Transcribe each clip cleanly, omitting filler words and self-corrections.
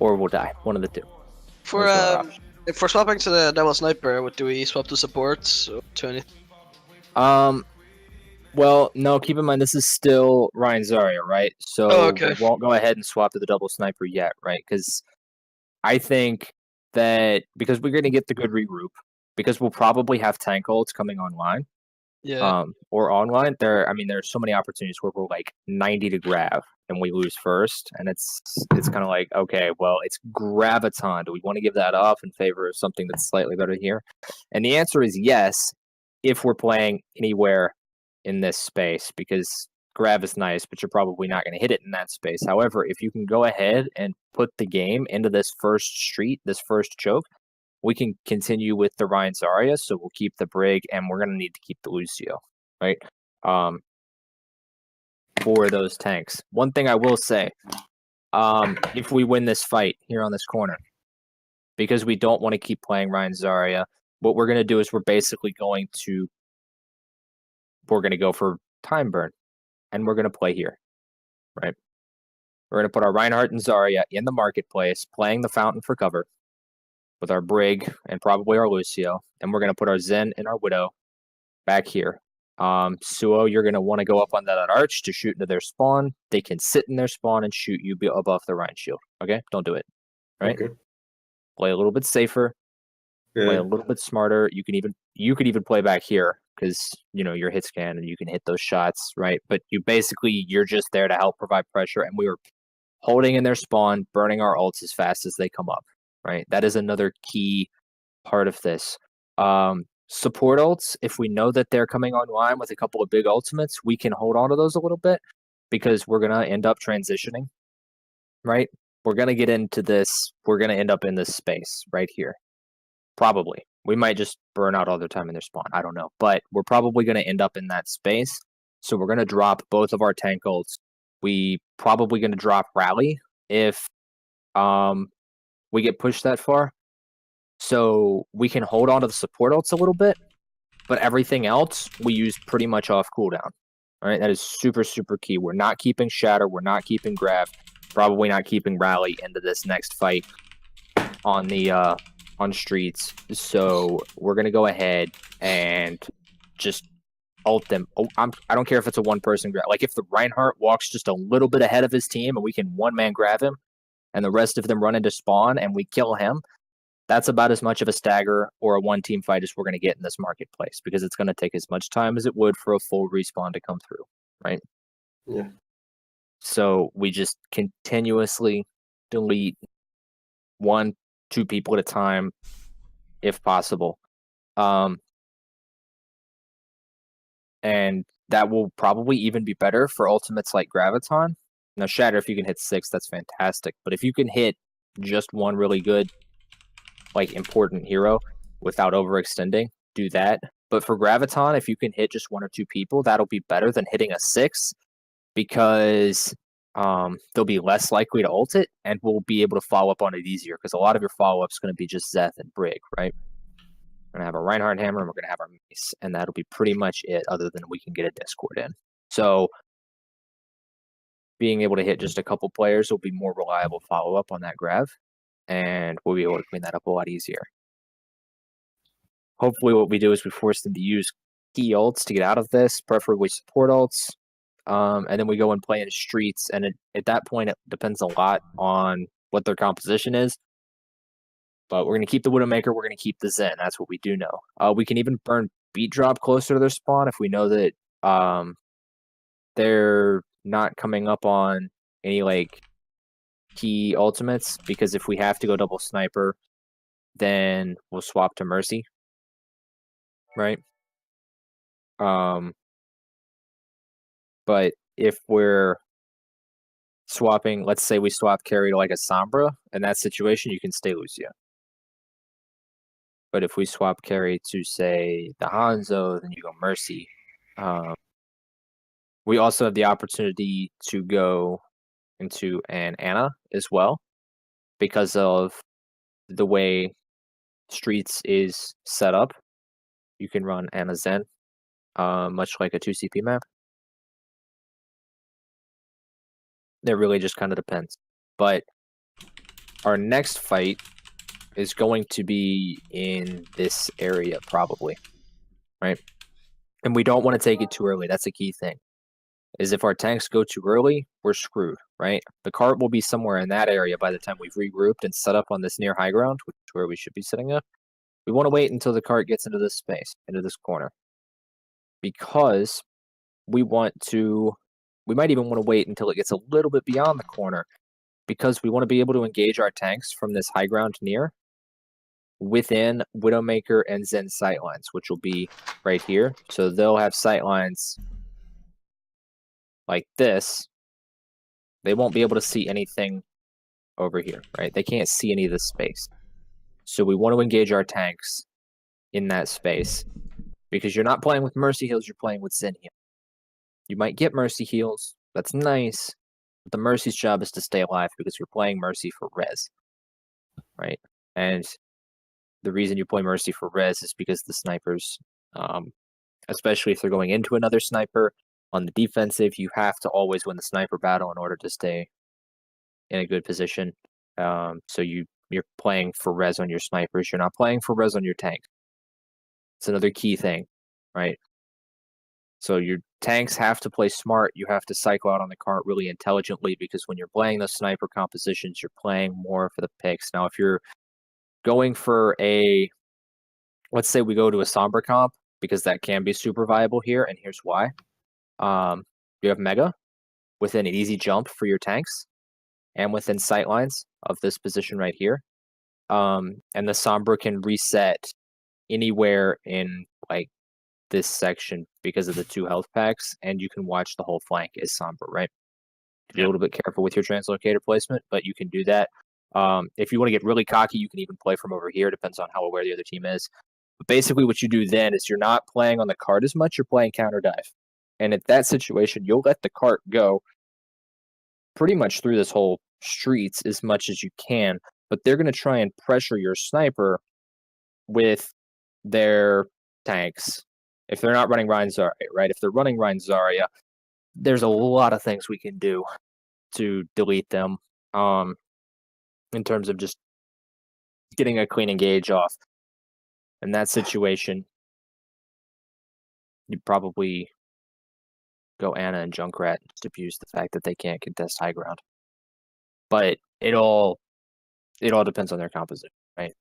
or we'll die. One of the two. For Those are our options. if we're swapping to the Devil Sniper, what do we swap to supports or to anything? Well, no, keep in mind this is still Ryan Zarya, right? So okay. we won't go ahead and swap to the double sniper yet, right? Because I think that because we're going to get the good regroup, because we'll probably have tank ults coming online. Yeah. Or online, there's so many opportunities where we're like 90 to grab and we lose first, and it's kind of like, okay, well, it's Graviton. Do we want to give that up in favor of something that's slightly better here? And the answer is yes, if we're playing anywhere in this space, because grab is nice, but you're probably not going to hit it in that space. However, if you can go ahead and put the game into this first street, this first choke, we can continue with the Ryan Zarya, so we'll keep the Brig, and we're going to need to keep the Lucio, right? For those tanks. One thing I will say, if we win this fight here on this corner, because we don't want to keep playing Ryan Zarya, what we're going to do is we're going to go for time burn, and we're going to play here, right? We're going to put our Reinhardt and Zarya in the marketplace, playing the Fountain for cover with our Brig and probably our Lucio, and we're going to put our Zen and our Widow back here. Suo, you're going to want to go up on that arch to shoot into their spawn. They can sit in their spawn and shoot you above the Rhine shield. Okay? Don't do it. Right? Okay. Play a little bit safer. Yeah. Play a little bit smarter. You could even play back here because you're hit scan and you can hit those shots, right? But you're just there to help provide pressure, and we were holding in their spawn, burning our ults as fast as they come up. Right? That is another key part of this. Support ults, if we know that they're coming online with a couple of big ultimates, we can hold on to those a little bit because we're going to end up transitioning, right? We're going to get into this. We're going to end up in this space right here. Probably. We might just burn out all their time in their spawn. I don't know. But we're probably going to end up in that space. So we're going to drop both of our tank ults. We probably going to drop Rally if we get pushed that far. So we can hold on to the support ults a little bit, but everything else we use pretty much off cooldown. All right, that is super, super key. We're not keeping Shatter. We're not keeping Grab. Probably not keeping Rally into this next fight on the on streets. So we're gonna go ahead and just ult them. Oh, I don't care if it's a one-person grab. Like if the Reinhardt walks just a little bit ahead of his team and we can one-man grab him, and the rest of them run into spawn and we kill him, that's about as much of a stagger or a one-team fight as we're going to get in this marketplace because it's going to take as much time as it would for a full respawn to come through, right? Yeah. So we just continuously delete 1-2 people at a time, if possible. And that will probably even be better for ultimates like Graviton. Now, Shatter, if you can hit 6, that's fantastic. But if you can hit just one really good important hero without overextending, do that. But for Graviton, if you can hit just 1 or 2 people, that'll be better than hitting a 6 because they'll be less likely to ult it, and we'll be able to follow up on it easier because a lot of your follow-up is going to be just Zeth and Brig, right? We're going to have a Reinhardt hammer, and we're going to have our mace, and that'll be pretty much it other than we can get a Discord in. So being able to hit just a couple players will be more reliable follow-up on that Grav, and we'll be able to clean that up a lot easier. Hopefully what we do is we force them to use key ults to get out of this, preferably support ults, and then we go and play in streets, and at that point it depends a lot on what their composition is. But we're going to keep the Widowmaker, we're going to keep the Zen, that's what we do know. We can even burn Beat Drop closer to their spawn if we know that they're not coming up on any key ultimates, because if we have to go double sniper, then we'll swap to Mercy, right? But if we're swapping, let's say we swap carry to a Sombra, in that situation you can stay Lucio. But if we swap carry to, say, the Hanzo, then you go Mercy. We also have the opportunity to go into an Ana as well, because of the way Streets is set up. You can run Ana Zen, much like a 2CP map. It really just kind of depends. But our next fight is going to be in this area, probably, right? And we don't want to take it too early. That's a key thing. Is if our tanks go too early, we're screwed, right? The cart will be somewhere in that area by the time we've regrouped and set up on this near high ground, which is where we should be setting up. We want to wait until the cart gets into this space, into this corner, because we might even want to wait until it gets a little bit beyond the corner, because we want to be able to engage our tanks from this high ground near within Widowmaker and Zen sightlines, which will be right here. So they'll have sightlines like this. They won't be able to see anything over here, right? They can't see any of this space. So we want to engage our tanks in that space, because you're not playing with Mercy Heals, you're playing with Zen Heal. You might get Mercy Heals, that's nice, but the Mercy's job is to stay alive because you're playing Mercy for res, right? And the reason you play Mercy for res is because the snipers, especially if they're going into another sniper, on the defensive, you have to always win the sniper battle in order to stay in a good position. So you're playing for res on your snipers. You're not playing for res on your tank. It's another key thing, right? So your tanks have to play smart. You have to cycle out on the cart really intelligently, because when you're playing those sniper compositions, you're playing more for the picks. Now, if you're going for let's say we go to a Sombra comp, because that can be super viable here, and here's why. You have Mega within an easy jump for your tanks, and within sightlines of this position right here. And the Sombra can reset anywhere in like this section because of the 2 health packs, and you can watch the whole flank as Sombra, right? Be a little bit careful with your translocator placement, but you can do that. If you want to get really cocky, you can even play from over here. Depends on how aware the other team is. But basically what you do then is you're not playing on the cart as much, you're playing counter dive. And at that situation, you'll let the cart go pretty much through this whole streets as much as you can, but they're going to try and pressure your sniper with their tanks. If they're not running Rein Zarya, right? If they're running Rein Zarya, there's a lot of things we can do to delete them, in terms of just getting a clean engage off. In that situation, you'd probably go Ana and Junkrat and just abuse the fact that they can't contest high ground. But it all depends on their composition, right?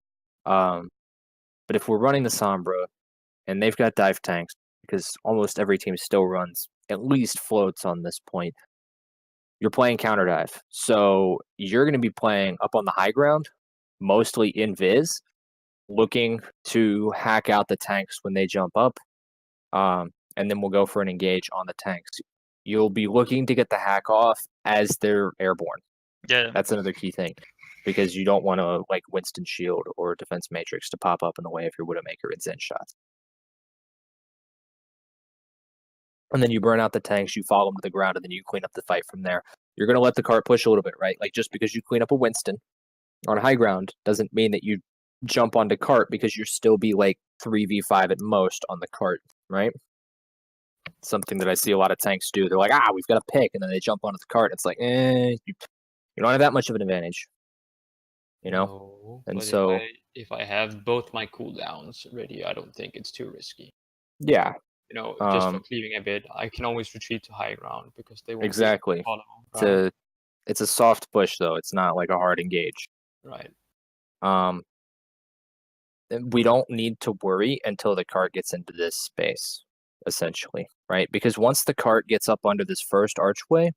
But if we're running the Sombra and they've got dive tanks, because almost every team still runs at least floats on this point, you're playing counter dive. So you're going to be playing up on the high ground, mostly in Viz, looking to hack out the tanks when they jump up. And then we'll go for an engage on the tanks. You'll be looking to get the hack off as they're airborne. Yeah. That's another key thing, because you don't want to like Winston Shield or Defense Matrix to pop up in the way of your Widowmaker and Zen shots. And then you burn out the tanks, you follow them to the ground, and then you clean up the fight from there. You're going to let the cart push a little bit, right? Like, just because you clean up a Winston on high ground doesn't mean that you jump onto cart, because you still be like 3v5 at most on the cart, right? Something that I see a lot of tanks do. They're like, we've got a pick, and then they jump onto the cart. It's like, you don't have that much of an advantage, you know? No, And but so if I have both my cooldowns ready, I don't think it's too risky. yeah, You know, just for cleaving a bit, I can always retreat to high ground because they won't exactly. be able to follow, right? It's a soft push though. It's not like a hard engage. Right. We don't need to worry until the cart gets into this space, essentially, right? Because once the cart gets up under this first archway,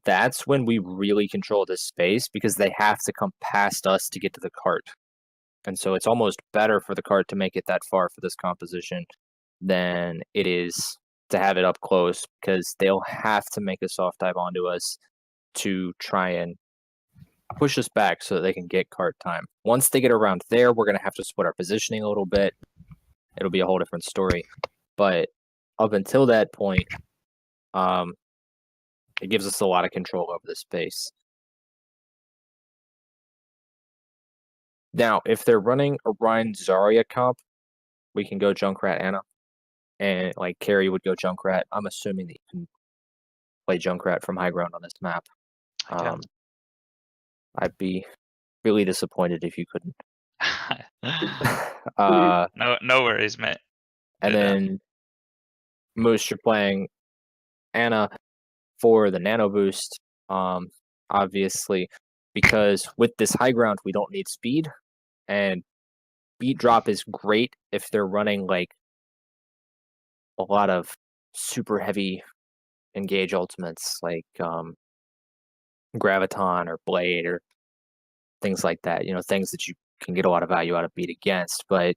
that's when we really control this space, because they have to come past us to get to the cart. And so it's almost better for the cart to make it that far for this composition than it is to have it up close, because they'll have to make a soft dive onto us to try and push us back so that they can get cart time. Once they get around there, we're going to have to split our positioning a little bit. It'll be a whole different story. But up until that point, it gives us a lot of control over the space. Now, if they're running a Rein Zarya comp, we can go Junkrat Ana. And like Carrie would go Junkrat. I'm assuming that you can play Junkrat from high ground on this map. I'd be really disappointed if you couldn't. No worries, mate. And Yeah. then Moose, you're playing Anna for the nano boost. Obviously, because with this high ground, we don't need speed, and beat drop is great if they're running like a lot of super heavy engage ultimates like Graviton or Blade or things like that. Things that you can get a lot of value out of beat against, but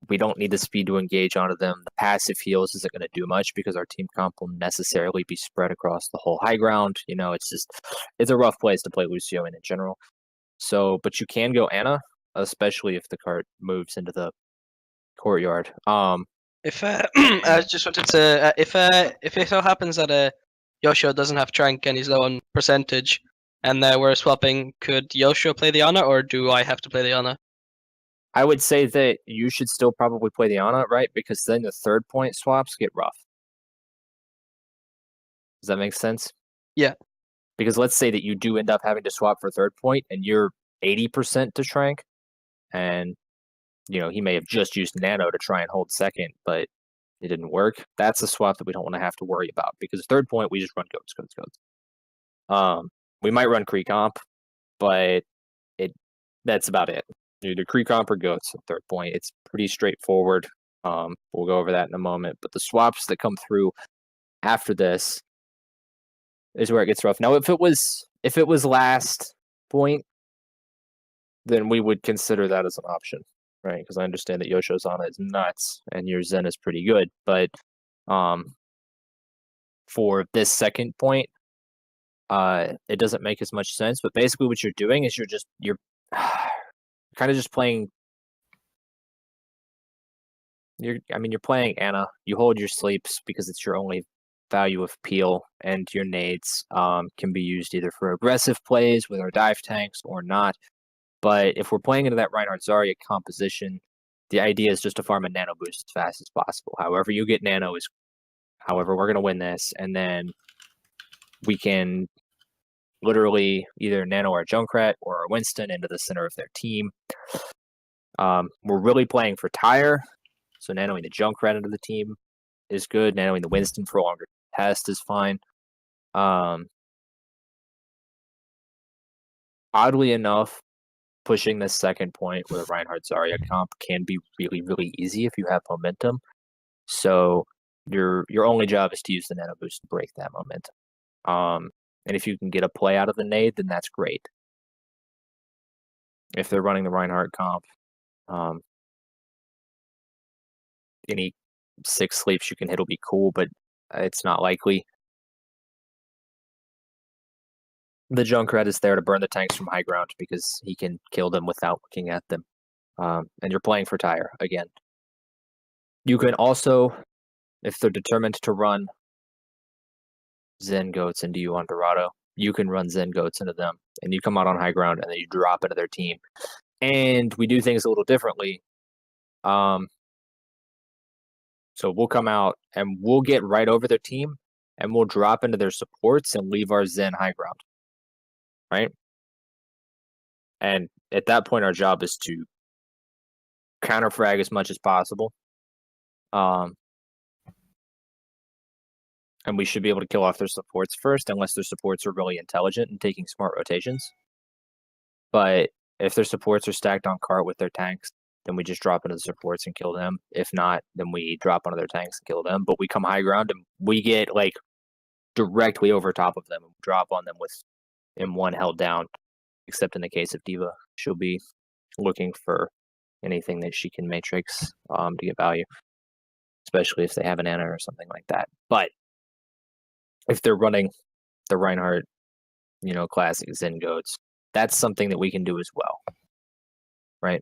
we don't need the speed to engage onto them. The passive heals isn't going to do much because our team comp will necessarily be spread across the whole high ground. It's a rough place to play Lucio in general. So, but you can go Anna, especially if the card moves into the courtyard. If I just wanted to, if it so happens that Yoshio doesn't have Trank and he's low on percentage, and we're swapping, could Yoshio play the Ana, or do I have to play the Ana? I would say that you should still probably play the Ana, right? Because then the third point swaps get rough. Does that make sense? Yeah. Because let's say that you do end up having to swap for third point and you're 80% to Trank, and he may have just used Nano to try and hold second, but it didn't work. That's a swap that we don't want to have to worry about, because third point we just run goats. We might run Kree comp, but that's about it. Either Kree comp or goats at third point. It's pretty straightforward. We'll go over that in a moment. But the swaps that come through after this is where it gets rough. Now, if it was last point, then we would consider that as an option, right? Because I understand that Yoshio's Ana is nuts and your Zen is pretty good, but for this second point, it doesn't make as much sense. But basically, what you're doing is you're kind of just playing. You're playing Anna. You hold your sleeps because it's your only value of peel, and your nades can be used either for aggressive plays with our dive tanks or not. But if we're playing into that Reinhardt Zarya composition, the idea is just to farm a nano boost as fast as possible. However you get nano is however we're going to win this, and then we can literally either nano our Junkrat or our Winston into the center of their team. We're really playing for tire, so nanoing the Junkrat into the team is good. Nanoing the Winston for a longer test is fine. Oddly enough, pushing this second point with a Reinhardt Zarya comp can be really, really easy if you have momentum. So your only job is to use the nano boost to break that momentum. And if you can get a play out of the nade, then that's great. If they're running the Reinhardt comp, any 6 sleeps you can hit will be cool, but it's not likely. The Junkrat is there to burn the tanks from high ground because he can kill them without looking at them. And you're playing for tire again. You can also, if they're determined to run Zen goats into you on Dorado, you can run Zen goats into them, and you come out on high ground, and then you drop into their team. And we do things a little differently. So we'll come out, and we'll get right over their team, and we'll drop into their supports and leave our Zen high ground. Right? And at that point, our job is to counter frag as much as possible. And we should be able to kill off their supports first, unless their supports are really intelligent and taking smart rotations. But if their supports are stacked on cart with their tanks, then we just drop into the supports and kill them. If not, then we drop onto their tanks and kill them. But we come high ground and we get like directly over top of them and drop on them with M1 held down. Except in the case of D.Va, she'll be looking for anything that she can matrix to get value, especially if they have an Ana or something like that. But if they're running the Reinhardt, classic Zen goats, that's something that we can do as well, right?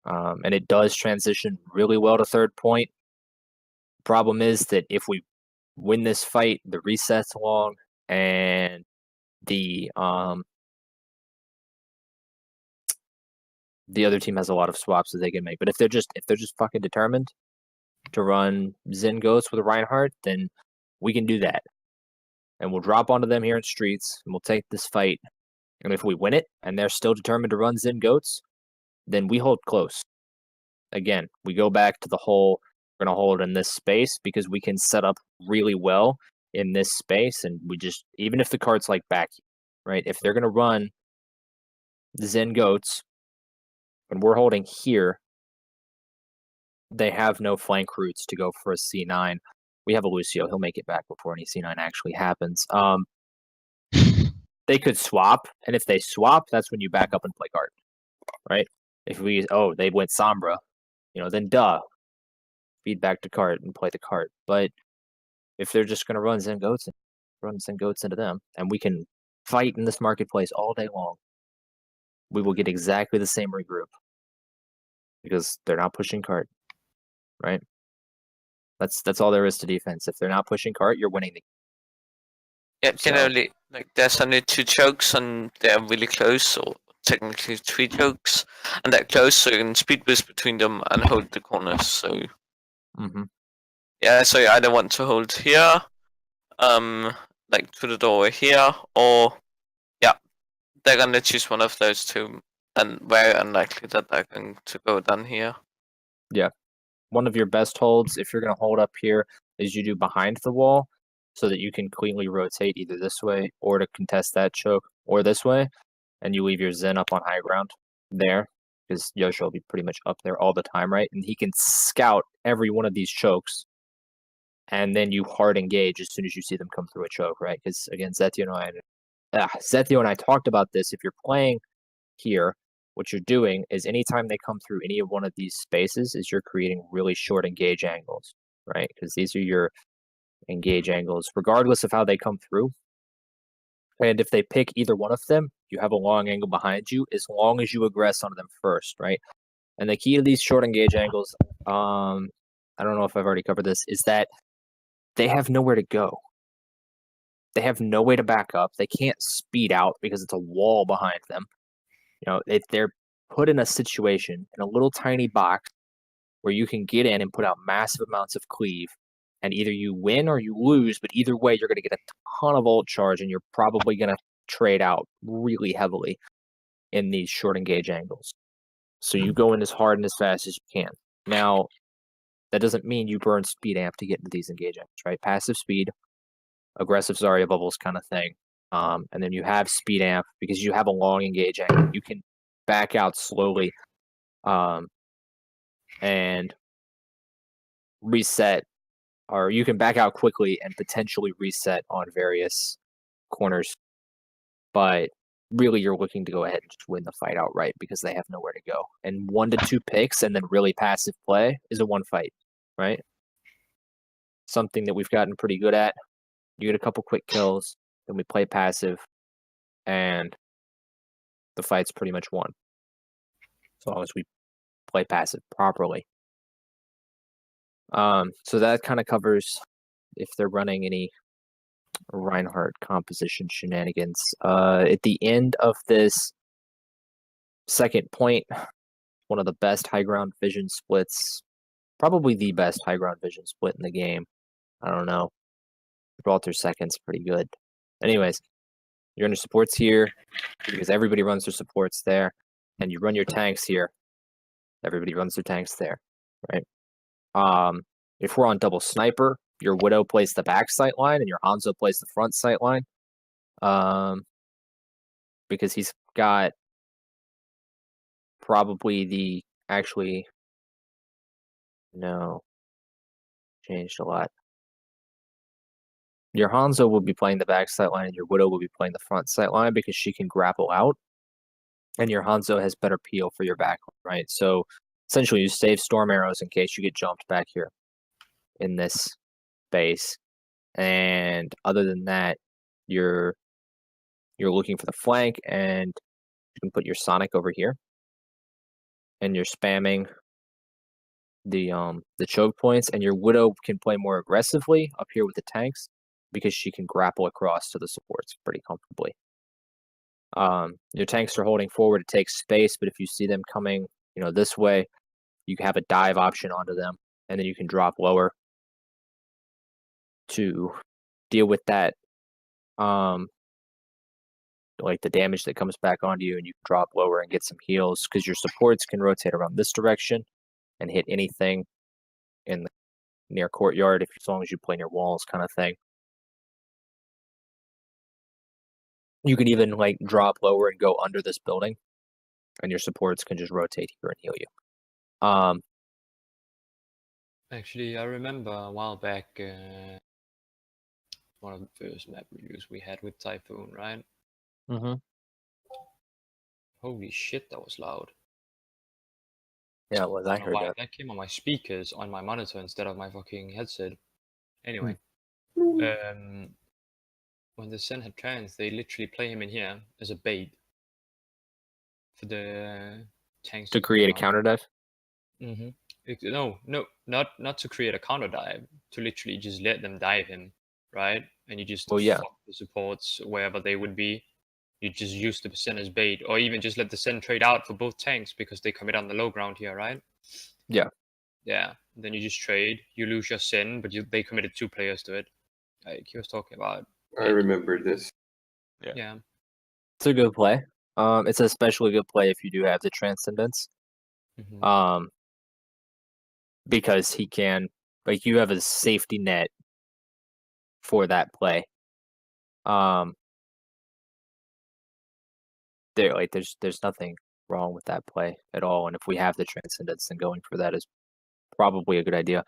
And it does transition really well to third point. Problem is that if we win this fight, the reset's long, and the other team has a lot of swaps that they can make. But if they're just fucking determined to run Zen Ghosts with Reinhardt, then we can do that. And we'll drop onto them here in streets, and we'll take this fight And if we win it and they're still determined to run Zen Goats, then we hold close. Again, we go back to the whole, we're going to hold in this space because we can set up really well in this space. And we just, even if the card's like back, right? If they're going to run the Zen Goats and we're holding here, they have no flank routes to go for a C9. We have a Lucio. He'll make it back before any C9 actually happens. They could swap, and if they swap, that's when you back up and play card, right? If they went Sombra, then feed back to card and play the card. But if they're just going to run Zen Goats into them, and we can fight in this marketplace all day long, we will get exactly the same regroup because they're not pushing card, right? That's all there is to defense. If they're not pushing card, you're winning the Yeah, So- generally, like there's only 2 chokes and they're really close, or technically 3 chokes, and they're close, so you can speed boost between them and hold the corners. So yeah, so you either want to hold here, like to the doorway here, or they're gonna choose one of those two, and very unlikely that they're going to go down here. One of your best holds, if you're going to hold up here, is you do behind the wall so that you can cleanly rotate either this way or to contest that choke, or this way, and you leave your Zen up on high ground there, because Yosha will be pretty much up there all the time, right? And he can scout every one of these chokes, and then you hard engage as soon as you see them come through a choke, right? Because again, Zetio and I talked about this. If you're playing here, what you're doing is anytime they come through any of one of these spaces is you're creating really short engage angles, right? Because these are your engage angles, regardless of how they come through. And if they pick either one of them, you have a long angle behind you as long as you aggress onto them first, right? And the key to these short engage angles, I don't know if I've already covered this, is that they have nowhere to go. They have no way to back up. They can't speed out because it's a wall behind them. If they're put in a situation in a little tiny box where you can get in and put out massive amounts of cleave, and either you win or you lose, but either way, you're going to get a ton of ult charge, and you're probably going to trade out really heavily in these short engage angles. So you go in as hard and as fast as you can. Now, that doesn't mean you burn speed amp to get into these engage angles, right? Passive speed, aggressive Zarya bubbles kind of thing. And then you have speed amp because you have a long engage angle. You can back out slowly and reset, or you can back out quickly and potentially reset on various corners. But really, you're looking to go ahead and just win the fight outright because they have nowhere to go. And 1 to 2 picks and then really passive play is a one fight, right? Something that we've gotten pretty good at. You get a couple quick kills, then we play passive, and the fight's pretty much won. As long as we play passive properly. So that kind of covers if they're running any Reinhardt composition shenanigans. At the end of this second point, one of the best high ground vision splits, probably the best high ground vision split in the game. I don't know. Gibraltar second's pretty good. Anyways, you're under supports here because everybody runs their supports there, and you run your tanks here. Everybody runs their tanks there, right? If we're on double sniper, your Widow plays the back sight line and your Hanzo plays the front sight line. Because he's got probably changed a lot. Your Hanzo will be playing the back sight line and your Widow will be playing the front sight line because she can grapple out. And your Hanzo has better peel for your back, right? So essentially you save storm arrows in case you get jumped back here in this base. And other than that, you're looking for the flank, and you can put your Sonic over here. And you're spamming the choke points, and your Widow can play more aggressively up here with the tanks because she can grapple across to the supports pretty comfortably. Your tanks are holding forward to take space, but if you see them coming, this way, you have a dive option onto them, and then you can drop lower to deal with that like the damage that comes back onto you, and you can drop lower and get some heals because your supports can rotate around this direction and hit anything in the near courtyard as long as you play near walls, kind of thing. You can even like drop lower and go under this building, and your supports can just rotate here and heal you. Actually, I remember a while back, one of the first map reviews we had with Typhoon, right? Mm-hmm. Holy shit, that was loud. Yeah, it was. I don't know heard why that. that came on my speakers on my monitor instead of my fucking headset. Anyway, when the Sen had trans, they literally play him in here as a bait for the tanks To create a counter dive. Mm-hmm. No, not to create a counter dive. To literally just let them dive him, right? And you just Well, yeah. fuck the supports wherever they would be. You just use the Sen as bait, or even just let the Sen trade out for both tanks because they commit on the low ground here, right? Yeah. Yeah. Then you just trade. You lose your Sen, but they committed 2 players to it. Like he was talking about. I remember this. Yeah. It's a good play. It's an especially good play if you do have the transcendence. Mm-hmm. Because he can, like, you have a safety net for that play. There's nothing wrong with that play at all. And if we have the transcendence, then going for that is probably a good idea.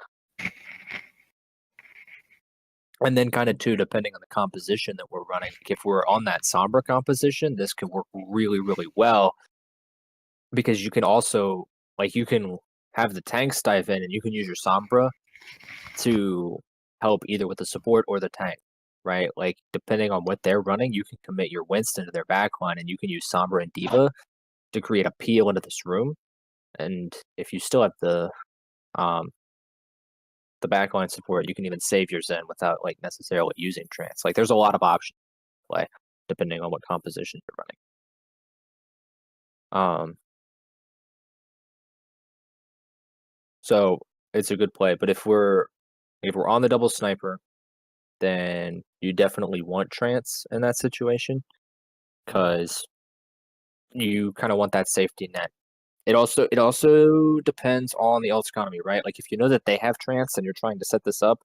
And then kind of too, depending on the composition that we're running, if we're on that Sombra composition, this could work really, really well because you can also, like, you can have the tanks dive in and you can use your Sombra to help either with the support or the tank, right? Like, depending on what they're running, you can commit your Winston to their backline and you can use Sombra and Diva to create a peel into this room. And if you still have the backline support, you can even save your Zen without like necessarily using trance. Like, there's a lot of options to play depending on what composition you're running. So it's a good play. But if we're on the double sniper, then you definitely want trance in that situation because you kind of want that safety net. It also depends on the ult economy, right? Like, if you know that they have trance and you're trying to set this up,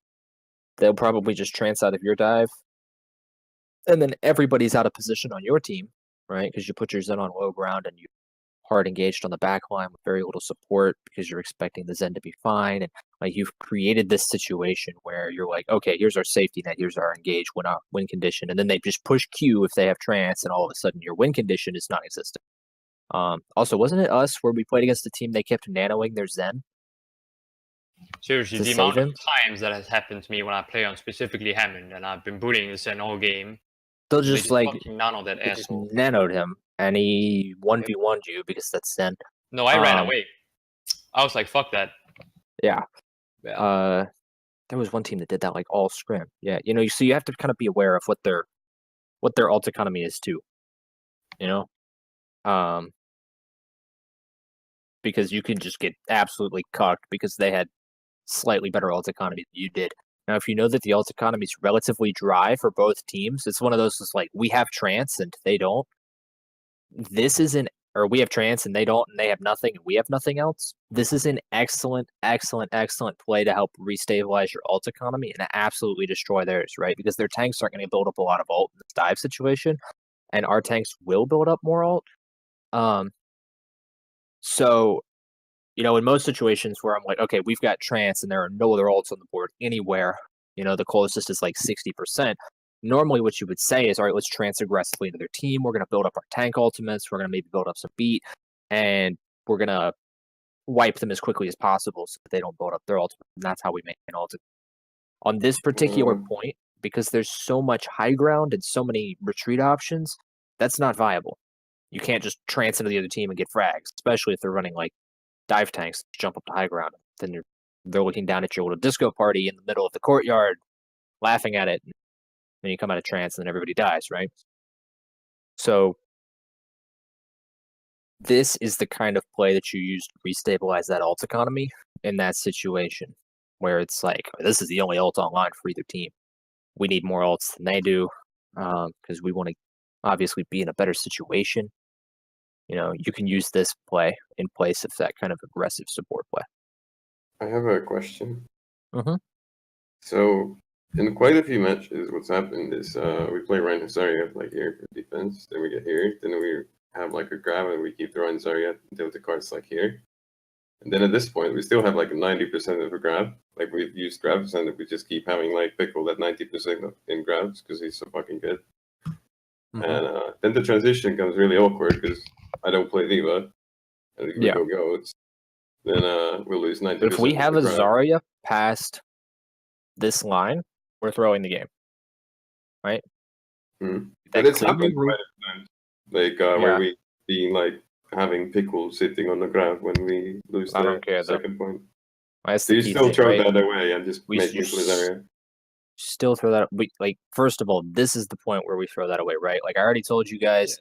they'll probably just trance out of your dive, and then everybody's out of position on your team, right? Because you put your Zen on low ground and you hard engaged on the back line with very little support because you're expecting the Zen to be fine. And like, you've created this situation where you're like, okay, here's our safety net, here's our engage win condition, and then they just push Q if they have trance, and all of a sudden your win condition is non-existent. Also, wasn't it us where we played against a team they kept nanoing their Zen? Seriously, To the save amount him? of times that has happened to me when I play on specifically Hammond and I've been bullying the Sen all game. They'll They just like fucking nano that they just asshole. nanoed him, and he 1v1'd you because that's Zen. No, I ran away. I was like, fuck that. Yeah. Yeah. There was one team that did that like all scrim. Yeah, so you have to kind of be aware of what their ult economy is too. Because you can just get absolutely cucked because they had slightly better ult economy than you did. Now, if you know that the ult economy is relatively dry for both teams, it's one of those that's like, we have trance and they don't. This isn't, or we have trance and they don't, and they have nothing and we have nothing else. This is an excellent, excellent, excellent play to help restabilize your ult economy and absolutely destroy theirs, right? Because their tanks aren't going to build up a lot of ult in this dive situation, and our tanks will build up more ult. So, in most situations where I'm like, okay, we've got trance and there are no other ults on the board anywhere, the closest is like 60%. Normally what you would say is, all right, let's trance aggressively into their team. We're going to build up our tank ultimates. We're going to maybe build up some beat, and we're going to wipe them as quickly as possible so that they don't build up their ultimate. And that's how we make an ultimate. On this particular point, because there's so much high ground and so many retreat options, that's not viable. You can't just trance into the other team and get frags, especially if they're running like dive tanks to jump up to high ground. Then they're looking down at your little disco party in the middle of the courtyard, laughing at it. And then you come out of trance and then everybody dies, right? So this is the kind of play that you use to restabilize that ult economy in that situation where it's like, this is the only ult online for either team. We need more ults than they do because we want to obviously be in a better situation, you can use this play in place of that kind of aggressive support play. I have a question. Mm-hmm. So, in quite a few matches, what's happened is we play Ryan Zarya like here for defense, then we get here, then we have like a grab and we keep throwing Zarya until the card's like here. And then at this point, we still have like 90% of a grab. Like we've used grabs and we just keep having like Pickle at 90% in grabs because he's so fucking good. Mm-hmm. And then the transition comes really awkward because I don't play Diva and we go goats. Then we'll lose 90%. But if we have of a the grab. Zarya past this line, we're throwing the game, right? Mm-hmm. That But it's clear happened regroup- quite a time. Like where we being like having Pickle sitting on the grab when we lose I the don't care, though. second point. That's So the you key still thing, throw right? that away and just We make just- Nicholas area. Still throw that. Like, first of all, this is the point where we throw that away, right? Like I already told you guys,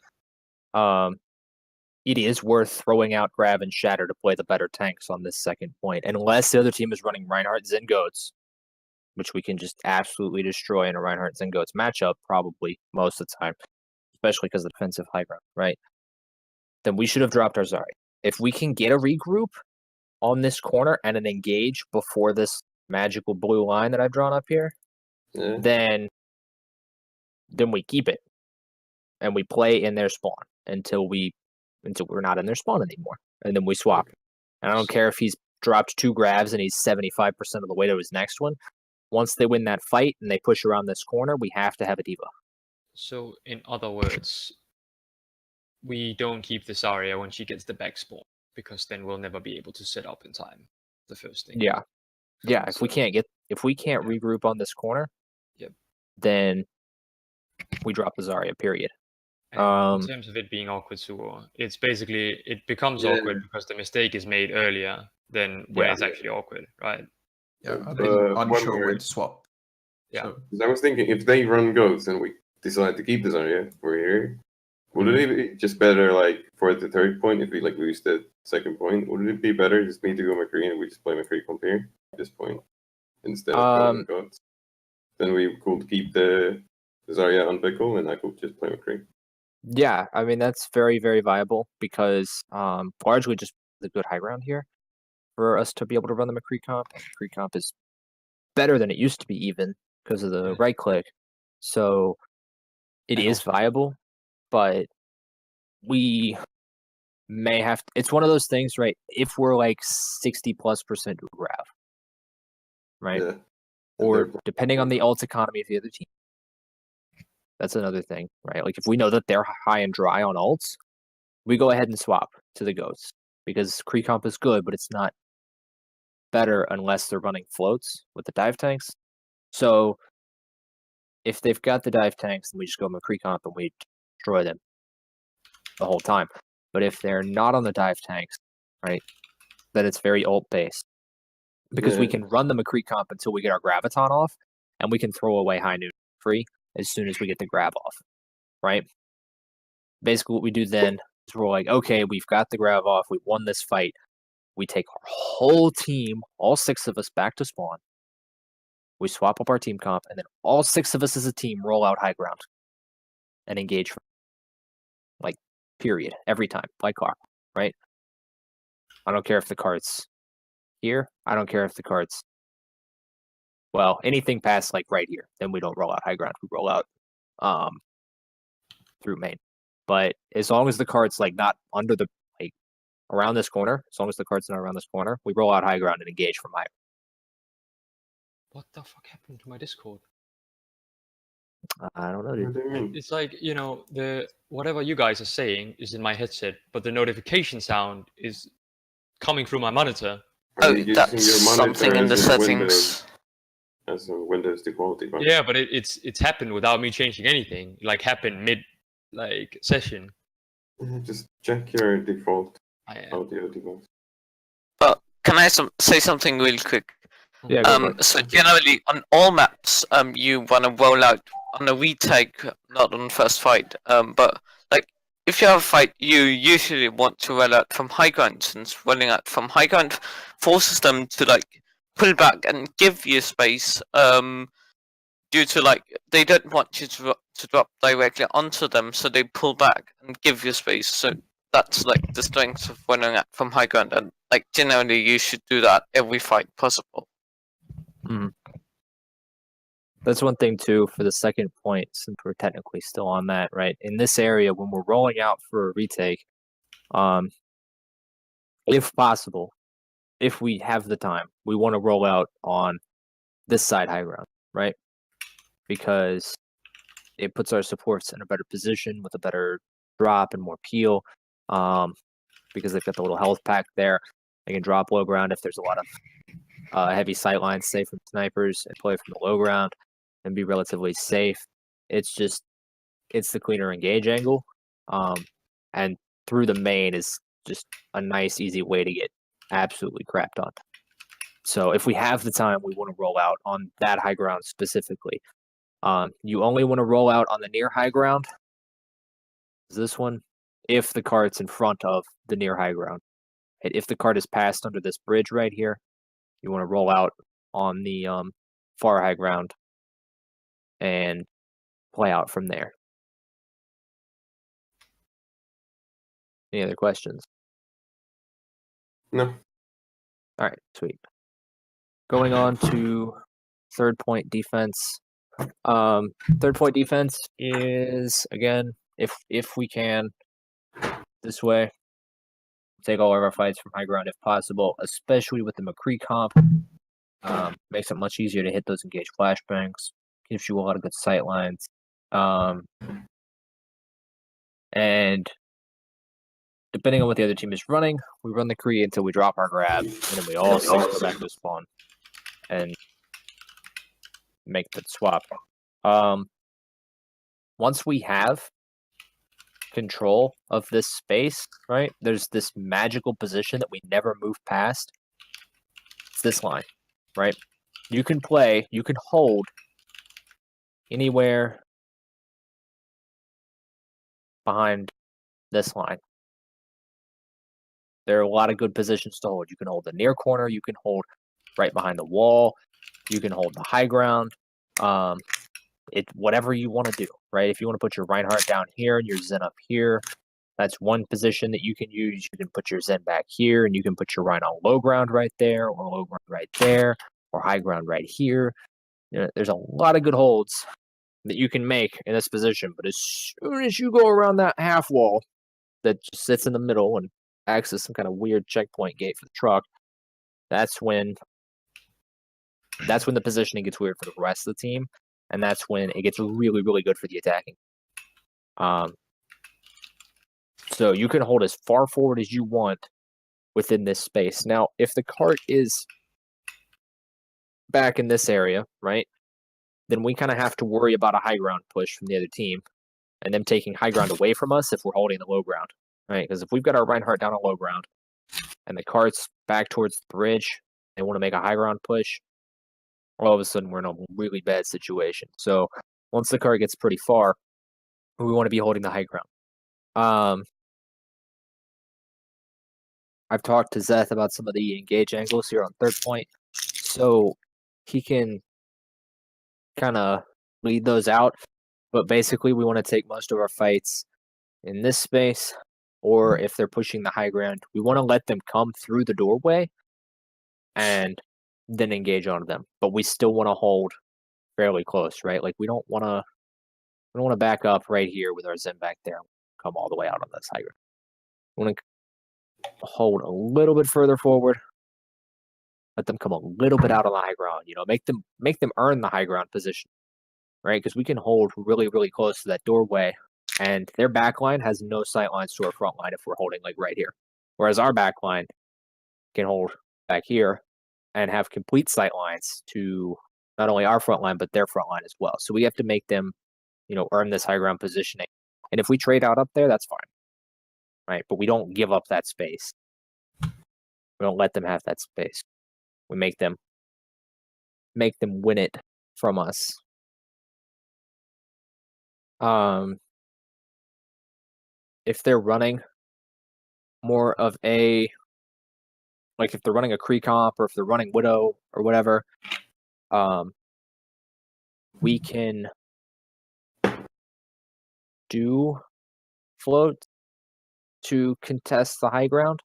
it is worth throwing out Grab and Shatter to play the better tanks on this second point, unless the other team is running Reinhardt Zen Goats, which we can just absolutely destroy in a Reinhardt Zen Goats matchup, probably most of the time, especially because of the defensive high ground, right? Then we should have dropped our Zarya. If we can get a regroup on this corner and an engage before this magical blue line that I've drawn up here, then we keep it and we play in their spawn until we're not in their spawn anymore, and then we swap. And I don't care if he's dropped 2 grabs and he's 75% of the way to his next one. Once they win that fight and they push around this corner, we have to have a Diva. So, in other words, we don't keep the Zarya when she gets the back spawn, because then we'll never be able to set up in time. The first thing. Yeah. If we can't regroup on this corner, then we drop the Zarya, period. And in terms of it being awkward, Suo, it's basically, it becomes awkward because the mistake is made earlier than when it's actually awkward, right? Yeah, I've been unsure when to swap. Yeah. So, I was thinking, if they run goats and we decide to keep the Zarya for here, would it be just better, like, for the third point, if we, like, lose the second point, would it be better just me to go McCree and we just play McCree comp here at this point, instead of going goats? Then we could keep the Zarya on Pickle and I could just play McCree. Yeah, I mean, that's very, very viable because largely just the good high ground here for us to be able to run the McCree comp. And McCree comp is better than it used to be even because of the right click. So it is viable, but we may have to, it's one of those things, right? If we're like 60+% to grab, right? Yeah. Or depending on the ult economy of the other team. That's another thing, right? Like if we know that they're high and dry on ults, we go ahead and swap to the Ghosts because Kree comp is good, but it's not better unless they're running floats with the dive tanks. So if they've got the dive tanks, then we just go McCree comp and we destroy them the whole time. But if they're not on the dive tanks, right, then it's very ult based because we can run the McCree comp until we get our graviton off, and we can throw away high noon free as soon as we get the grab off, right? Basically, what we do then is we're like, okay, we've got the grab off, we won this fight. We take our whole team, all 6 of us, back to spawn. We swap up our team comp, and then all 6 of us as a team roll out high ground and engage, like, period, every time, like clock, right? I don't care if the card's here. I don't care if the card's, well, anything past, like, right here. Then we don't roll out high ground. We roll out through main. But as long as the card's, like, not under the, like, around this corner, as long as the card's not around this corner, we roll out high ground and engage from high. What the fuck happened to my Discord? I don't know, dude. What do you mean? It's like, you know, the whatever you guys are saying is in my headset, but the notification sound is coming through my monitor. Are Oh, you using that's your monitor something in the as a settings. As a Windows equality button? Yeah, but it's happened without me changing anything. Like happened mid like session. Just check your default I am. audio device. But can I say something really quick? Yeah, go for it. So generally on all maps, you want to roll out on a retake, not on first fight. But like if you have a fight, you usually want to roll out from high ground, since rolling out from high ground forces them to like pull back and give you space. due to like they don't want you to drop directly onto them, so they pull back and give you space. So that's like the strength of running at from high ground, and like generally you should do that every fight possible. That's one thing too for the second point, since we're technically still on that, right? In this area, when we're rolling out for a retake, if possible, if we have the time, we want to roll out on this side high ground, right? Because it puts our supports in a better position with a better drop and more peel. Because they've got the little health pack there. They can drop low ground if there's a lot of heavy sight lines, say from snipers, and play from the low ground and be relatively safe. It's the cleaner engage angle. And through the main is just a nice, easy way to get absolutely crapped on. So if we have the time, we want to roll out on that high ground specifically. You only want to roll out on the near high ground. Is this one? If the card's in front of the near high ground. And if the card is passed under this bridge right here, you want to roll out on the far high ground and play out from there. Any other questions? No. All right, sweet. Going on to third point defense. Third point defense is, again, if we can, this way, take all of our fights from high ground if possible, especially with the McCree comp. Makes it much easier to hit those engaged flashbangs. Gives you a lot of good sight lines. And depending on what the other team is running, we run the Kree until we drop our grab, and then we all go back to spawn and make the swap. Once we have control of this space, right, there's this magical position that we never move past. It's this line, right? You can hold anywhere behind this line. There are a lot of good positions to hold. You can hold the near corner, you can hold right behind the wall, you can hold the high ground. Whatever you want to do, right? If you want to put your Reinhardt down here and your Zen up here, that's one position that you can use. You can put your Zen back here, and you can put your Rhine on low ground right there, or low ground right there, or high ground right here. You know, there's a lot of good holds that you can make in this position, but as soon as you go around that half wall that just sits in the middle and acts as some kind of weird checkpoint gate for the truck, that's when the positioning gets weird for the rest of the team, and that's when it gets really, really good for the attacking. So you can hold as far forward as you want within this space. Now, if the cart is back in this area, right, then we kind of have to worry about a high ground push from the other team and them taking high ground away from us if we're holding the low ground, right? Because if we've got our Reinhardt down on low ground and the cart's back towards the bridge, they want to make a high ground push, all of a sudden we're in a really bad situation. So once the cart gets pretty far, we want to be holding the high ground. I've talked to Zeth about some of the engage angles here on third point, so he can kind of lead those out. But basically, we want to take most of our fights in this space, or if they're pushing the high ground, we want to let them come through the doorway and then engage on them. But we still want to hold fairly close, right? Like we don't want to back up right here with our Zen back there and come all the way out on this high ground. We want to hold a little bit further forward, let them come a little bit out on the high ground, make them earn the high ground position, right? Because we can hold really, really close to that doorway, and their back line has no sight lines to our front line if we're holding like right here. Whereas our back line can hold back here and have complete sight lines to not only our front line, but their front line as well. So we have to make them, earn this high ground positioning. And if we trade out up there, that's fine. Right, but we don't give up that space. We don't let them have that space. We make them win it from us. If they're running more of if they're running a Kree comp or if they're running Widow or whatever, we can do float to contest the high ground.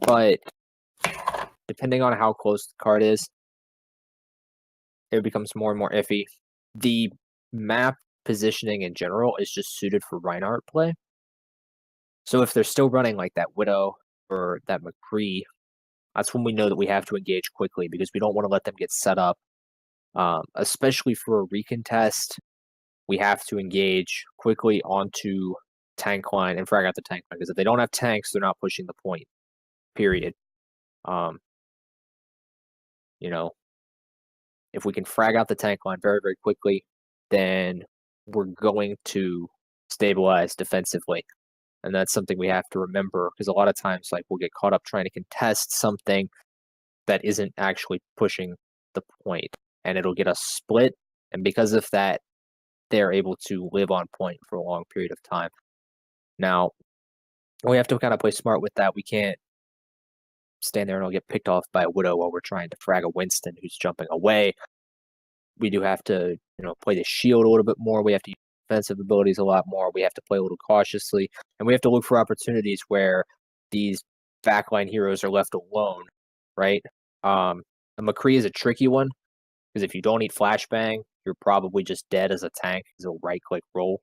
But depending on how close the card is, it becomes more and more iffy. The map positioning in general is just suited for Reinhardt play. So if they're still running like that Widow or that McCree, that's when we know that we have to engage quickly because we don't want to let them get set up. Especially for a recontest, we have to engage quickly onto tank line and frag out the tank line because if they don't have tanks, they're not pushing the point. Period. If we can frag out the tank line very, very quickly, then we're going to stabilize defensively. And that's something we have to remember because a lot of times we'll get caught up trying to contest something that isn't actually pushing the point and it'll get us split. And because of that, they're able to live on point for a long period of time. Now, we have to kind of play smart with that. We can't stand there and I'll get picked off by a Widow while we're trying to frag a Winston who's jumping away. We do have to, play the shield a little bit more. We have to use defensive abilities a lot more. We have to play a little cautiously, and we have to look for opportunities where these backline heroes are left alone, right? The McCree is a tricky one because if you don't eat flashbang, you're probably just dead as a tank because it'll right-click roll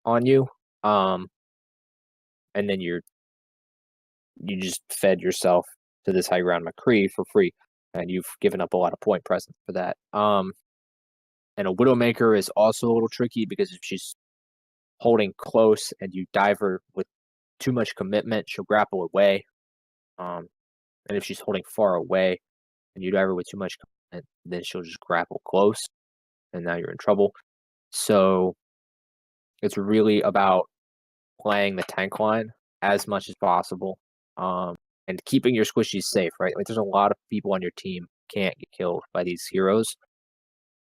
on you, and then you just fed yourself to this high ground McCree for free, and you've given up a lot of point presence for that. And a Widowmaker is also a little tricky because if she's holding close and you dive her with too much commitment, she'll grapple away. And if she's holding far away and you dive her with too much commitment, then she'll just grapple close, and now you're in trouble. So it's really about playing the tank line as much as possible, and keeping your squishies safe, right? There's a lot of people on your team can't get killed by these heroes.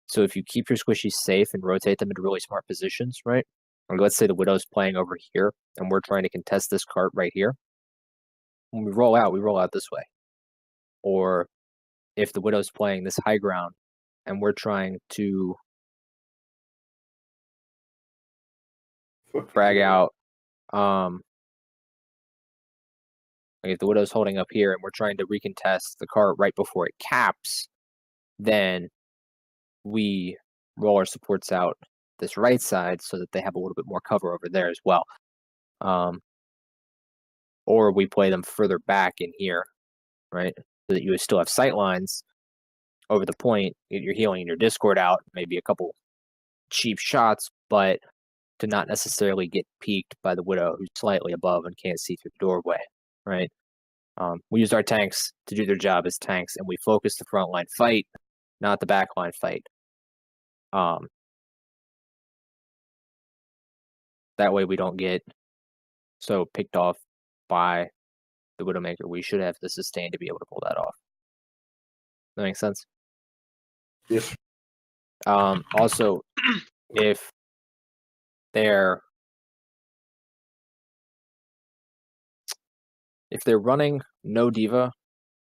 So if you keep your squishies safe and rotate them into really smart positions, right? Or let's say the Widow's playing over here and we're trying to contest this cart right here. When we roll out this way. Or if the Widow's playing this high ground and we're trying to frag out, if the Widow's holding up here and we're trying to recontest the cart right before it caps, then we roll our supports out this right side so that they have a little bit more cover over there as well. Or we play them further back in here, right? So that you would still have sight lines over the point, get your healing and your Discord out, maybe a couple cheap shots, but to not necessarily get peeked by the Widow who's slightly above and can't see through the doorway, right? We use our tanks to do their job as tanks, and we focus the frontline fight, not the backline fight. That way we don't get so picked off by the Widowmaker. We should have the sustain to be able to pull that off. That makes sense? Yes. Also, if they're running no diva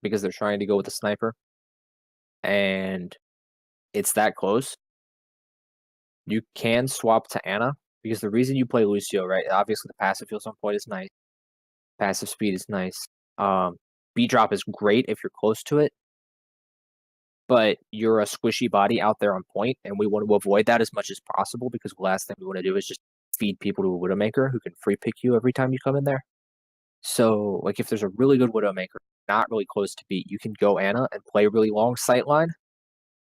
because they're trying to go with a sniper and it's that close, you can swap to Ana because the reason you play Lucio, right? Obviously the passive feels on point is nice. Passive speed is nice. Beat drop is great if you're close to it. But you're a squishy body out there on point, and we want to avoid that as much as possible because the last thing we want to do is just feed people to a Widowmaker who can free pick you every time you come in there. So, if there's a really good Widowmaker, not really close to beat, you can go Ana and play a really long sightline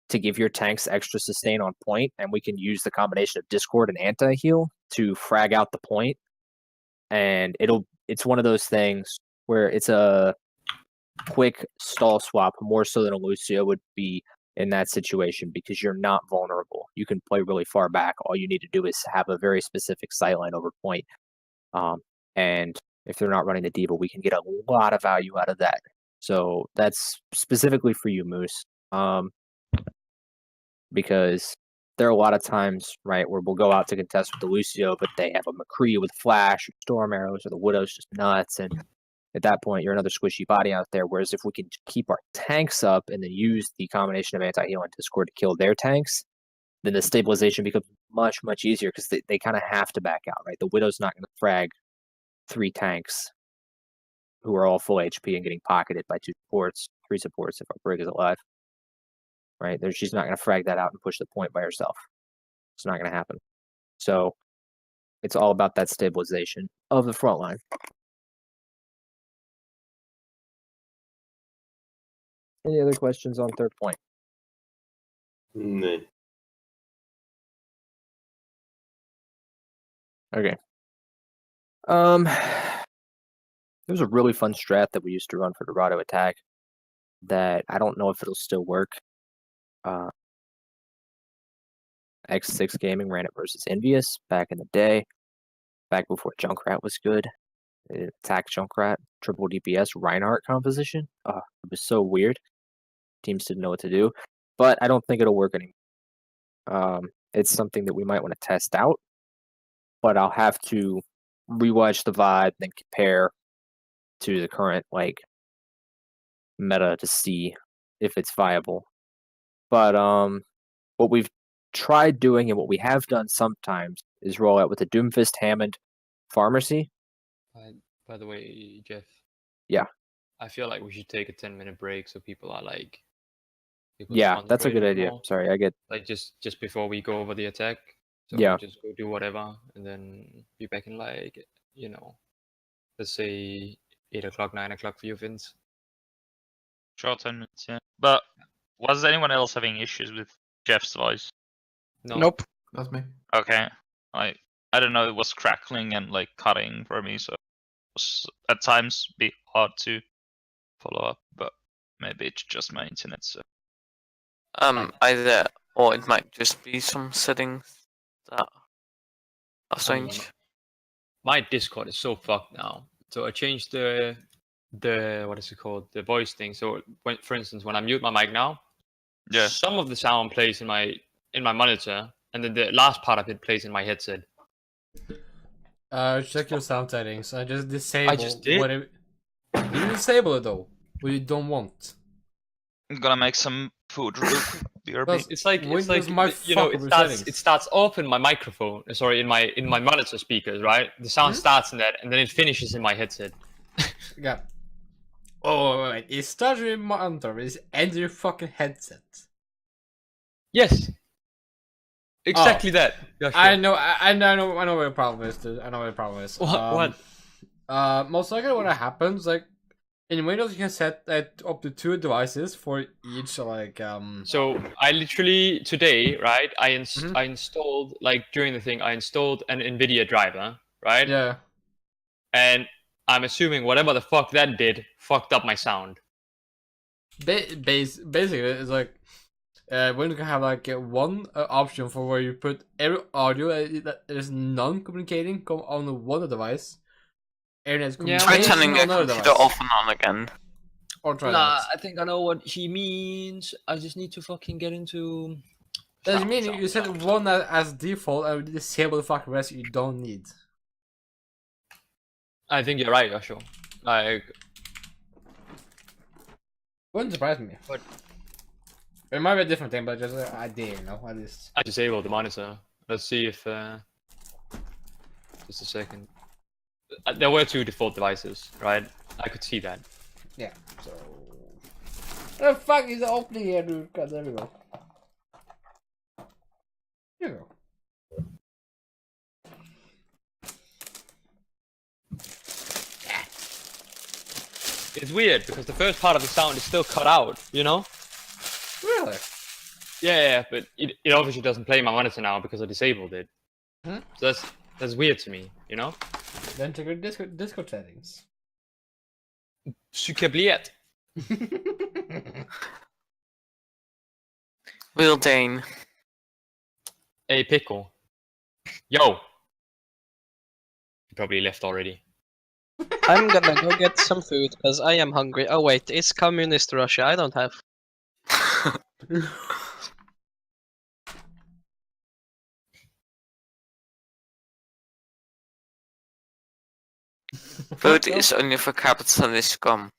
to give your tanks extra sustain on point, and we can use the combination of Discord and anti-heal to frag out the point. And it's one of those things where it's a quick stall swap more so than a Lucio would be in that situation because you're not vulnerable. You can play really far back. All you need to do is have a very specific sightline over point. And if they're not running the diva, we can get a lot of value out of that. So that's specifically for you, Moose. Because there are a lot of times, right, where we'll go out to contest with the Lucio, but they have a McCree with flash, or storm arrows, or the Widow's just nuts, and At that point, you're another squishy body out there. Whereas if we can keep our tanks up and then use the combination of anti-heal and Discord to kill their tanks, then the stabilization becomes much, much easier because they kind of have to back out, right? The Widow's not going to frag 3 tanks who are all full HP and getting pocketed by 2 supports, 3 supports if our Brig is alive, right? She's not going to frag that out and push the point by herself. It's not going to happen. So it's all about that stabilization of the front line. Any other questions on third point? No. Okay. There was a really fun strat that we used to run for Dorado attack that I don't know if it'll still work. X6 Gaming ran it versus Envious back in the day, back before Junkrat was good. It attacked Junkrat, triple DPS, Reinhardt composition. It was so weird. Teams didn't know what to do, but I don't think it'll work anymore. It's something that we might want to test out, but I'll have to rewatch the VOD and compare to the current meta to see if it's viable. But what we've tried doing and what we have done sometimes is roll out with a Doomfist Hammond Pharmacy. By the way, Jeff. Yeah. I feel like we should take a 10-minute break so people are yeah, that's a good idea. More. Sorry, I get just before we go over the attack. So yeah. we'll just go do whatever and then be back in let's say 8 o'clock, 9 o'clock for you, Vince. Sure, 10 minutes, yeah. But was anyone else having issues with Jeff's voice? No. Nope. That's me. Okay. I don't know, it was crackling and cutting for me, so it was at times be hard to follow up, but maybe it's just my internet, so. Either, or it might just be some settings that are strange. My Discord is so fucked now. So I changed the what is it called? The voice thing. So for instance, when I mute my mic now, yeah, some of the sound plays in my monitor, and then the last part of it plays in my headset. Check your sound settings. I just disable. I just did. You disable it though. What you don't want. I'm gonna make some food real quick. BRB. It's like settings. it starts off in my microphone. Sorry, in my monitor speakers, right? The sound starts in that, and then it finishes in my headset. Yeah. Oh wait, it starts in your monitor. It's and your fucking headset. Yes. Exactly that. Yeah, sure. I know what your problem is, dude. I know what your problem is. What? Most likely what happens, in Windows you can set up to 2 devices for each, So I literally today, right? I installed during the thing, I installed an NVIDIA driver, right? Yeah. And I'm assuming whatever the fuck that did fucked up my sound. Basically, it's when you can have one option for where you put every audio that is non-communicating come on one device, and it's try turning the computer off and on again. Or try Nah, that. I think I know what he means. I just need to fucking get into. Does mean you set one as default and disable the fucking rest you don't need? I think you're right, Joshua. Wouldn't surprise me. But it might be a different thing, but just an idea, at least. I disabled the monitor. Let's see if. Just a second. There were 2 default devices, right? I could see that. Yeah. So. What the fuck is the opening here, dude? God, there we go. Here we go. It's weird because the first part of the sound is still cut out, you know? Really? Yeah, but it obviously doesn't play my monitor now because I disabled it. Hmm? So that's weird to me, you know? Then check your Discord settings. Sukabliet. Will Dane. Hey, Pickle. Yo. He probably left already. I'm gonna go get some food because I am hungry. Oh wait, it's communist Russia. I don't have. Vote is only for capitalist scum.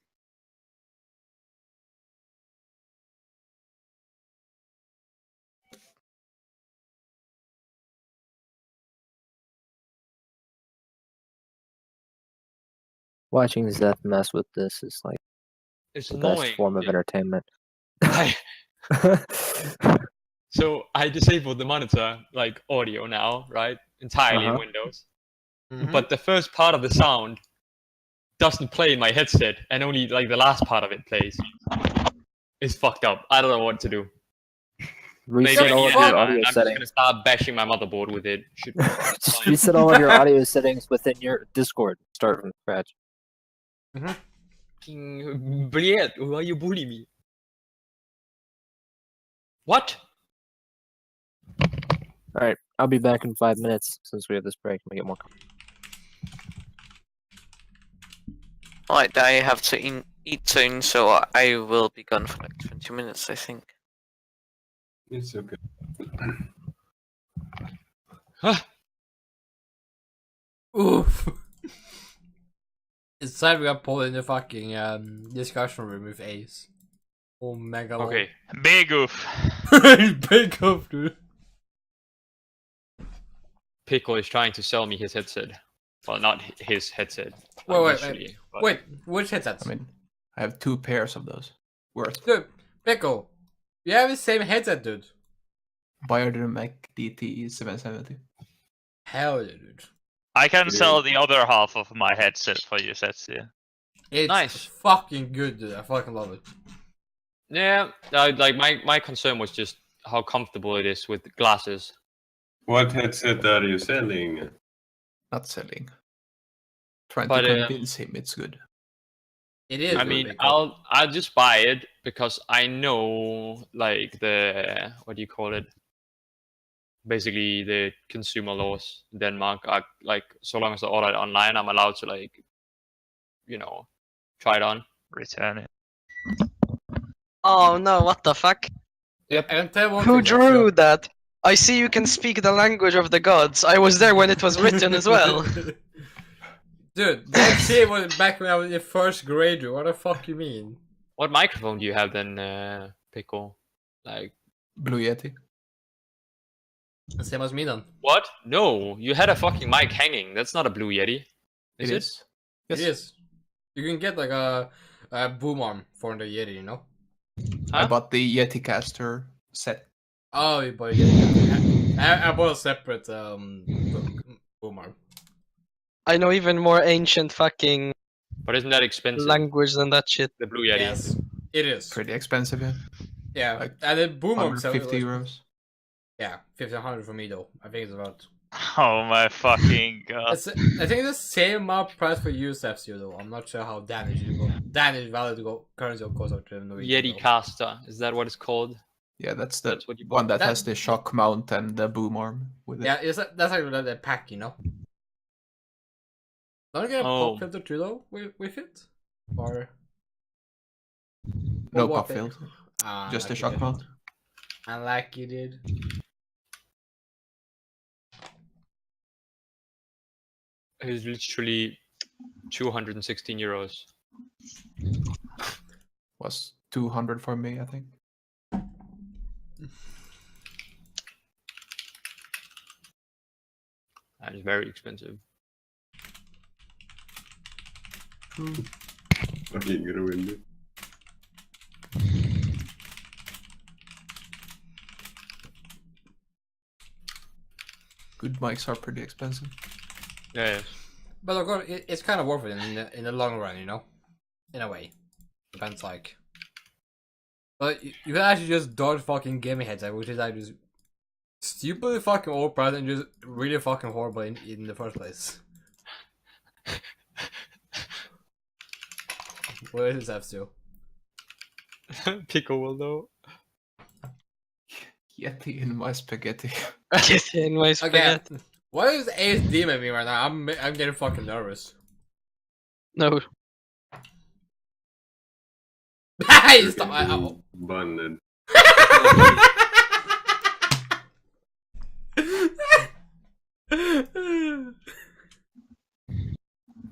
Watching Zeth mess with this is like It's the annoying. best form of entertainment. So I disabled the monitor, like audio now, right? Entirely in Uh-huh. Windows. Mhm. But the first part of the sound doesn't play in my headset, and only like the last part of it plays. It's fucked up. I don't know what to do. Reset Maybe all of yeah, your audio I'm just settings. gonna start bashing my motherboard with it. Should be Just fine. reset all of your audio settings within your Discord. Start from scratch. Fucking Briette, why you bully me? What? Alright, I'll be back in 5 minutes since we have this break. We get more. Alright, I have to eat soon, so I will be gone for like 20 minutes, I think. It's okay. Oof. It's time we got pulled in the fucking discussion room with Ace. Oh mega. Okay. Big oof. Big up, dude. Pickle is trying to sell me his headset. Well, not his headset. Wait, literally, but- Wait, which headsets? I mean, I have 2 pairs of those. Worth. Dude, Pickle, you have the same headset, dude. Biodynamic DT 770. Hell yeah, dude. I can Yeah. sell the other half of my headset for you, Setsi. It's Nice. fucking good, dude. I fucking love it. Yeah, like my concern was just how comfortable it is with glasses. What headset are you selling? Not selling. Trying But, to convince him it's good. It is. I good, mean, Pickle. I'll just buy it because I know like the what do you call it? Basically, the consumer laws in Denmark are like so long as I order it online, I'm allowed to like, try it on. Return it. Oh no, what the fuck? I can tell one Who thing, drew that? I see you can speak the language of the gods. I was there when it was written as well. Dude, that shit was back when I was in first grade, dude. What the fuck you mean? What microphone do you have then, Pickle? Like Blue Yeti. Same as me then. what? No, you had a fucking mic hanging. That's not a Blue Yeti. Is it? Is. Yes. It is. You can get like a boom arm for the Yeti, you know? I Huh? bought the Yeti caster set. Oh, you bought a Yeti. I bought a separate boom arm. I know even more ancient fucking But isn't that expensive? language than that shit. The Blue Yeti. Yes, it is. Pretty expensive, yeah. Yeah, like and the boom arm itself 150 was- euros. Yeah, 1500 for me though. I think it's about. Oh my fucking god. I think it's the same amount price for USFC though. I'm not sure how Danish is. Danish valid currency of course out to Norwegian. Yeti though. caster. Is that what it's called? Yeah, that's the That's what you one that That- has the shock mount and the boom arm with it. Yeah, that's like the pack, you know. Don't you get a Oh. pop filter too though with it, or No what pop the- filter, Ah, just the like you shock did. mount. And like you did. It's literally 216 euros. Was 200 for me, I think. That is very expensive. Okay, get a window. Good mics are pretty expensive. Yeah. But of course, it's kind of worth it in the long run, you know. In a way, depends like. But you can actually just dodge fucking gaming headset, which is like just stupidly fucking overpriced and just really fucking horrible in the first place. What is this F2? Pickle will know. Yeti in my spaghetti. Get in my Okay, spaghetti. what is Ace DMing me right now? I'm getting fucking nervous. No. Hey, stop! Bonded.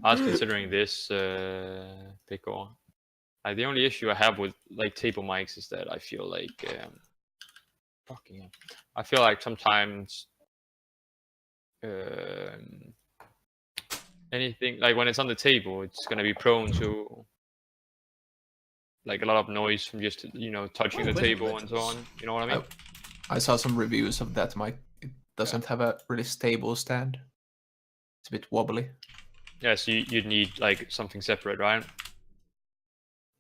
I was considering this before. Like the only issue I have with like table mics is that I feel like fucking hell. I feel like sometimes anything like when it's on the table, it's gonna be prone to like a lot of noise from just touching the table and so on. You know what I mean? I saw some reviews of that mic. It doesn't have a really stable stand. It's a bit wobbly. Yeah, so you'd need like something separate, right?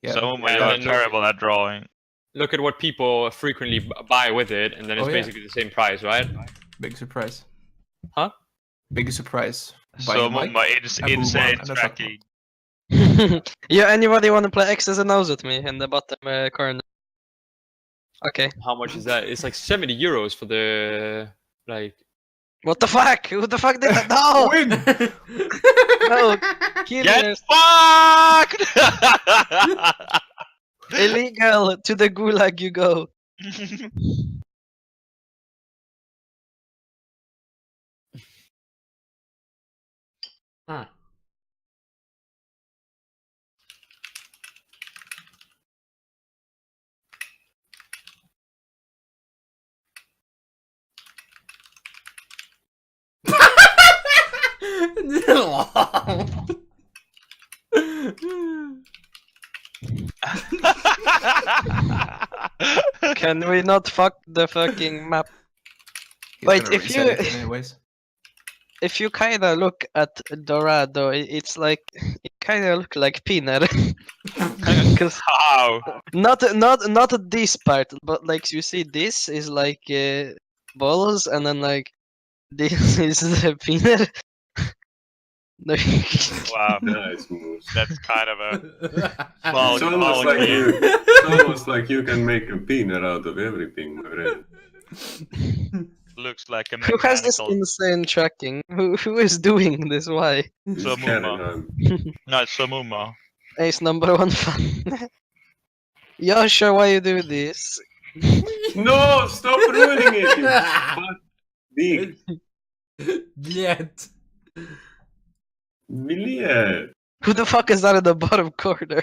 Yeah. So you are terrible at drawing. Look at what people frequently buy with it, and then it's basically the same price, right? Big surprise. Huh? Big surprise. So it's insane tracking. Yeah, anybody want to play X's and O's with me in the bottom corner? Okay. How much is that? It's like 70 euros for the like. What the fuck? Who the fuck did that? No! No! Kill Get us. fucked! Illegal! To the gulag you go. Huh. Can we not fuck the fucking map? He's Wait, gonna if reset you- it anyways. If you kinda look at Dorado, it's like it kinda look like peanut. Cause How? not this part, but like you see, this is like balls, and then like this is the peanut. No. Wow, Nice moves. that's kind of a small, It's almost small like game. it's almost like you can make a peanut out of everything, my friend. Looks like a Who has this mechanical. insane tracking? Who is doing this? Why? It's So Canon. No, it's Samuma. Ace number one fan. Yeah, sure. Why you do this? No, stop ruining it, you fuck dick. Yet. Milliard. Who the fuck is that in the bottom corner?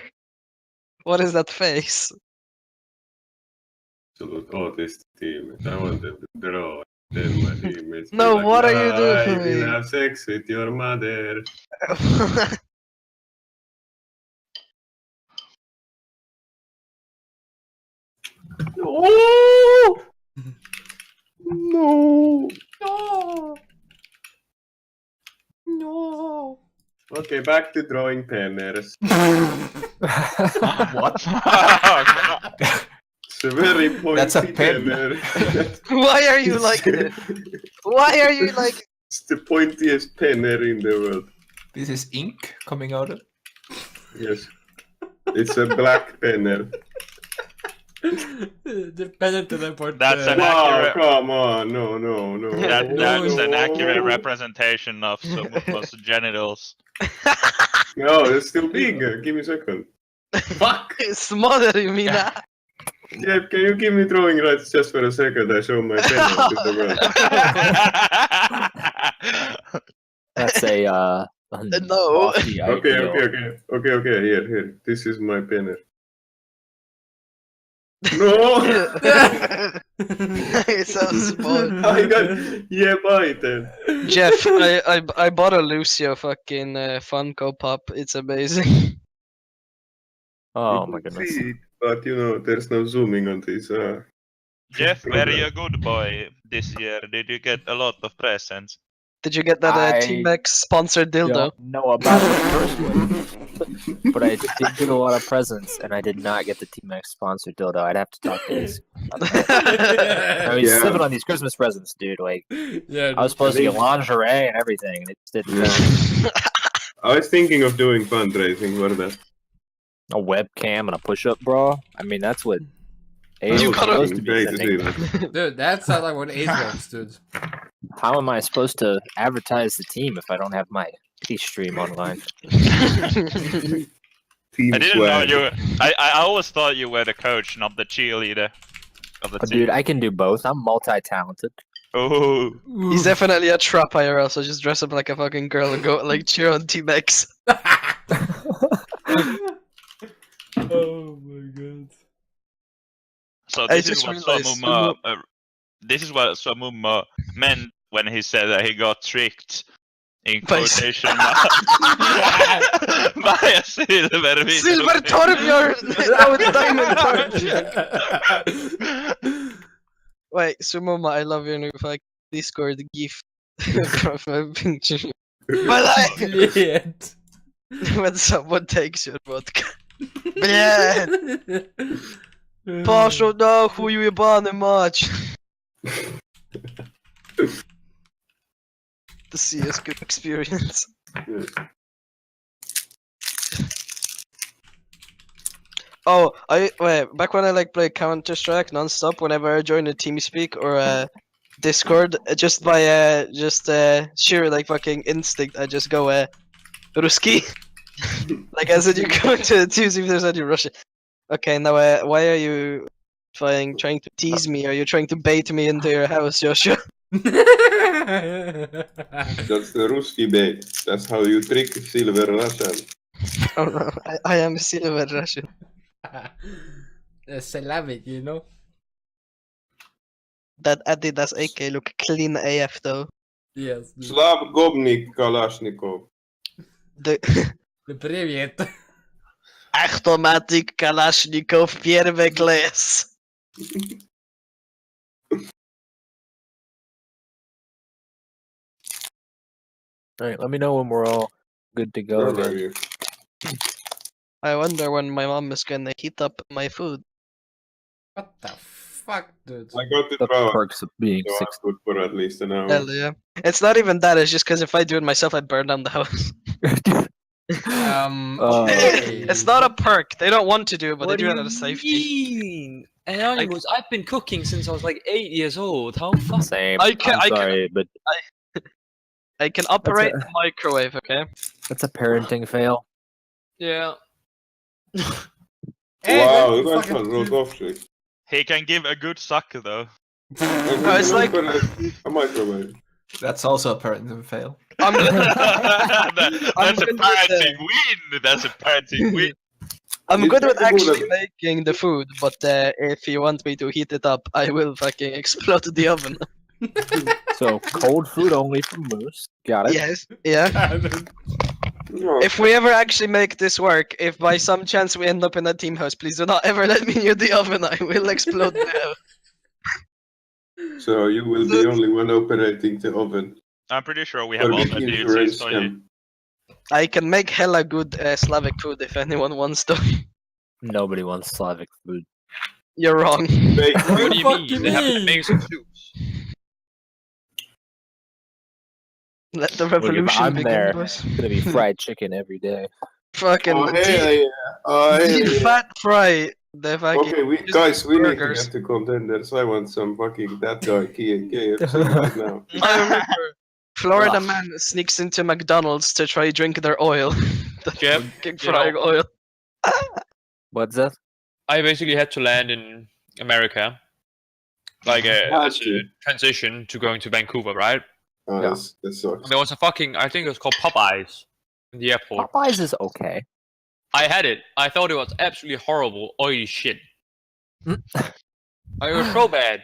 What is that face? Absolute autist teammate. I want them to draw. Then my teammates. be No, like, what are you "I doing?" will have sex with your mother. No! No! No. No. Okay, back to drawing penners. What? It's a very pointy That's a pen. penner. Why are you like this? Why are you like? It's the pointiest penner in the world. This is ink coming out of. Yes. It's a black penner. The pen teleport. That's an Wow, accurate. come on. No. That's an No. accurate representation of Samuma's genitals. No, it's still bigger. Give me a second. Fuck! Smaller, you mean? Jeff, can you give me drawing rights just for a second? I show my penner to the world. That's a No. lofty ideal. Okay. Here. This is my penner. No! It's so small. I got. Yeah, buy it then. Jeff, I bought a Lucio fucking Funko Pop. It's amazing. Oh You my can goodness. see it, but there's no zooming on this. Jeff, were you a good boy this year? Did you get a lot of presents? Did you get that I T-Max sponsored dildo? Don't know about the first one, but I did get a lot of presents, and I did not get the T-Max sponsored dildo. I'd have to talk to Ace. I mean, Yeah. slipping on these Christmas presents, dude. Like, Yeah. I was supposed to get lingerie and everything, and it just didn't happen. I was thinking of doing fundraising for that. A webcam and a push-up bra. I mean, that's what Ace You was gotta- supposed to be Great to see sending. that. Dude, that sounds like what Ace wants, dude. How am I supposed to advertise the team if I don't have my peace stream online? Team I didn't know swag. you. I always thought you were the coach, not the cheerleader of the Oh, team. dude, I can do both. I'm multi-talented. Oh, He's definitely a trap IRL, so just dress up like a fucking girl and go like cheer on T-Max. Oh my god. So I this is just what realized Suomuma, this is what Suomuma meant when he said that he got tricked in By- quotation marks by a silver Silver Torbjörn! No, it's Diamond Torbjörn! Wait, Sumoma, I love your new Discord gift from a picture. But Блядь. when someone takes your vodka. Блядь! Пошел нахуй, ебаный матч! The CS:GO experience. Oh, back when I played Counter-Strike non-stop, whenever I joined a TeamSpeak or a Discord, just by sheer fucking instinct, I just go Ruski. As in you go to see if there's any Russian. Okay, now why are you trying to tease me? Are you trying to bait me into your house, Joshua? That's the Ruski bait. That's how you trick silver Russian. Oh no, I am silver Russian. Salavic, you know? That Adidas AK look clean AF though. Yes. Slav Gobnik Kalashnikov. The Привет. Automatic Kalashnikov первый класс. All right, let me know when we're all good to go Where are again. you? I wonder when my mom is gonna heat up my food. What the fuck, dude? I got the The draw. perks of being So I'm 6. good for at least an hour. Hell yeah. It's not even that, it's just because if I do it myself, I'd burn down the house. Okay. It's not a perk. They don't want to do it, but What they do do it you out of safety. mean? Anonymous, I've been cooking since I was like 8 years old. How fuck? Same. I can- I'm I can- sorry, but I can operate a- the microwave, okay? that's a parenting fail. Yeah. Hey, Wow, don't you guys fucking got rolled off trick. He can give a good suck though. No, it's like- a microwave. That's also a parenting fail. I'm That's I'm a good with parenting win. That's a parenting win. I'm It's good with pretty good actually at- making the food, but if you want me to heat it up, I will fucking explode the oven. So cold food only for Moose. Got it. Yes, yeah. No, If we ever actually make this work, if by some chance we end up in a team house, please do not ever let me near the oven. I will explode the oven. so you will be only one operating the oven. I'm pretty sure we have For all big the dudes in insurance Story. scam. I can make hella good Slavic food if anyone wants to. Nobody wants Slavic food. You're wrong. Fake What What the do you fuck mean? you They have mean? amazing soups. Let the Well, if revolution I'm begin, there, boys. it's gonna be fried chicken every day. Fucking Oh, hey, oh, deep hey. fat fry. The fucking Okay, just guys, we need to burgers. get to contenders. I want some fucking that guy KFC right now. I remember Florida Ugh. man sneaks into McDonald's to try drink their oil. The Jeff, fucking you know- frying oil. What's that? I basically had to land in America, like Had as a to. transition to going to Vancouver, right? Oh, Yeah. that sucks. There was a fucking, I think it was called Popeyes in the airport. Popeyes is okay. I had it. I thought it was absolutely horrible, oily shit. Mm. It was so bad.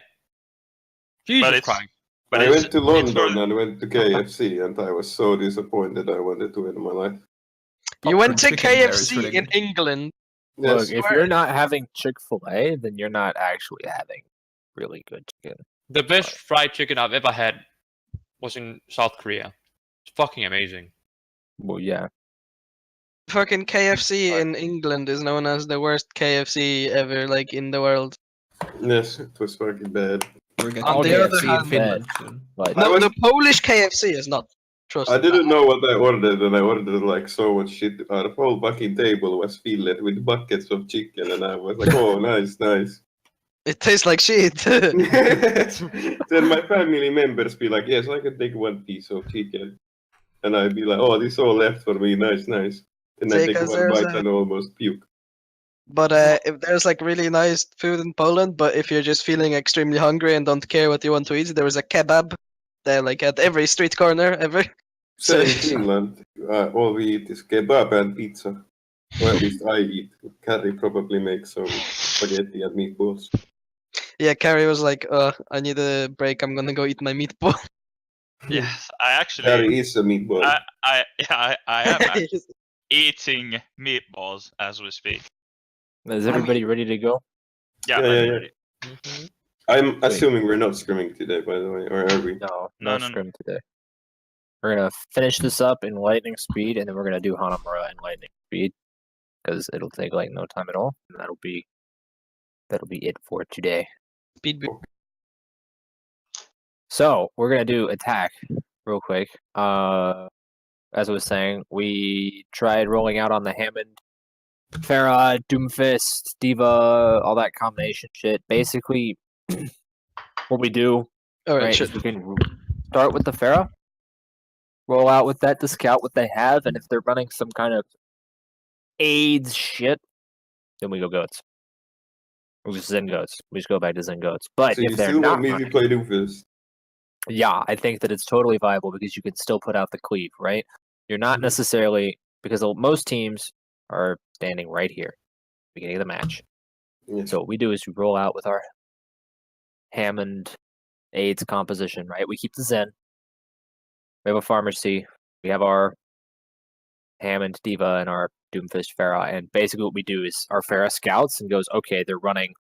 Jesus it's- Christ. But I it's- went to it's for- London and went to KFC, and I was so disappointed. I wanted to end my life. You went to Popcorn chicken there is KFC really in good. England. Yes, Look, if you're not having Chick-fil-A, then you're not actually having really good chicken. The best fried chicken I've ever had was in South Korea. It's fucking amazing. Well, yeah. Fucking KFC in England is known as the worst KFC ever, in the world. yes, it was fucking bad. We're getting On the KFC other in hand- Finland soon. Like, I No, was- the Polish KFC is not. Trust I me. didn't know what I ordered, and I ordered like so much shit. Our whole fucking table was filled with buckets of chicken, and I was like, "Oh, nice, nice." It tastes like shit. Then my family members be like, "Yes, I can take one piece of chicken," and I'd be like, "Oh, this all left for me, nice, nice." And I take Because one there's bite and almost puke. But if there's really nice food in Poland, but if you're just feeling extremely hungry and don't care what you want to eat, there is a kebab there at every street corner ever. So in Finland, all we eat is kebab and pizza. Or at least I eat. Carrie probably makes some spaghetti and meatballs. Yeah, Carrie was like, I need a break. I'm gonna go eat my meatball. Yes, I actually. Carrie is a meatball. I am actually eating meatballs as we speak. Is everybody ready to go? Yeah, Yeah, I'm yeah. ready. I'm assuming we're not scrimming today, by the way, or are we? No, No, no no, no. scrim today. We're gonna finish this up in lightning speed, and then we're gonna do Hanamura in lightning speed because it'll take like no time at all, and that'll be it for today. Speed boost. So we're gonna do attack real quick. As I was saying, we tried rolling out on the Hammond, Farah, Doomfist, Diva, all that combination shit. Basically, what we do, Alright, right, sure. is we can start with the Farah, roll out with that to scout what they have, and if they're running some kind of AIDS shit, then we go goats. We just Zen goats. We just go back to Zen goats. But So if you they're still not want me to running, play Doofus? yeah, I think that it's totally viable because you can still put out the cleave, right? You're not necessarily because most teams are standing right here, beginning of the match. Yes. So what we do is we roll out with our Hammond AIDS composition, right? We keep the Zen. We have a pharmacy. We have our Hammond Diva and our Doomfist Farah. And basically what we do is our Farah scouts and goes, okay, they're running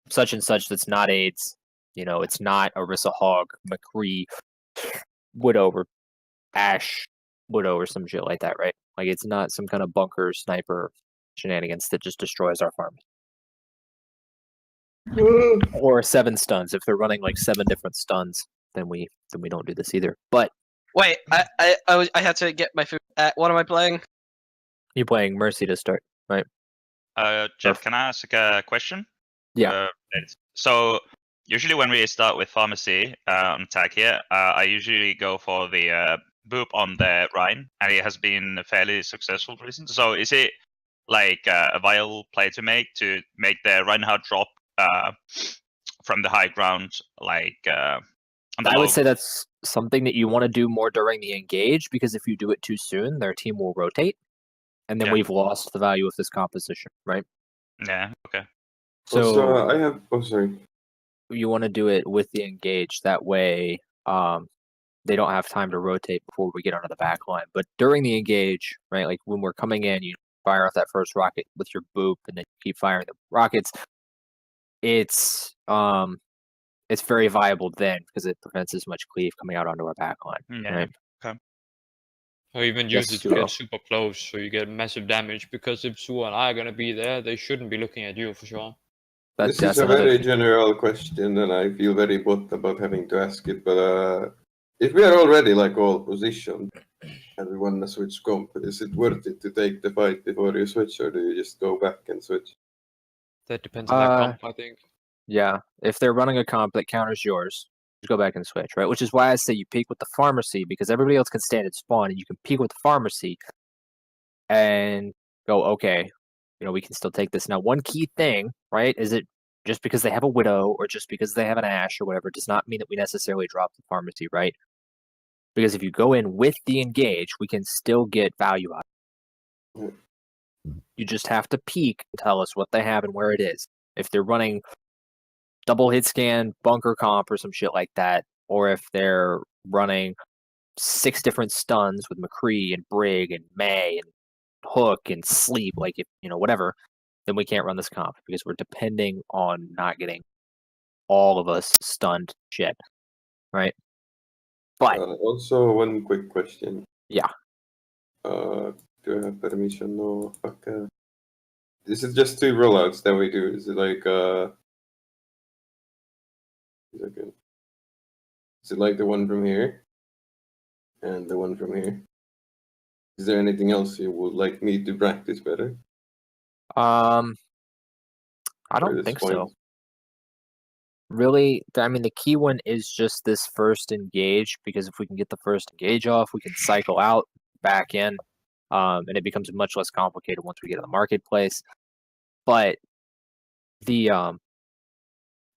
such and such that's not AIDS. You know, it's not Orisa Hogg, McCree, Widow, or Ash Widow, or some shit like that, right? Like it's not some kind of bunker sniper shenanigans that just destroys our farm. Or 7 stuns. If they're running like 7 different stuns, then we don't do this either. But Wait, I had to get my food. What am I playing? you're playing Mercy to start, right? Jeff, can I ask a question? Yeah. So usually when we start with pharmacy on attack here, I usually go for the boop on the Rhine, and it has been fairly successful recently. So is it like a viable play to make the Reinhardt drop from the high ground, like on the I low? would say that's something that you want to do more during the engage, because if you do it too soon, their team will rotate, and then we've lost the value of this composition, right? Yeah, okay. So Also, I have. Oh, sorry. You want to do it with the engage. That way, they don't have time to rotate before we get onto the back line. But during the engage, right, like when we're coming in, you fire off that first rocket with your boop, and then you keep firing the rockets. It's very viable then because it prevents as much cleave coming out onto our back line. Yeah. Right? Okay. Or even Yes, use it to Suo. get super close, so you get massive damage. Because if Suo and I are gonna be there, they shouldn't be looking at you for sure. This That's is a another very thing. general question, and I feel very bot about having to ask it. But if we are already like all positioned and we want to switch comp, is it worth it to take the fight before you switch, or do you just go back and switch? That depends on that comp, I think. Yeah, if they're running a comp that counters yours, just go back and switch, right? Which is why I say you peek with the pharmacy, because everybody else can stand at spawn, and you can peek with the pharmacy and go, okay, you know, we can still take this. Now, one key thing, right, is it just because they have a Widow or just because they have an Ash or whatever does not mean that we necessarily drop the pharmacy, right? Because if you go in with the engage, we can still get value out of it. You just have to peek and tell us what they have and where it is. If they're running double hit scan, bunker comp, or some shit like that, or if they're running 6 different stuns with McCree and Brig and May and Hook and Sleep, like if you know whatever, then we can't run this comp because we're depending on not getting all of us stunned shit, right? But Also, one quick question. Yeah. Do I have permission? No. Fuck. This is just 2 rollouts that we do. Is it like Is it like the one from here and the one from here? Is there anything else you would like me to practice better? I Or don't this think point? so. Really, I mean, the key one is just this first engage, because if we can get the first engage off, we can cycle out, back in, and it becomes much less complicated once we get to the marketplace. But the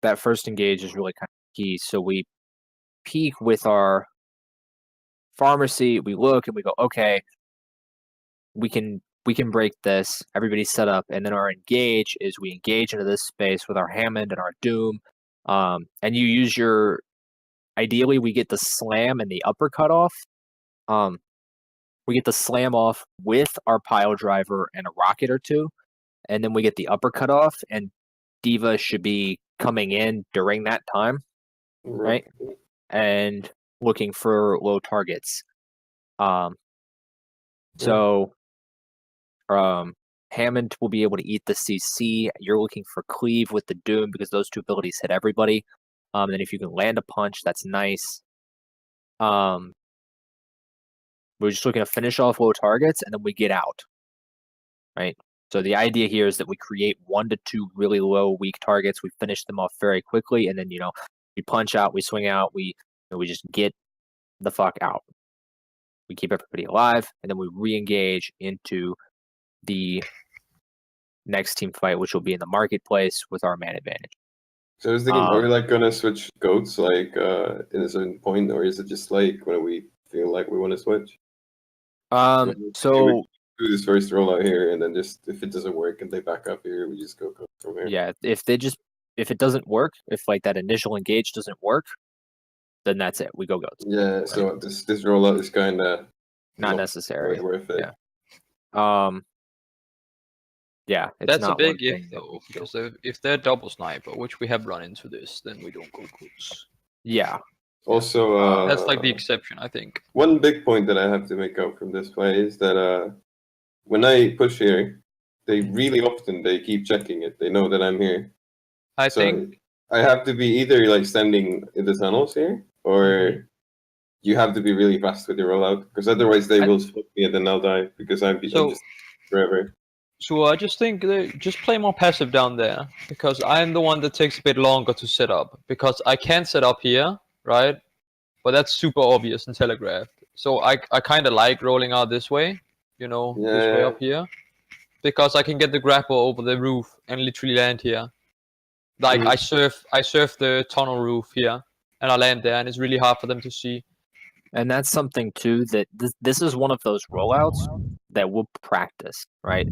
that first engage is really kind of key. So we peak with our pharmacy, we look and we go, okay, we can break this. Everybody's set up, and then our engage is we engage into this space with our Hammond and our Doom, and you use your. Ideally, we get the slam and the uppercut off. We get the slam off with our pile driver and a rocket or two, and then we get the uppercut off, and Diva should be coming in during that time, right? And looking for low targets. So Hammond will be able to eat the CC. You're looking for Cleave with the Doom because those two abilities hit everybody. And if you can land a punch, that's nice. We're just looking to finish off low targets, and then we get out, right? So the idea here is that we create 1 to 2 really low, weak targets. We finish them off very quickly, and then we punch out, we swing out, we just get the fuck out. We keep everybody alive, and then we re-engage into the next team fight, which will be in the marketplace with our man advantage. So I was thinking, are we gonna switch goats in a certain point, or is it just when we feel like we want to switch? So do this first rollout here, and then just if it doesn't work and they back up here, we just go from here. Yeah, if it doesn't work, if that initial engage doesn't work, then that's it. We go goats. Yeah. Right. So this rollout is kind of not necessary. Worth it. Yeah. Yeah, it's that's not a big if though, because if they're double sniper, which we have run into this, then we don't go goats. Yeah. Also, that's the exception, I think. One big point that I have to make out from this play is that when I push here, they really often keep checking it. They know that I'm here. I think I have to be either standing in the tunnels here, or you have to be really fast with your rollout, because otherwise they will split me and then I'll die because I'm just forever. So I just think just play more passive down there, because I'm the one that takes a bit longer to set up, because I can set up here, right? But that's super obvious and telegraphed. So I kind of like rolling out this way, this way up here, because I can get the grapple over the roof and literally land here. I surf the tunnel roof here, and I land there, and it's really hard for them to see. And that's something too that this is one of those rollouts that we'll practice, right?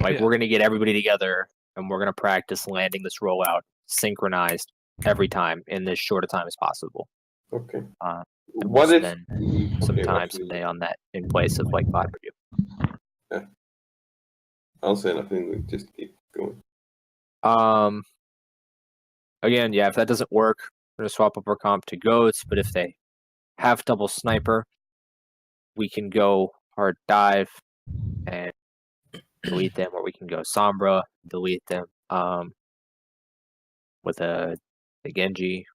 We're gonna get everybody together, and we're gonna practice landing this rollout synchronized every time in as short a time as possible. Okay. What if then some time someday on that in place of 5 of you? Yeah. I'll say nothing. We just keep going. Again, if that doesn't work, we're gonna swap up our comp to goats. But if they have double sniper, we can go hard dive and delete them, or we can go Sombra, delete them with a Genji,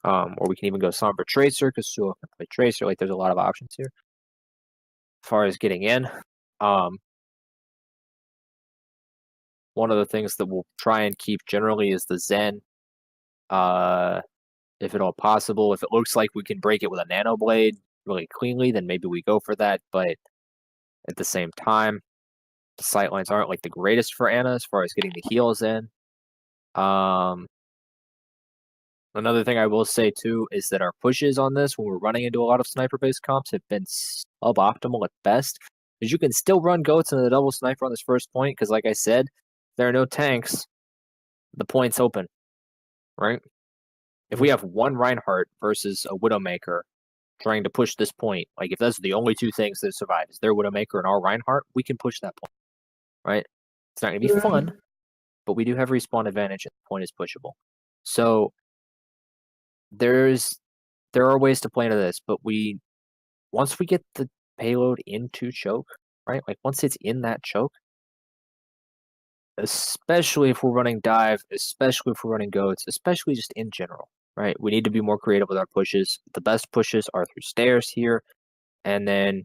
or we can even go Sombra Tracer because Suo can play Tracer. There's a lot of options here. As far as getting in, one of the things that we'll try and keep generally is the Zen. If at all possible, if it looks like we can break it with a Nano Blade really cleanly, then maybe we go for that. But at the same time, the sightlines aren't the greatest for Ana as far as getting the heals in. Another thing I will say too is that our pushes on this, when we're running into a lot of sniper-based comps, have been suboptimal at best. Because you can still run goats into the double sniper on this first point, because like I said, there are no tanks. The point's open, right? If we have one Reinhardt versus a Widowmaker trying to push this point, if that's the only two things that survive, is their Widowmaker and our Reinhardt, we can push that point, right? It's not going to be fun, but we do have respawn advantage and the point is pushable. So there are ways to play into this, but once we get the payload into choke, right? Once it's in that choke, especially if we're running dive, especially if we're running goats, especially just in general, right? We need to be more creative with our pushes. The best pushes are through stairs here, and then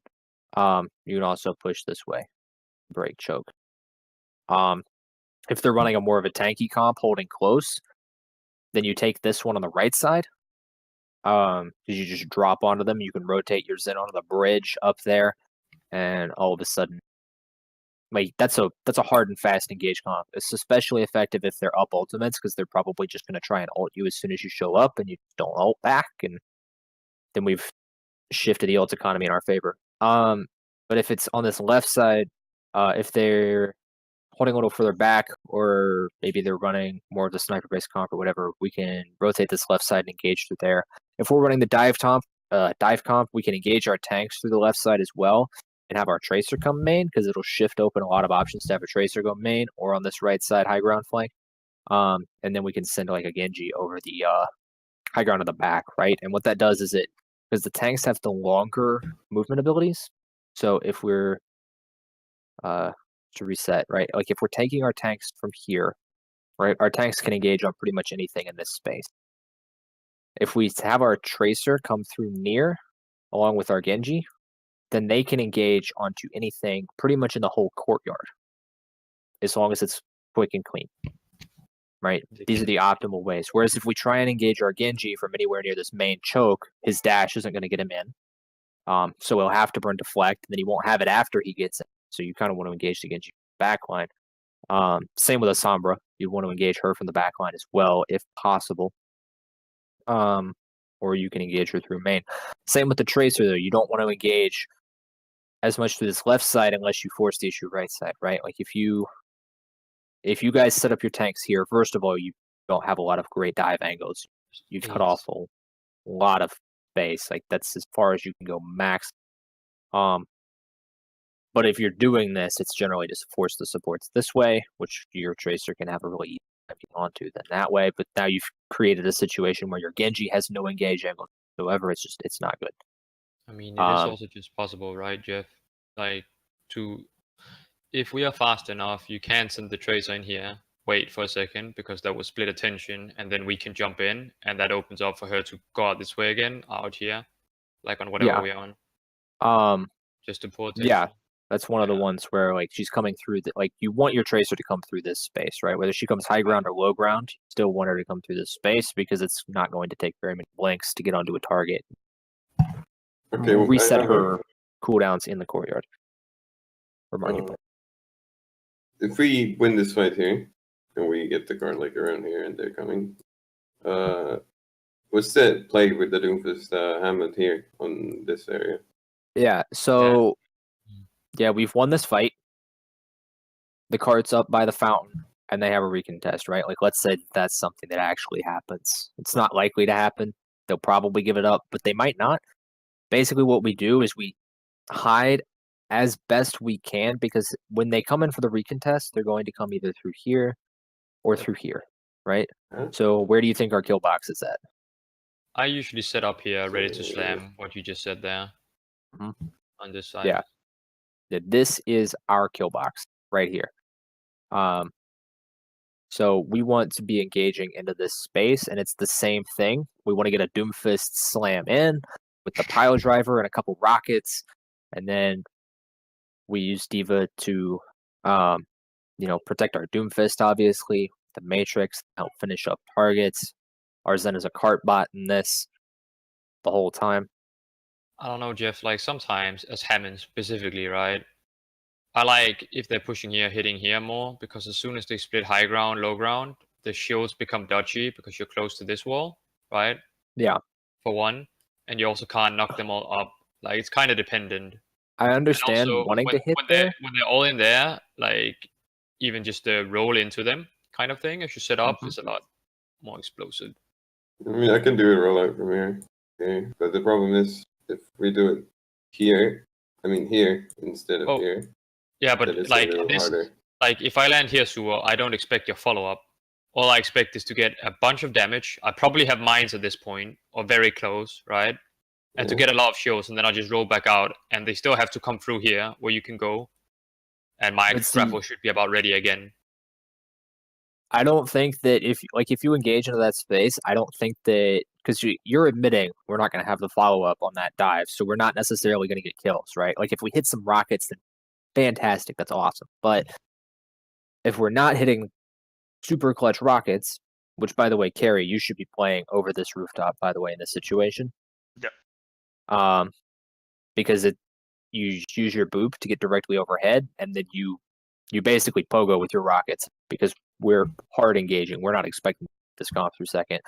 you can also push this way, break choke. If they're running a more of a tanky comp holding close, then you take this one on the right side, because you just drop onto them. You can rotate your Zen onto the bridge up there, and all of a sudden, that's a hard and fast engage comp. It's especially effective if they're up ultimates, because they're probably just going to try and ult you as soon as you show up, and you don't ult back, and then we've shifted the ult economy in our favor. But if it's on this left side, if they're holding a little further back, or maybe they're running more of the sniper-based comp or whatever, we can rotate this left side and engage through there. If we're running the dive comp, we can engage our tanks through the left side as well and have our tracer come main, because it'll shift open a lot of options to have a tracer go main or on this right side high ground flank. And then we can send like a Genji over the high ground of the back, right? And what that does is because the tanks have the longer movement abilities. So if we're to reset, right? Like if we're taking our tanks from here, right? Our tanks can engage on pretty much anything in this space. If we have our tracer come through near, along with our Genji, then they can engage onto anything pretty much in the whole courtyard, as long as it's quick and clean, right? These are the optimal ways. Whereas if we try and engage our Genji from anywhere near this main choke, his dash isn't going to get him in. So he'll have to burn deflect, and then he won't have it after he gets in. So you kind of want to engage the Genji backline. Same with a Sombra. You want to engage her from the backline as well, if possible. Or you can engage her through main. Same with the Tracer, though. You don't want to engage as much through this left side unless you force the issue right side, right? Like if you guys set up your tanks here, first of all, you don't have a lot of great dive angles. You've cut off a lot of space. Like that's as far as you can go max. But if you're doing this, it's generally just force the supports this way, which your Tracer can have a really easy time getting onto than that way. But now you've created a situation where your Genji has no engage angle whatsoever. It's not good. I mean, it is also just possible, right, Jeff? Like, if we are fast enough, you can send the Tracer in here, wait for a second, because that will split attention, and then we can jump in, and that opens up for her to go out this way again, out here, like on whatever we are on. Just to pull attention. Yeah, that's one of the ones where, like, she's coming through, like, you want your Tracer to come through this space, right? Whether she comes high ground or low ground, you still want her to come through this space, because it's not going to take very many blinks to get onto a target. Okay, well, reset her cooldowns in the courtyard. Or market. If we win this fight here, and we get the card like around here, and they're coming, what's the play with the Doomfist Hamlet here on this area? Yeah, so we've won this fight. The card's up by the fountain, and they have a recontest, right? Like, let's say that's something that actually happens. It's not likely to happen. They'll probably give it up, but they might not. Basically, what we do is we hide as best we can, because when they come in for the recontest, they're going to come either through here or through here, right? So where do you think our kill box is at? I usually set up here, ready to slam what you just said there. On this side. Yeah. This is our kill box right here. So we want to be engaging into this space, and it's the same thing. We want to get a Doomfist slam in with the pile driver and a couple rockets, and then we use D.Va to, protect our Doomfist, obviously. The Matrix, help finish up targets. Our Zen is a cart bot in this the whole time. I don't know, Jeff. Like, sometimes, as Hammond specifically, right? I like if they're pushing here, hitting here more, because as soon as they split high ground, low ground, the shields become dodgy because you're close to this wall, right? Yeah. For one. And you also can't knock them all up. Like, it's kind of dependent. I understand wanting to hit there. When they're all in there, like, even just the roll into them kind of thing, as you set up, is a lot more explosive. I mean, I can do a rollout from here. Okay. But the problem is, if we do it here instead of here. Yeah, but like if I land here, Suo, I don't expect your follow-up. All I expect is to get a bunch of damage. I probably have mines at this point, or very close, right? And to get a lot of shields, and then I'll just roll back out, and they still have to come through here, where you can go. And my grapple should be about ready again. I don't think that if you engage into that space, I don't think that, because you're admitting we're not going to have the follow-up on that dive, so we're not necessarily going to get kills, right? Like, if we hit some rockets, then fantastic, that's awesome. But if we're not hitting super clutch rockets, which, by the way, Carrie, you should be playing over this rooftop, by the way, in this situation. Yep. Because you use your boop to get directly overhead, and then you basically pogo with your rockets, because we're hard engaging. We're not expecting this comp through second.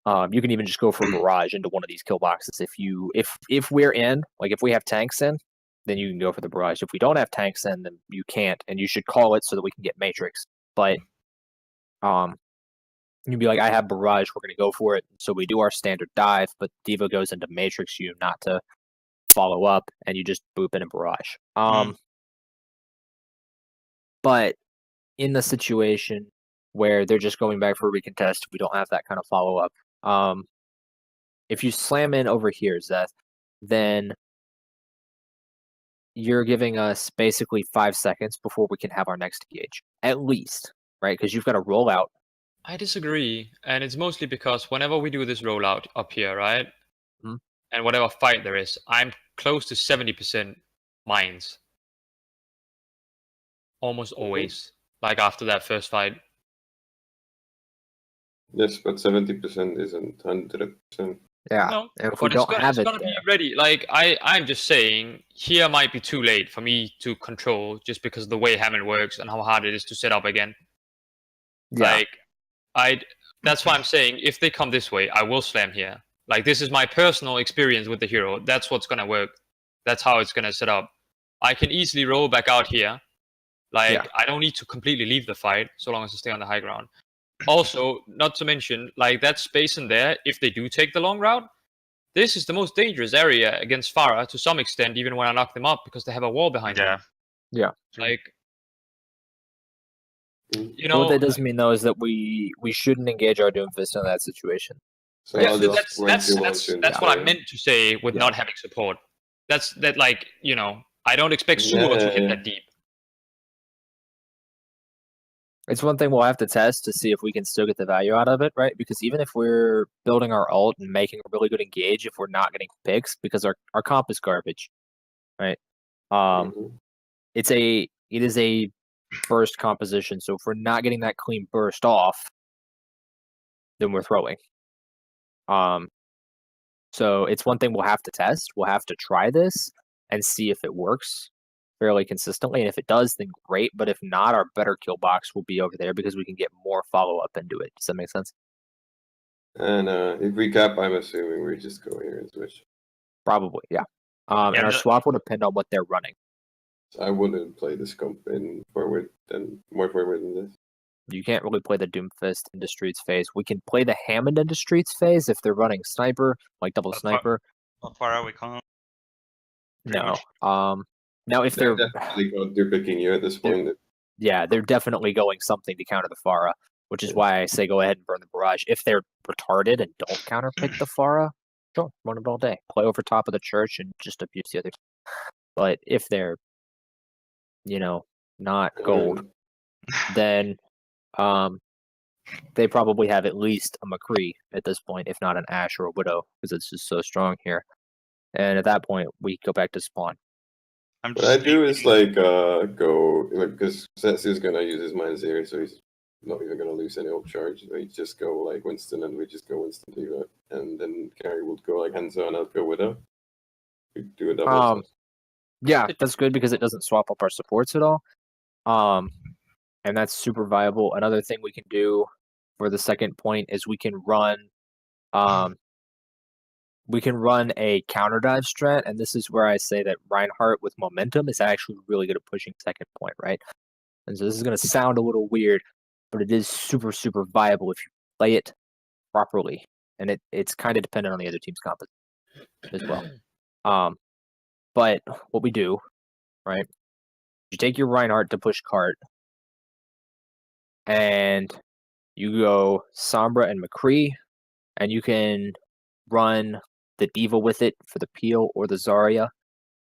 You can even just go for a barrage into one of these kill boxes if we're in, like if we have tanks in, then you can go for the barrage. If we don't have tanks in, then you can't, and you should call it so that we can get matrix. But you'd be like, I have barrage, we're gonna go for it. So we do our standard dive, but Diva goes into matrix you not to follow up, and you just boop in a barrage. But in the situation where they're just going back for a recontest, we don't have that kind of follow up. If you slam in over here, Zeth, then you're giving us basically 5 seconds before we can have our next engage, at least, right? Because you've got to roll out. I disagree, and it's mostly because whenever we do this rollout up here, right, and whatever fight there is, I'm close to 70% mines. Almost always, like after that first fight. Yes, but 70% isn't 100%. Yeah, No, and if we but don't have it's it gonna be there, ready. Like I'm just saying, here might be too late for me to control just because of the way Hammond works and how hard it is to set up again. yeah, Like that's why I'm saying if they come this way, I will slam here. Like this is my personal experience with the hero. That's what's gonna work. That's how it's gonna set up. I can easily roll back out here. Like Yeah. I don't need to completely leave the fight so long as I stay on the high ground. Also, not to mention, like that space in there, if they do take the long route, this is the most dangerous area against Farah to some extent, even when I knock them up, because they have a wall behind them. yeah. Like, you But what know, that doesn't mean though is that we shouldn't engage our Doomfist in that situation. So yeah, I'll just that's what I meant to say with not having support. That's like, you know, I don't expect Sumo to hit that deep. It's one thing we'll have to test to see if we can still get the value out of it, right? Because even if we're building our ult and making a really good engage, if we're not getting picks, because our comp is garbage, right? It is a burst composition, so if we're not getting that clean burst off, then we're throwing. So it's one thing we'll have to test. We'll have to try this and see if it works fairly consistently. And if it does, then great. But if not, our better kill box will be over there because we can get more follow up into it. Does that make sense? And if we cap, I'm assuming we just go here and switch. Probably, yeah. And our swap will depend on what they're running. I wouldn't play this comp in forward more forward than this. You can't really play the Doomfist into Streets phase. We can play the Hammond into Streets phase if they're running sniper, like double sniper. How far are we calling? No. Now if they're they're picking you at this point. Yeah, they're definitely going something to counter the Pharah, which is why I say go ahead and burn the barrage. If they're retarded and don't counter pick the Pharah, sure, run it all day. Play over top of the church and just abuse the other team. But if they're, you know, not gold, then they probably have at least a McCree at this point, if not an Ash or a Widow, because it's just so strong here. And at that point, we go back to spawn. What I do is like go because Setsu is gonna use his mines here, so he's not even gonna lose any ult charge. So he just go like Winston, and we just go Winston Diva, and then Carrie would go like Hanzo, and I'll go Widow. We do a double. Yeah, that's good because it doesn't swap up our supports at all. And that's super viable. Another thing we can do for the second point is we can run a counter dive strat, and this is where I say that Reinhardt with momentum is actually really good at pushing second point, right? And so this is going to sound a little weird, but it is super, super viable if you play it properly. And it's kind of dependent on the other team's composition as well. But what we do, right, you take your Reinhardt to push cart, and you go Sombra and McCree, and you can run the Diva with it for the Peel or the Zarya.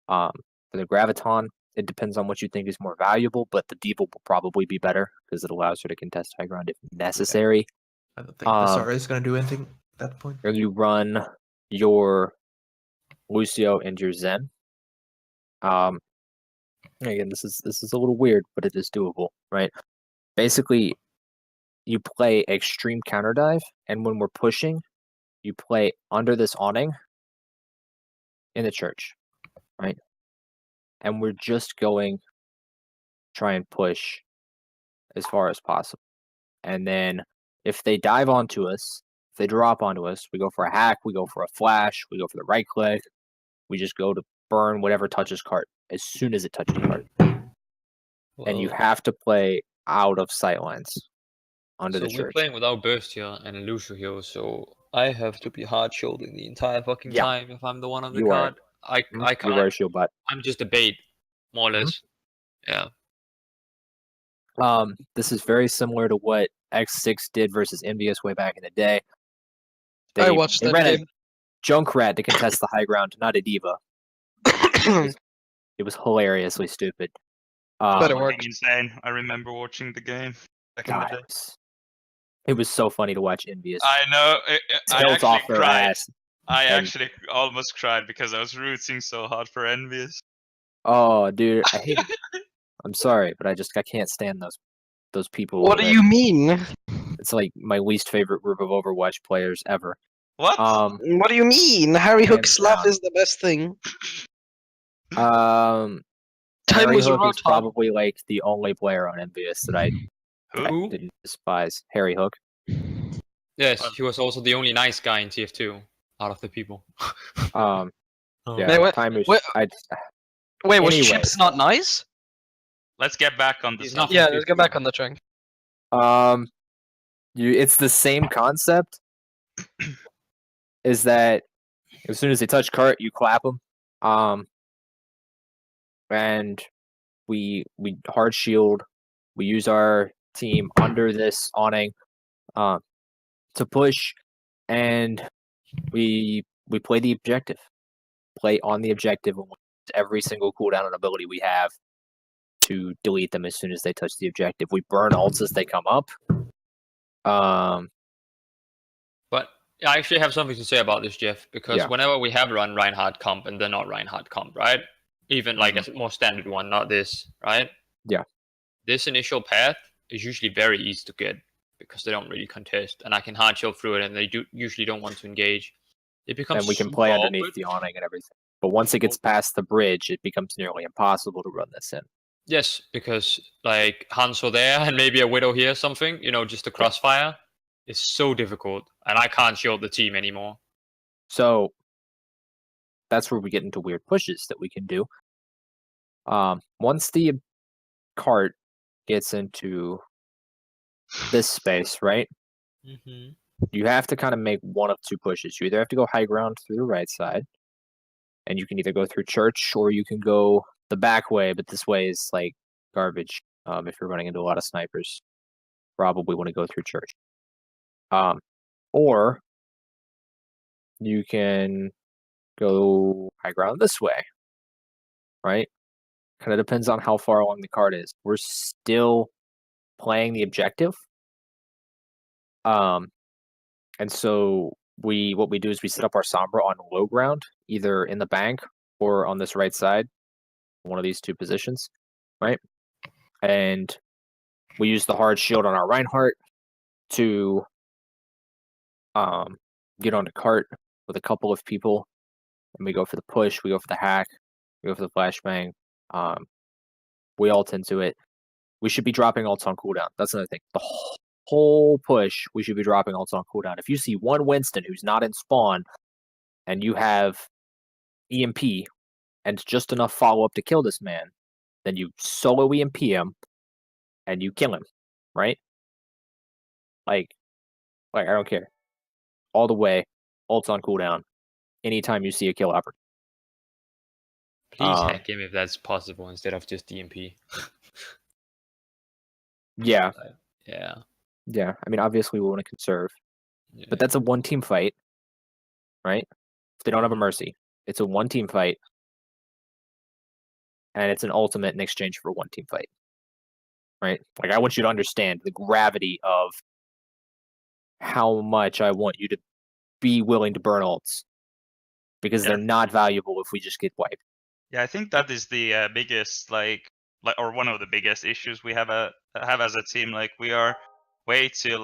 For the Graviton, it depends on what you think is more valuable, but the Diva will probably be better because it allows her to contest high ground if necessary. I don't think the Zarya is going to do anything at that point. Or you run your Lucio and your Zen. Again, this is a little weird, but it is doable, right? Basically, you play extreme counter dive, and when we're pushing, you play under this awning in the church, right? And we're just going try and push as far as possible. And then if they dive onto us, If they drop onto us, we go for a hack, we go for a flash, we go for the right click. We just go to burn whatever touches cart as soon as it touches cart. And you have to play out of sightlines under So the we're church. playing without Burst here and Illusion here, so I have to be hard shielding the entire fucking Yeah. time if I'm the one on the You are. card. I You can't. are a shield bot. I'm just a bait, more or less. Yeah. This is very similar to what X6 did versus Envious way back in the day. I watched they that ran game. a Junkrat to contest the high ground, not a diva. It was hilariously stupid. But it Fucking worked. insane. I remember watching the game back in the God, day. it was so funny to watch Envious I know. I tilt actually off their cried. ass. I and- actually almost cried because I was rooting so hard for Envious. Oh, dude, I hate it. I'm sorry, but I can't stand those people. What do that- you mean? It's like my least favorite group of Overwatch players ever. What? What do you mean? Harry Hook Hands slap down. is the best thing. Time Time was Hook is Rotom. probably like the only player on Envious that I Who? didn't despise. Harry Hook. Yes, he was also the only nice guy in TF2 out of the people. Yeah, Wait, what- Time is. what- Wait, was Anyway. Chips not nice? Let's get back on the He's not- subject. Yeah, let's get back on the track. It's the same concept. Is that as soon as they touch cart, you clap them. And we hard shield. We use our team under this awning, to push, and we play the objective. Play on the objective and use every single cooldown and ability we have to delete them as soon as they touch the objective. We burn ults as they come up. But I actually have something to say about this, Jeff, because Yeah. whenever we have run Reinhardt comp and they're not Reinhardt comp, right? Even like a more standard one, not this, right? Yeah. This initial path is usually very easy to get because they don't really contest, and I can hard shield through it, and they usually don't want to engage. It becomes and we can super play underneath awkward. the awning and everything. But once it gets past the bridge, it becomes nearly impossible to run this in. Yes, because like Hanzo there and maybe a Widow here, something, just a crossfire is so difficult, and I can't shield the team anymore. So that's where we get into weird pushes that we can do. Once the cart gets into this space, right? Mm-hmm. You have to kind of make one of two pushes. You either have to go high ground through the right side, and you can either go through church or you can go the back way, but this way is like garbage. If you're running into a lot of snipers, probably want to go through church. Or you can go high ground this way, right? Kind of depends on how far along the card is. We're still playing the objective. And so what we do is we set up our Sombra on low ground, either in the bank or on this right side, one of these two positions, right? And we use the hard shield on our Reinhardt to get onto cart with a couple of people, and we go for the push, we go for the hack, we go for the flashbang. We ult into it. We should be dropping ults on cooldown. That's another thing. The whole push, we should be dropping ults on cooldown. If you see one Winston who's not in spawn, and you have EMP and just enough follow up to kill this man, then you solo EMP him and you kill him, right? Like I don't care. All the way, ults on cooldown. Anytime you see a kill opportunity. Please hack him if that's possible instead of just DMP. Yeah. Yeah. Yeah. I mean, obviously we want to conserve, Yeah. but that's a one-team fight, right? If they don't have a mercy, it's a one-team fight, and it's an ultimate in exchange for a one-team fight, right? Like, I want you to understand the gravity of how much I want you to be willing to burn ults, because they're not valuable if we just get wiped. Yeah, I think that is the biggest or one of the biggest issues we have as a team. Like, we are way too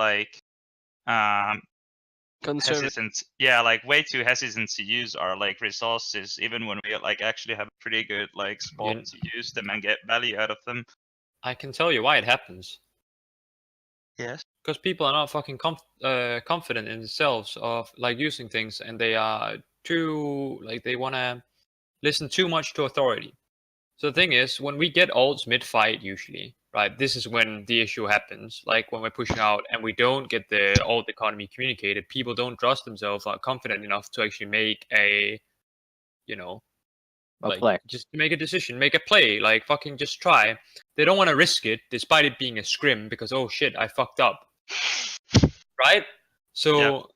hesitant. Yeah, like way too hesitant to use our resources, even when we actually have a pretty good spot to use them and get value out of them. I can tell you why it happens. Yes. because people are not fucking confident in themselves of like using things, and they are too like they want to listen too much to authority. So the thing is, when we get ults mid-fight, usually, right, this is when the issue happens. Like when we're pushing out and we don't get the ult economy communicated, people don't trust themselves, are confident enough to actually make a, you know, like play. just make a decision, make a play, like fucking just try. They don't want to risk it, despite it being a scrim, because oh shit, I fucked up, right? So,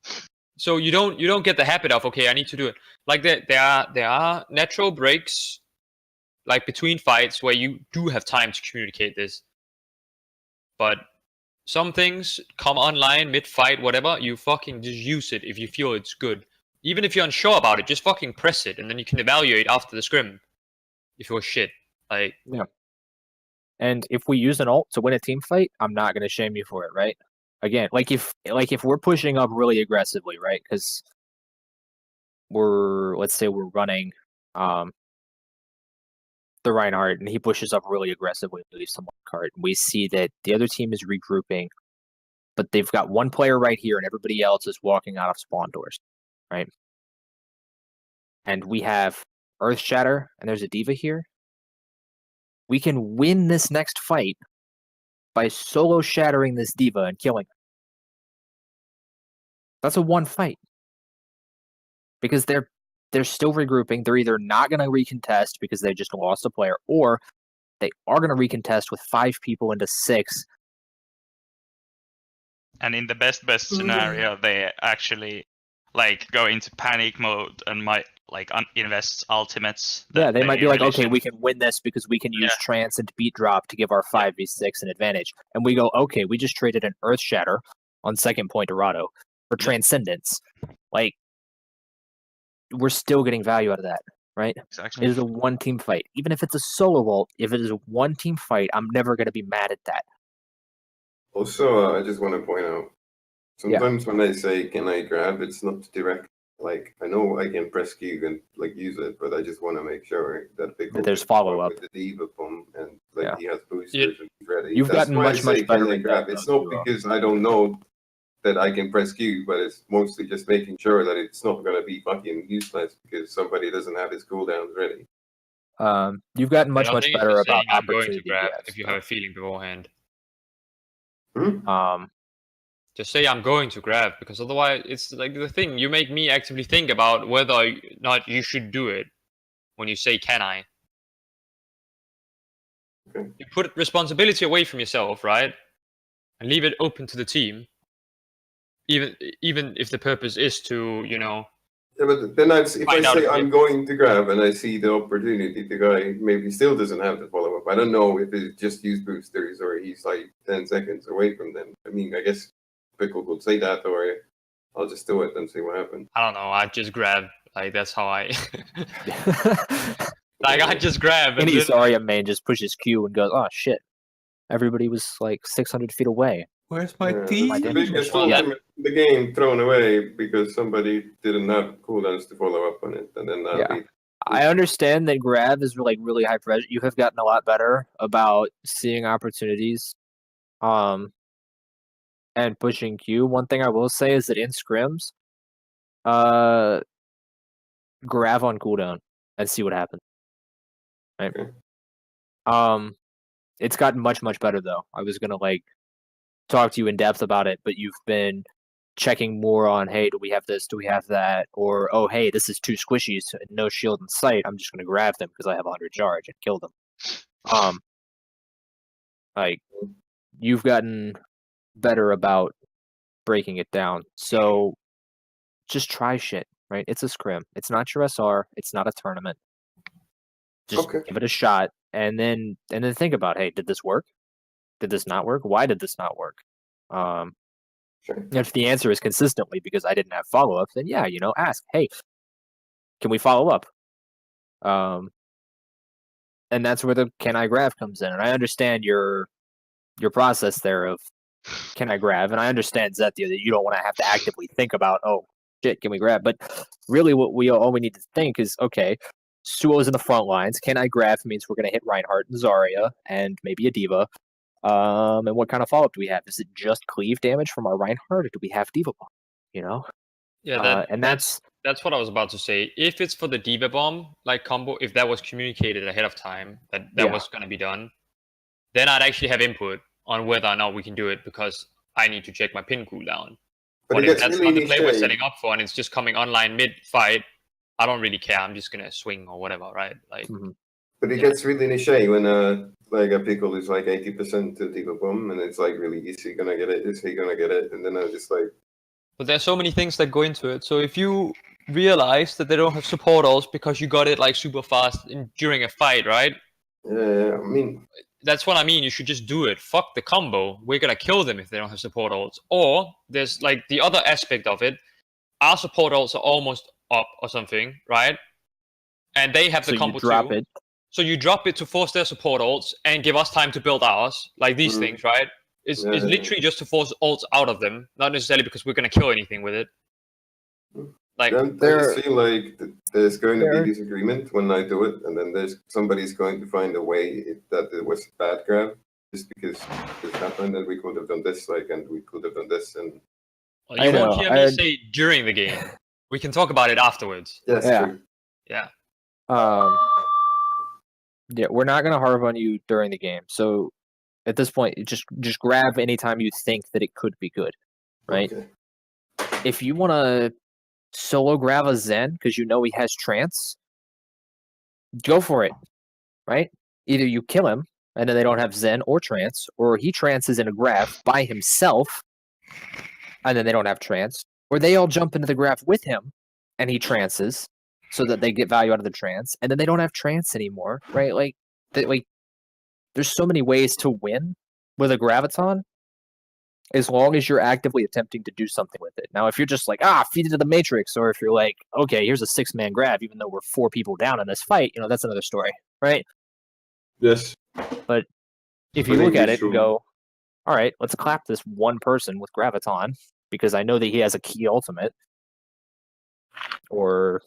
so you don't get the habit of okay, I need to do it. Like there are natural breaks, like between fights, where you do have time to communicate this. But some things come online mid-fight, whatever. You fucking just use it if you feel it's good. Even if you're unsure about it, just fucking press it, and then you can evaluate after the scrim if you're shit. Like yeah. And if we use an ult to win a team fight, I'm not gonna shame you for it, right? Again, like if we're pushing up really aggressively, right? Because let's say we're running the Reinhardt, and he pushes up really aggressively, leaves some cart, and we see that the other team is regrouping, but they've got one player right here, and everybody else is walking out of spawn doors, right? And we have Earth Shatter, and there's a D.Va here. We can win this next fight by solo shattering this D.Va and killing her. That's a one fight. Because they're still regrouping. They're either not going to recontest because they just lost a player, or they are going to recontest with 5 people into 6. And in the best scenario, they actually like go into panic mode and might like invest ultimates. Yeah, they might be like, okay, should. we can win this because we can use trance and beat drop to give our 5v6 an advantage. And we go, okay, we just traded an Earth Shatter on second point Dorado for Transcendence. Like, we're still getting value out of that, right? Exactly. It is a one-team fight. Even if it's a solo ult, if it is a one-team fight, I'm never going to be mad at that. Also, I just want to point out, sometimes when I say, can I grab, it's not direct. Like, I know I can press Q and like use it, but I just want to make sure that there's follow-up. With the D.Va pump and like he has boosters and he's ready. You've gotten much better can I at grab. that, It's not because I don't know that I can press Q, but it's mostly just making sure that it's not going to be fucking useless because somebody doesn't have his cooldowns ready. You've gotten much better about I'm going to opportunity. grab if you have a feeling beforehand. Hmm? Just say I'm going to grab, because otherwise it's like the thing, you make me actively think about whether or not you should do it when you say can I. Okay. You put responsibility away from yourself, right? And leave it open to the team. Even if the purpose is to, you know. Yeah, but then if I say I'm going to grab and I see the opportunity, the guy maybe still doesn't have the follow-up. I don't know if he just used boosters or he's like 10 seconds away from them. I mean, I guess Pickle would say that, or I'll just do it and see what happens. I don't know, I just grab. Like, that's how I... like, I just grab. Any Zarya main just pushes Q and goes, oh shit. Everybody was like 600 feet away. Where's my team? The biggest ultimate in the game thrown away because somebody didn't have cooldowns to follow up on it, and then I understand that grab is like really high pressure. You have gotten a lot better about seeing opportunities, and pushing Q. One thing I will say is that in scrims, grab on cooldown and see what happens. Right. Okay. It's gotten much better though. I was gonna like talk to you in depth about it, but you've been checking more on, hey, do we have this? Do we have that? Or, oh, hey, this is 2 squishies and no shield in sight. I'm just going to grab them because I have 100 charge and kill them. Like, you've gotten better about breaking it down. So just try shit, right? It's a scrim. It's not your SR. It's not a tournament. Just give it a shot, and then think about, hey, did this work? Did this not work? Why did this not work? If the answer is consistently because I didn't have follow-ups, then yeah, ask, hey, can we follow up? And that's where the can I grab comes in. And I understand your process there of can I grab, and I understand Zethia that you don't want to have to actively think about, oh shit, can we grab? But really, what all we need to think is, okay, Suo's in the front lines. Can I grab means we're going to hit Reinhardt and Zarya and maybe a D.Va. And what kind of follow-up do we have? Is it just cleave damage from our Reinhardt, or do we have Diva Bomb? You know? Yeah, and that's what I was about to say. If it's for the Diva Bomb like combo, if that was communicated ahead of time that was going to be done, then I'd actually have input on whether or not we can do it, because I need to check my pin cooldown. But if that's not the play we're setting up for and it's just coming online mid-fight, I don't really care. I'm just going to swing or whatever, right? Like. But it gets really niche when like a pickle is like 80% to Diva Bomb, and it's like really, is he gonna get it? Is he gonna get it? And then I just like. But there's so many things that go into it. So if you realize that they don't have support ults because you got it like super fast during a fight, right? Yeah, I mean. That's what I mean. You should just do it. Fuck the combo. We're gonna kill them if they don't have support ults. Or there's like the other aspect of it. Our support ults are almost up or something, right? And they have the combo too. It. So you drop it to force their support ults and give us time to build ours, like these things, right? It's literally just to force ults out of them, not necessarily because we're gonna kill anything with it. Like, I just feel like there's going to be disagreement when I do it, and then somebody's going to find a way that it was a bad grab, just because this happened, and we could have done this, and we could have done this, and. Well, you won't hear me say during the game. We can talk about it afterwards. Yes, true. Yeah. Yeah, we're not going to harp on you during the game. So at this point, just grab anytime you think that it could be good, right? Okay. If you want to solo grab a Zen because you know he has trance, go for it, right? Either you kill him and then they don't have Zen or trance, or he trances in a grab by himself and then they don't have trance, or they all jump into the grab with him and he trances, so that they get value out of the trance, and then they don't have trance anymore, right? Like there's so many ways to win with a graviton, as long as you're actively attempting to do something with it. Now, if you're just like, feed it to the Matrix, or if you're like, okay, here's a 6-man grab, even though we're 4 people down in this fight, that's another story, right? Yes. But if you look at it and go, all right, let's clap this one person with graviton, because I know that he has a key ultimate, or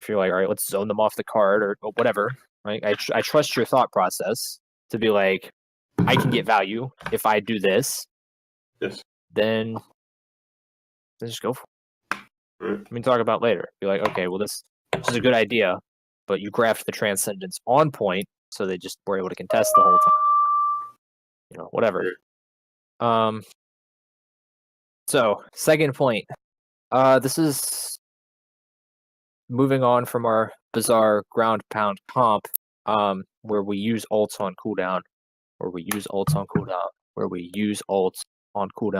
if you're like, all right, let's zone them off the card or whatever, right? I trust your thought process to be like, I can get value if I do this. Yes. Then just go for it. Right. We can talk about later. Be like, okay, well, this is a good idea, but you graphed the Transcendence on point, so they just were able to contest the whole time. Whatever. Right. So, second point. This is moving on from our bizarre ground pound comp, where we use ults on cooldown,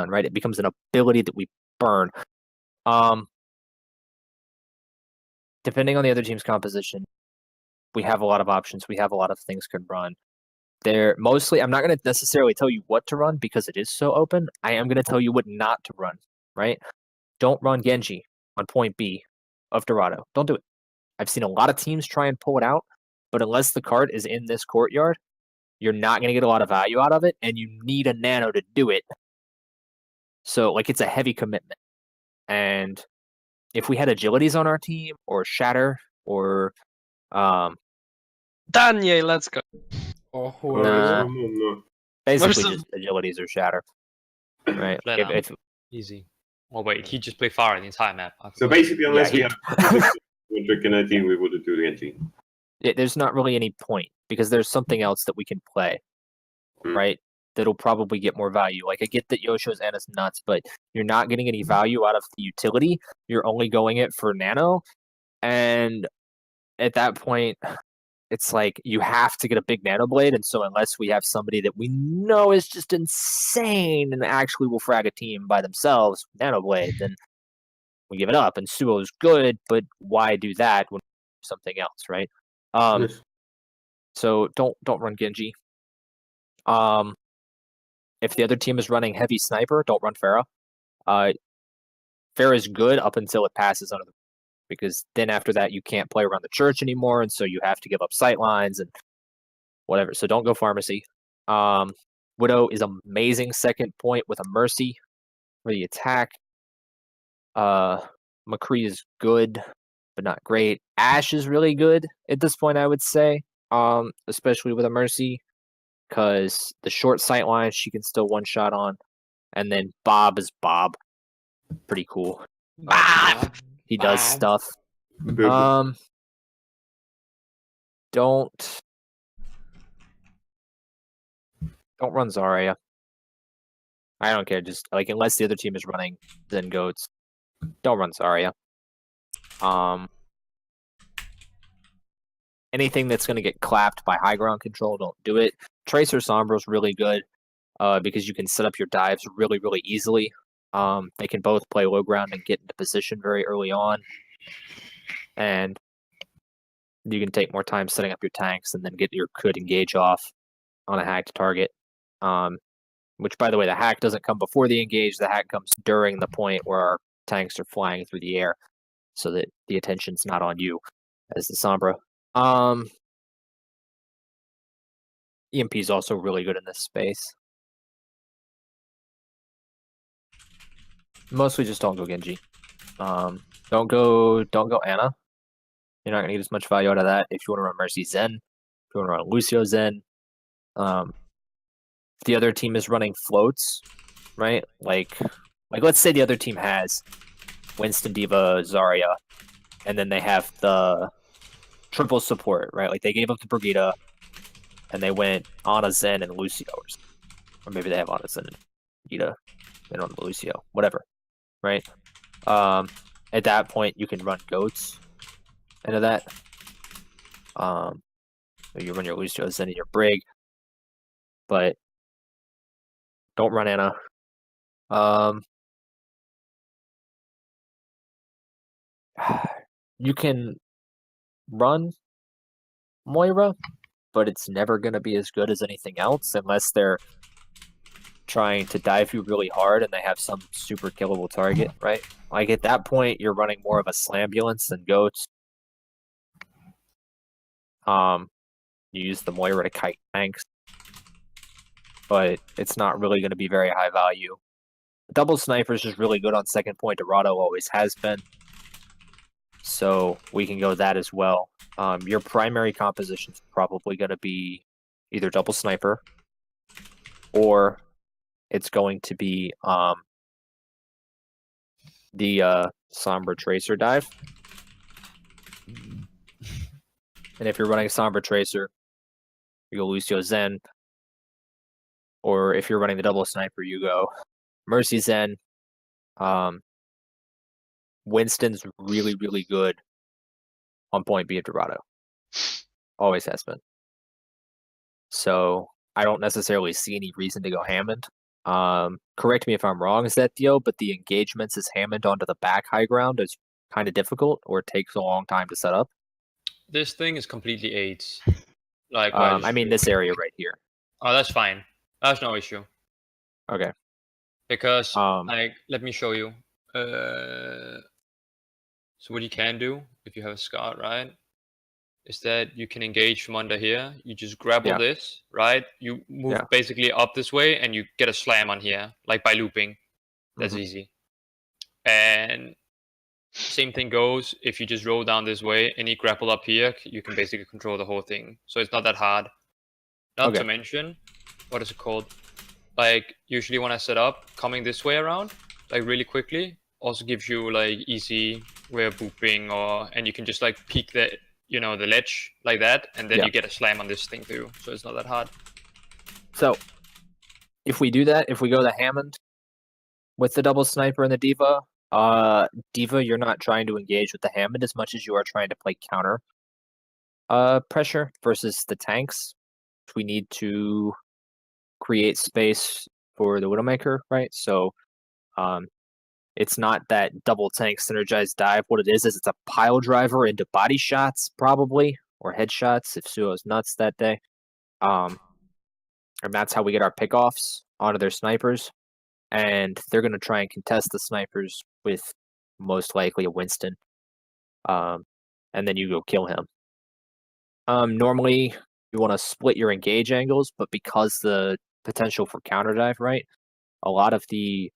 right? It becomes an ability that we burn. Depending on the other team's composition, we have a lot of options. We have a lot of things can run. I'm not going to necessarily tell you what to run because it is so open. I am going to tell you what not to run, right? Don't run Genji on point B of Dorado. Don't do it. I've seen a lot of teams try and pull it out, but unless the card is in this courtyard, you're not going to get a lot of value out of it, and you need a nano to do it. So, it's a heavy commitment. And if we had agilities on our team, or Shatter, or Daniel, let's go. Basically just agilities or Shatter. Right? Easy. Oh wait, he just played Fire the entire map. So basically, unless we have Winter in our team, we wouldn't do the NG. There's not really any point, because there's something else that we can play, right? That'll probably get more value. I get that Yosho's Ana's nuts, but you're not getting any value out of the utility. You're only going it for nano, and at that point, it's like you have to get a big nano blade, and so unless we have somebody that we know is just insane and actually will frag a team by themselves with nano blade, then we give it up. And Suo's good, but why do that when something else, right? Yes. So don't run Genji. If the other team is running heavy sniper, don't run Pharah. Pharah is good up until it passes under the, because then after that you can't play around the church anymore, and so you have to give up sight lines and whatever. So don't go pharmacy. Widow is amazing second point with a mercy for the attack. McCree is good, but not great. Ashe is really good at this point, I would say, especially with a mercy, because the short sight line she can still one shot on, and then Bob is Bob, pretty cool. Bob! He does Bob. stuff. Boop. Don't run Zarya. I don't care. Just like unless the other team is running Zen Goats, don't run Zarya. Anything that's going to get clapped by high ground control, don't do it. Tracer Sombra is really good because you can set up your dives really, really easily. They can both play low ground and get into position very early on. And you can take more time setting up your tanks and then get your could engage off on a hacked target. Which, by the way, the hack doesn't come before the engage. The hack comes during the point where our tanks are flying through the air so that the attention's not on you as the Sombra. EMP is also really good in this space. Mostly just don't go Genji. Don't go Ana. You're not gonna get as much value out of that. If you want to run Mercy Zen, if you want to run Lucio Zen, if the other team is running floats, right? Like let's say the other team has Winston, Diva, Zarya, and then they have the triple support, right? Like they gave up to Brigitte, and they went Ana, Zen, and Lucio, or maybe they have Ana, Zen, and Brigitte, they don't have Lucio, whatever, right? At that point, you can run goats into that. You run your Lucio, Zen, and your Brig, but don't run Ana. You can run Moira, but it's never going to be as good as anything else unless they're trying to dive you really hard and they have some super killable target, right? Like at that point, you're running more of a Slambulance than goats. You use the Moira to kite tanks, but it's not really going to be very high value. Double Sniper is just really good on second point. Dorado always has been. So we can go that as well. Your primary composition is probably going to be either Double Sniper or it's going to be the Sombra Tracer dive. And if you're running Sombra Tracer, you go Lucio Zen. Or if you're running the Double Sniper, you go Mercy Zen. Winston's really, really good on point B of Dorado. Always has been. So I don't necessarily see any reason to go Hammond. Correct me if I'm wrong, is that deal? But the engagements as Hammond onto the back high ground is kind of difficult, or it takes a long time to set up. This thing is completely AIDS. Like, I mean this area right here. Oh, that's fine. That's no issue. Okay. Because, like, let me show you. So what you can do if you have a Scout, right, is that you can engage from under here. You just grapple this, right? You move basically up this way, and you get a slam on here, like by looping. That's easy. And same thing goes if you just roll down this way, and you grapple up here, you can basically control the whole thing. So it's not that hard. Not to mention, what is it called? Like, usually when I set up, coming this way around, like really quickly, also gives you like easy way of booping, and you can just like peek the the ledge like that, and then you get a slam on this thing too. So it's not that hard. So if we do that, if we go the Hammond with the Double Sniper and the Diva, you're not trying to engage with the Hammond as much as you are trying to play counter pressure versus the tanks. We need to create space for the Widowmaker, right? So it's not that double tank synergized dive. What it is it's a pile driver into body shots, probably, or headshots if Suo's nuts that day. And that's how we get our pickoffs onto their snipers. And they're going to try and contest the snipers with most likely a Winston. And then you go kill him. Normally, you want to split your engage angles, but because the potential for counter dive, right? A lot of the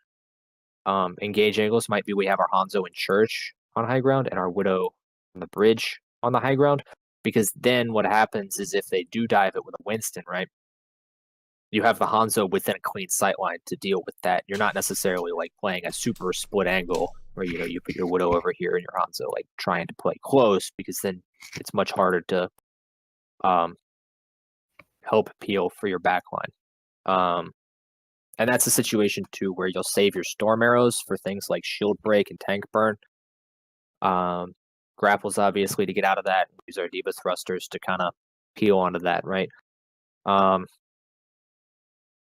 engage angles might be we have our Hanzo in church on high ground and our Widow on the bridge on the high ground, because then what happens is if they do dive it with a Winston, right, you have the Hanzo within a clean sightline to deal with that. You're not necessarily like playing a super split angle where you put your Widow over here and your Hanzo like trying to play close, because then it's much harder to help peel for your backline. And that's a situation too where you'll save your storm arrows for things like shield break and tank burn. Grapples obviously to get out of that. Use our D.Va thrusters to kind of peel onto that, right?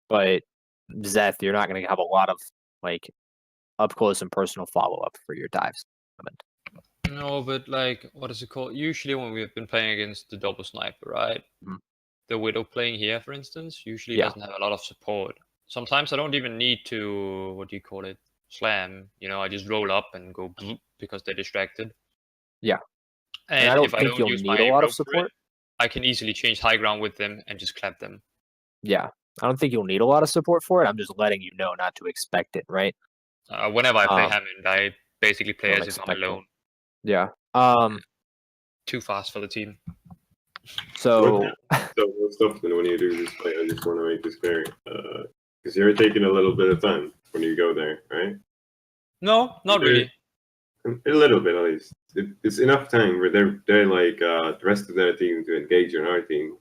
But Zeth, you're not going to have a lot of like up close and personal follow up for your dives. No, but like, what is it called? Usually when we've been playing against the double sniper, right? Mhm. The Widow playing here, for instance, usually Yeah. doesn't have a lot of support. Sometimes I don't even need to, what do you call it, slam. I just roll up and go bloop because they're distracted. Yeah. And I don't if I think don't you'll use need my a lot of rope for it, support. I can easily change high ground with them and just clap them. Yeah. I don't think you'll need a lot of support for it. I'm just letting you know not to expect it, right? Whenever I play Hammond, I basically play don't as if I'm expect it. alone. Yeah. Too fast for the team. So what's tough then when you do this play? I just want to make this clear, because you're taking a little bit of time when you go there, right? No, not really. A little bit at least. It's enough time where they're like the rest of their team to engage on our team,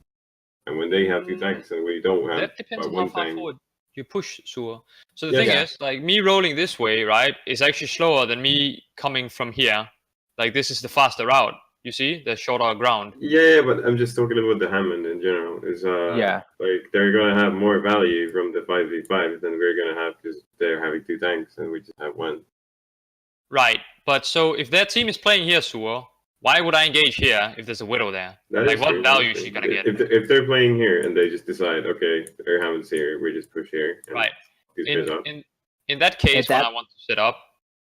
and when they have two tanks and we don't have That depends on how one far tank. forward you push, Sur. So the Yeah, thing yeah. is, like me rolling this way, right, is actually slower than me coming from here. Like this is the faster route. You see, the shorter ground. Yeah, but I'm just talking about the Hammond in general. Is yeah. like they're gonna have more value from the 5v5 than we're gonna have because they're having two tanks and we just have one. Right, but so if their team is playing here, Sur, why would I engage here if there's a Widow there? That Like is what true, value that is is she true. gonna get? If they're playing here and they just decide, okay, their Hammond's here, we just push here. And Right. goose up. In that case, that- when I want to set up,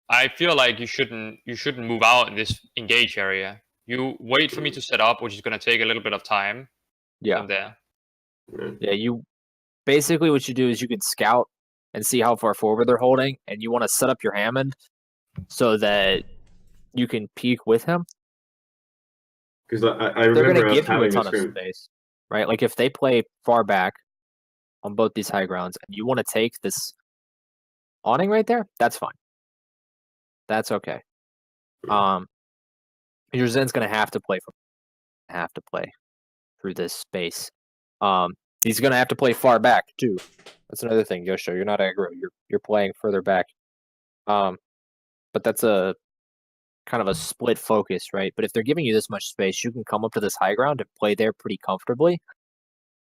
I feel like you shouldn't move out in this engage area. You wait for me to set up, which is going to take a little bit of time. Yeah. From there. Yeah, you basically what you do is you can scout and see how far forward they're holding, and you want to set up your Hammond so that you can peek with him. Because I They're remember going to us give you a having ton a of scrim. space, right? Like if they play far back on both these high grounds, and you want to take this awning right there, that's fine. That's okay. Your Zen's going to have to play through this space. He's going to have to play far back too. That's another thing, Yosho. You're not aggro. You're playing further back. But that's a kind of a split focus, right? But if they're giving you this much space, you can come up to this high ground and play there pretty comfortably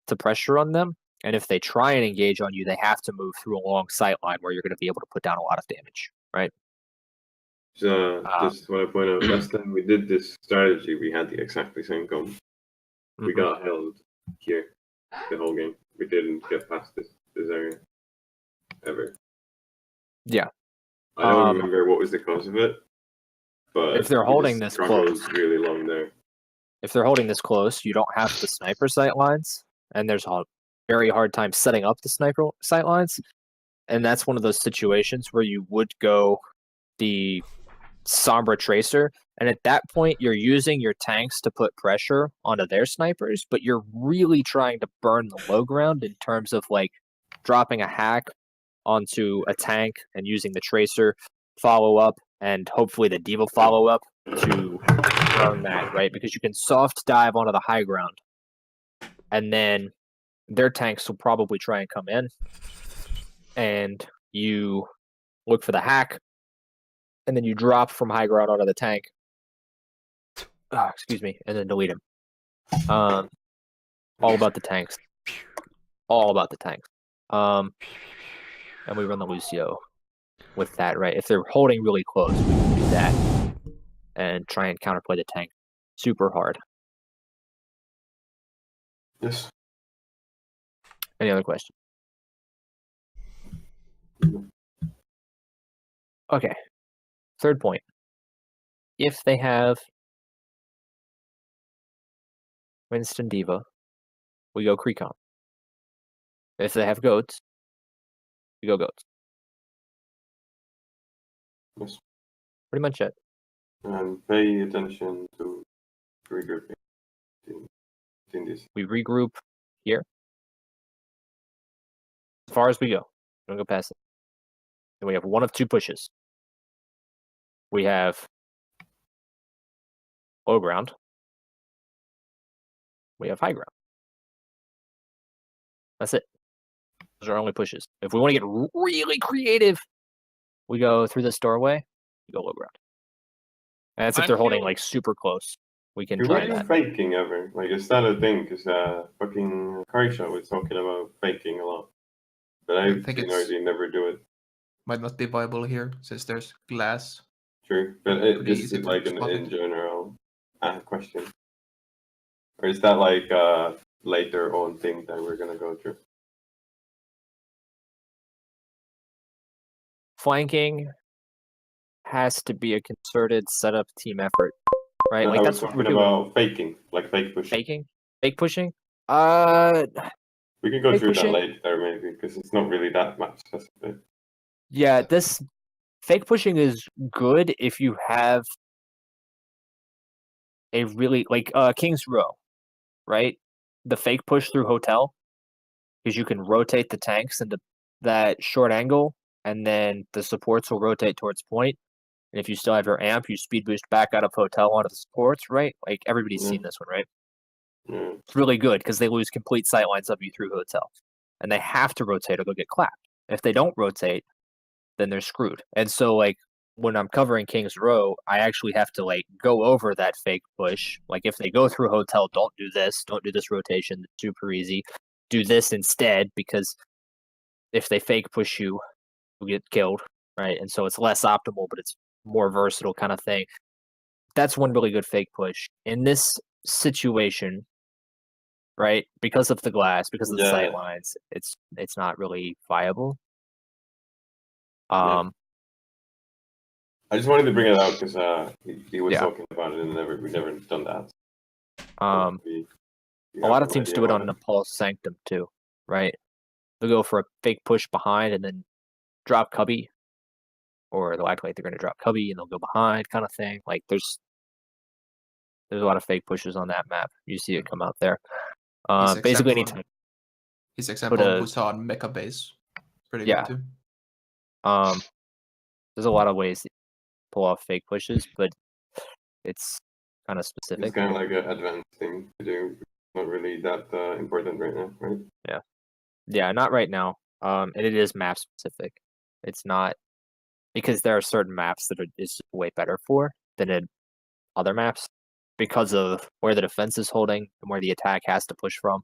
to pressure on them. And if they try and engage on you, they have to move through a long sight line where you're going to be able to put down a lot of damage, right? So just want to point out, last time we did this strategy, we had the exactly same comp. We got held here the whole game. We didn't get past this area ever. Yeah. I don't remember what was the cause of it, but if they're holding this close, really long there. If they're holding this close, you don't have the sniper sight lines, and there's a very hard time setting up the sniper sight lines. And that's one of those situations where you would go the Sombra Tracer, and at that point you're using your tanks to put pressure onto their snipers, but you're really trying to burn the low ground in terms of like dropping a hack onto a tank and using the Tracer follow up and hopefully the D.Va follow up to burn that, right? Because you can soft dive onto the high ground, and then their tanks will probably try and come in, and you look for the hack, and then you drop from high ground onto the tank. Excuse me, and then delete him. All about the tanks. All about the tanks. And we run the Lucio with that, right? If they're holding really close, we can do that and try and counterplay the tank super hard. Yes. Any other questions? Okay. Third point. If they have Winston D.Va, we go Creecon. If they have goats, we go goats. Yes. Pretty much it. And pay attention to regrouping in this. We regroup here. As far as we go. Don't go past it. Then we have one of two pushes. We have low ground. We have high ground. That's it. Those are our only pushes. If we want to get really creative, we go through this doorway, we go low ground. And that's if they're holding like super close. We can We try were you that. faking ever? Like, is that a thing? Because fucking Kaisha was talking about faking a lot. But I've think seen it's- RD never do it. Might not be viable here since there's glass. True. But it Pretty just easy is to like spot in it. general question. Or is that like later on thing that we're gonna go through? Flanking has to be a concerted setup team effort, right? No, Like I that's was what we're talking doing. about faking, like fake push. Faking, fake pushing. We can go fake through pushing? that later maybe because it's not really that much specific. Yeah, this fake pushing is good if you have a really like King's Row, right? The fake push through hotel, because you can rotate the tanks into that short angle, and then the supports will rotate towards point. And if you still have your amp, you speed boost back out of hotel onto the supports, right? Like everybody's seen this one, right? Yeah. It's really good because they lose complete sightlines of you through hotel, and they have to rotate or they'll get clapped. If they don't rotate, then they're screwed. And so like when I'm covering King's Row, I actually have to like go over that fake push. Like if they go through hotel, don't do this rotation. It's super easy. Do this instead, because if they fake push you, you'll get killed, right? And so it's less optimal, but it's more versatile kind of thing. That's one really good fake push. In this situation, right, because of the glass, because of the sight lines, it's not really viable. I just wanted to bring it out because he was talking about it and we never done that. A lot of teams do it on Nepal Sanctum too, right? They'll go for a fake push behind and then drop cubby, or they'll act like they're going to drop cubby and they'll go behind, kind of thing. Like there's a lot of fake pushes on that map. You see it come out there. Basically, anytime. His example puts on mecha base. Pretty good too. There's a lot of ways to pull off fake pushes, but it's kind of specific. It's kind of like an advanced thing to do. Not really that important right now, right? Yeah, not right now. And it is map specific. It's not, because there are certain maps that is way better for than in other maps because of where the defense is holding and where the attack has to push from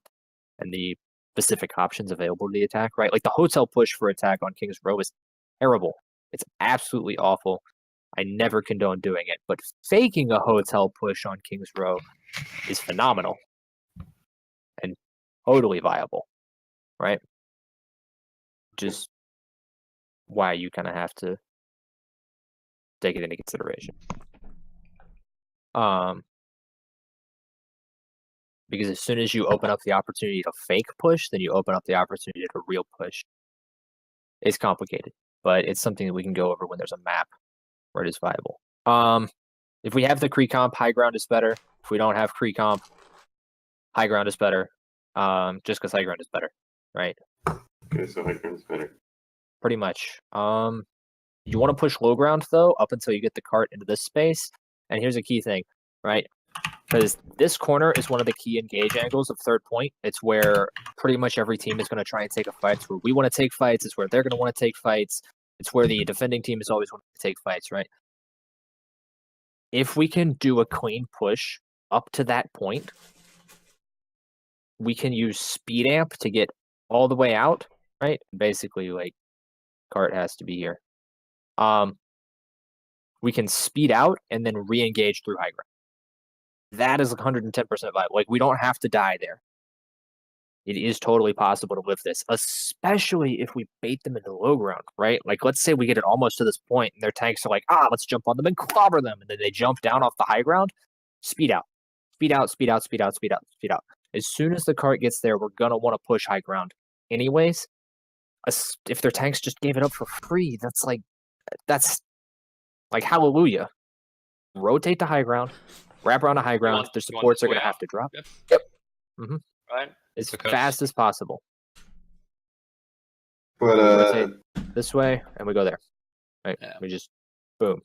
and the specific options available to the attack, right? Like the hotel push for attack on King's Row is terrible. It's absolutely awful. I never condone doing it, but faking a hotel push on King's Row is phenomenal and totally viable, right? Just why you kind of have to take it into consideration. Because as soon as you open up the opportunity to fake push, then you open up the opportunity to real push. It's complicated, but it's something that we can go over when there's a map where it is viable. If we have the Cree comp, high ground is better. If we don't have Cree comp, high ground is better. Just because high ground is better, right? Okay, so high ground is better. Pretty much. You want to push low ground though, up until you get the cart into this space. And here's a key thing, right? Because this corner is one of the key engage angles of third point. It's where pretty much every team is going to try and take a fight. It's where we want to take fights. It's where they're going to want to take fights. It's where the defending team is always wanting to take fights, right? If we can do a clean push up to that point, we can use speed amp to get all the way out, right? Basically, like, cart has to be here. We can speed out and then re-engage through high ground. That is 110% viable. Like, we don't have to die there. It is totally possible to live this, especially if we bait them into low ground, right? Like, let's say we get it almost to this point and their tanks are like, let's jump on them and clobber them. And then they jump down off the high ground. Speed out. Speed out, speed out, speed out, speed out, speed out. As soon as the cart gets there, we're going to want to push high ground. Anyways, if their tanks just gave it up for free, that's like hallelujah. Rotate to high ground, wrap around to high ground. Their supports are going to have to drop. Yep. Right. As fast as possible. But we rotate this way and we go there. Right? Yeah. We just boom.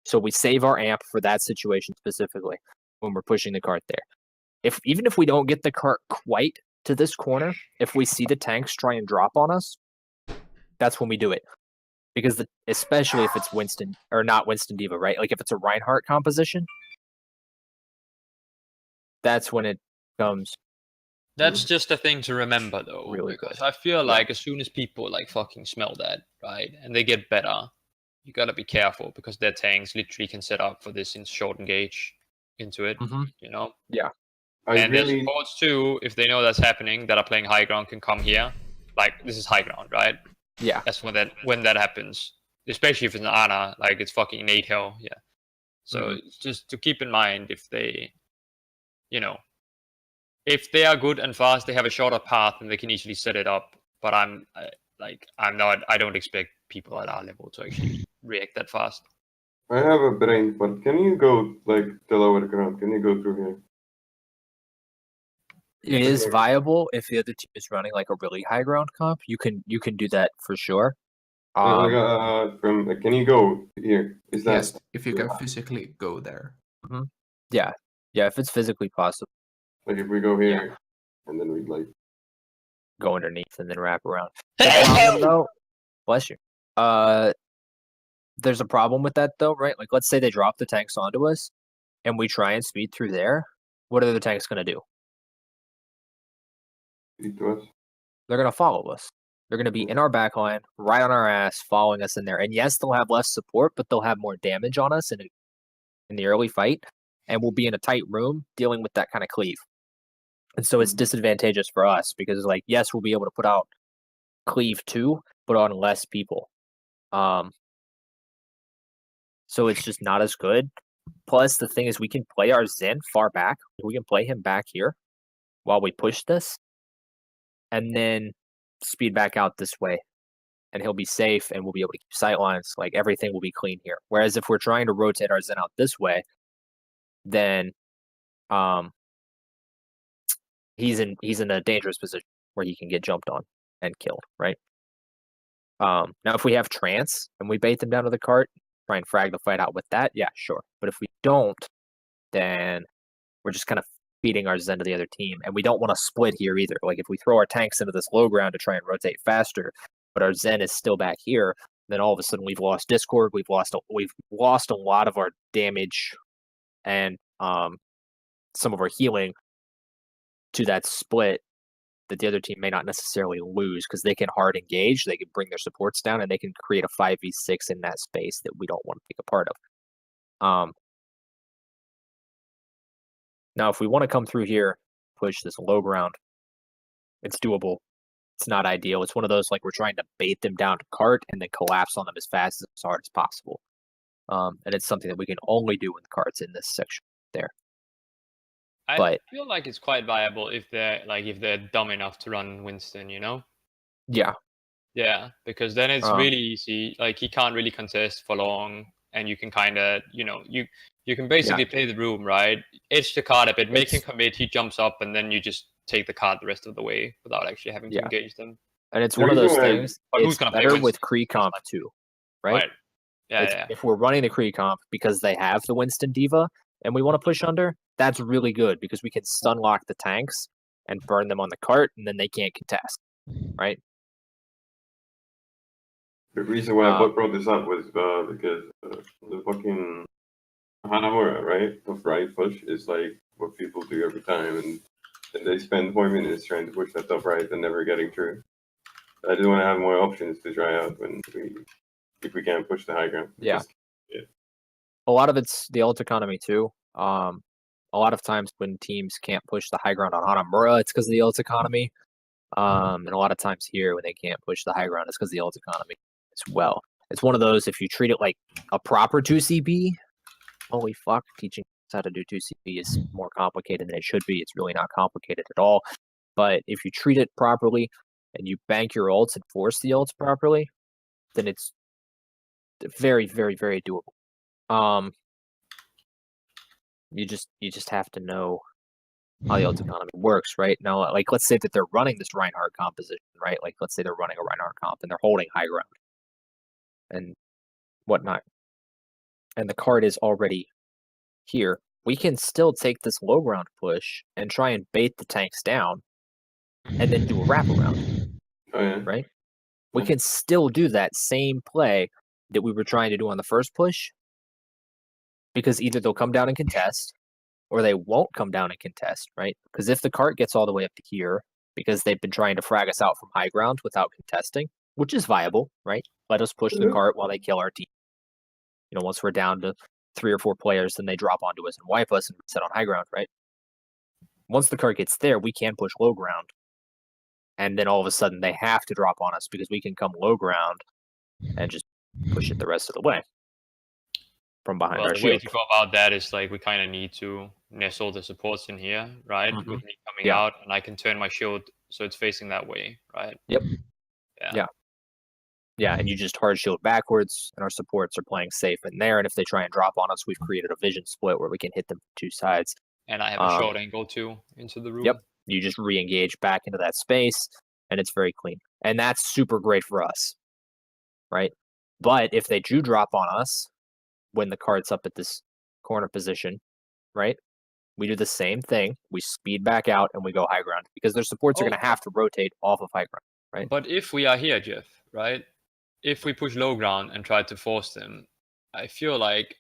So we save our amp for that situation specifically when we're pushing the cart there. Even if we don't get the cart quite to this corner, if we see the tanks try and drop on us, that's when we do it. Because especially if it's Winston or not Winston Diva, right? Like if it's a Reinhardt composition, that's when it comes. That's just a thing to remember, though, Really because good. I feel like as soon as people like fucking smell that, right, and they get better, you gotta be careful because their tanks literally can set up for this in short engage into it, you know. Yeah. And their supports too, if they know that's happening, that are playing high ground, can come here. Like this is high ground, right? Yeah. That's when that happens, especially if it's an Ana, like it's fucking Nate Hill, yeah. So just to keep in mind, if they, you know. If they are good and fast, they have a shorter path and they can easily set it up. But I don't expect people at our level to actually react that fast. I have a brain, but can you go like to lower the ground? Can you go through here? It is viable if the other team is running like a really high ground comp. You can do that for sure. Can you go here? Is that Yes, if you can physically go there. Yeah, if it's physically possible. Like if we go here and then we like go underneath and then wrap around. The problem, though, bless you. There's a problem with that though, right? Like let's say they drop the tanks onto us and we try and speed through there. What are the tanks gonna do? speed to us? They're gonna follow us. They're gonna be in our back line, right on our ass, following us in there. And yes, they'll have less support, but they'll have more damage on us in the early fight, and we'll be in a tight room dealing with that kind of cleave. And so it's disadvantageous for us because, like, yes, we'll be able to put out cleave too, but on less people. So it's just not as good. Plus, the thing is, we can play our Zen far back. We can play him back here while we push this, and then speed back out this way, and he'll be safe, and we'll be able to keep sight lines. Like everything will be clean here. Whereas if we're trying to rotate our Zen out this way, then he's in a dangerous position where he can get jumped on and killed, right? Now if we have trance and we bait them down to the cart, try and frag the fight out with that, yeah, sure. But if we don't, then we're just kind of feeding our Zen to the other team, and we don't want to split here either. Like if we throw our tanks into this low ground to try and rotate faster, but our Zen is still back here, then all of a sudden we've lost Discord, we've lost a lot of our damage and some of our healing to that split that the other team may not necessarily lose because they can hard engage, they can bring their supports down, and they can create a 5v6 in that space that we don't want to take a part of. Now, if we want to come through here, push this low ground, it's doable. It's not ideal. It's one of those like we're trying to bait them down to cart and then collapse on them as fast as hard as possible. And it's something that we can only do with carts in this section there. I feel like it's quite viable if they're dumb enough to run Winston, you know? Yeah. Yeah, because then it's really easy. Like he can't really contest for long, and you can kind of, you can basically play the room, right? Edge the card a bit, make him commit, he jumps up, and then you just take the card the rest of the way without actually having to engage them. And it's one of those things. But it's better with Kree comp too, right? Yeah. If we're running the Kree comp because they have the Winston Diva and we want to push under, that's really good because we can stun lock the tanks and burn them on the cart, and then they can't contest, right? The reason why I brought this up was because the fucking Hanamura, right? Of right push is like what people do every time, and they spend 4 minutes trying to push that top right and never getting through. I just want to have more options to try out if we can't push the high ground. Yeah. A lot of it's the ult economy too. A lot of times when teams can't push the high ground on Hanamura, it's because of the ult economy. And a lot of times here when they can't push the high ground, it's because of the ult economy as well. It's one of those, if you treat it like a proper 2CB, holy fuck, teaching how to do 2CB is more complicated than it should be. It's really not complicated at all. But if you treat it properly and you bank your ults and force the ults properly, then it's very, very, very doable. You just have to know how the ult economy works, right? Now, like, let's say that they're running this Reinhardt composition, right? Like, let's say they're running a Reinhardt comp and they're holding high ground and whatnot, and the card is already here. We can still take this low ground push and try and bait the tanks down and then do a wraparound, Oh yeah. right? We can still do that same play that we were trying to do on the first push, because either they'll come down and contest or they won't come down and contest, right? Because if the cart gets all the way up to here, because they've been trying to frag us out from high ground without contesting, which is viable, right? Let us push the cart while they kill our team. You know, once we're down to 3 or 4 players, then they drop onto us and wipe us and set on high ground, right? Once the cart gets there, we can push low ground. And then all of a sudden they have to drop on us because we can come low ground and just push it the rest of the way from behind Well, our the way shield. to go about that is like we kind of need to nestle the supports in here, right? Mhm. With me coming Yeah. out, and I can turn my shield so it's facing that way, right? Yep. Yeah. Yeah, and you just hard shield backwards, and our supports are playing safe in there. And if they try and drop on us, we've created a vision split where we can hit them from 2 sides. And I have a short angle too into the room. Yep. You just re-engage back into that space, and it's very clean. And that's super great for us, right? But if they do drop on us when the cart's up at this corner position, right? We do the same thing. We speed back out and we go high ground because their supports are Oh. going to have to rotate off of high ground, right? But if we are here, Jeff, right? If we push low ground and try to force them, I feel like,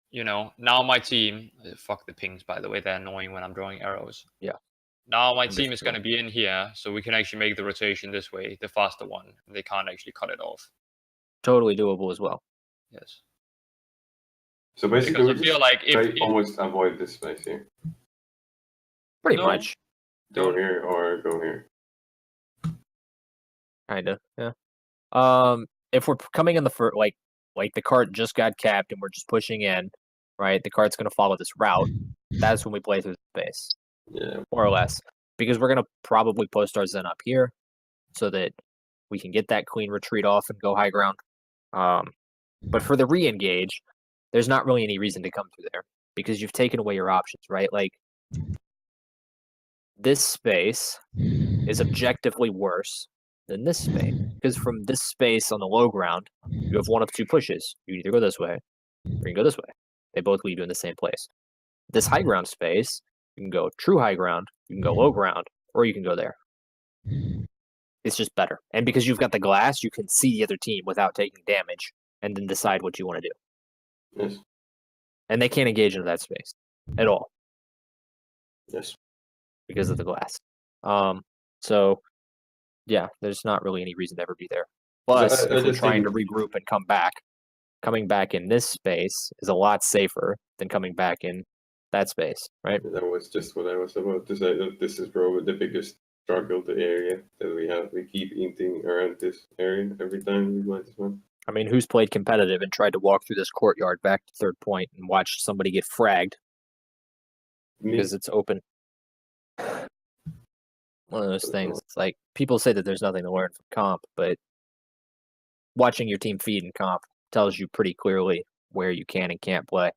you know, now my team, fuck the pings, by the way, they're annoying when I'm drawing arrows. Yeah. Now my team is Understood. going to be in here, so we can actually make the rotation this way, the faster one. They can't actually cut it off. Totally doable as well. Yes. So basically, Because I feel like if almost avoid this space here. Pretty No. much, Go here or go here. kinda. Yeah. If we're coming in the first, like the cart just got capped and we're just pushing in, right? The cart's going to follow this route. That's when we play through the space, Yeah. more or less, because we're going to probably post our Zen up here so that we can get that clean retreat off and go high ground. But for the re-engage, there's not really any reason to come through there because you've taken away your options, right? Like, this space is objectively worse than this space because from this space on the low ground, you have one of 2 pushes. You can either go this way or you can go this way. They both leave you in the same place. This high ground space, you can go true high ground, you can go low ground, or you can go there. It's just better. And because you've got the glass, you can see the other team without taking damage and then decide what you want to do. Yes. And they can't engage into that space at all Yes. because of the glass. So yeah, there's not really any reason to ever be there. Plus, I if we're just trying to think- regroup and come back, coming back in this space is a lot safer than coming back in that space, right? That was just what I was about to say. That this is probably the biggest struggle, the area that we have. We keep eating around this area every time we might as well. I mean, who's played competitive and tried to walk through this courtyard back to third point and watched somebody get fragged because it's open? One of those things. It's like people say that there's nothing to learn from comp, but watching your team feed in comp tells you pretty clearly where you can and can't play.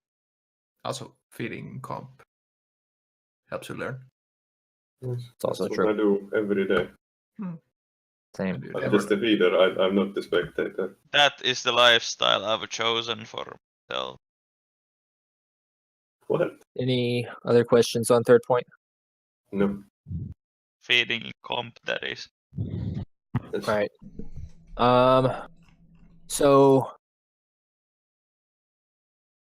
Also, feeding comp helps you learn. Yes. It's also That's true. what I do every day. Same. Do I'm ever- just the feeder. I'm not the spectator. That is the lifestyle I've chosen for myself. What? Any other questions on third point? No. Feeding comp, that is. Yes. All right. So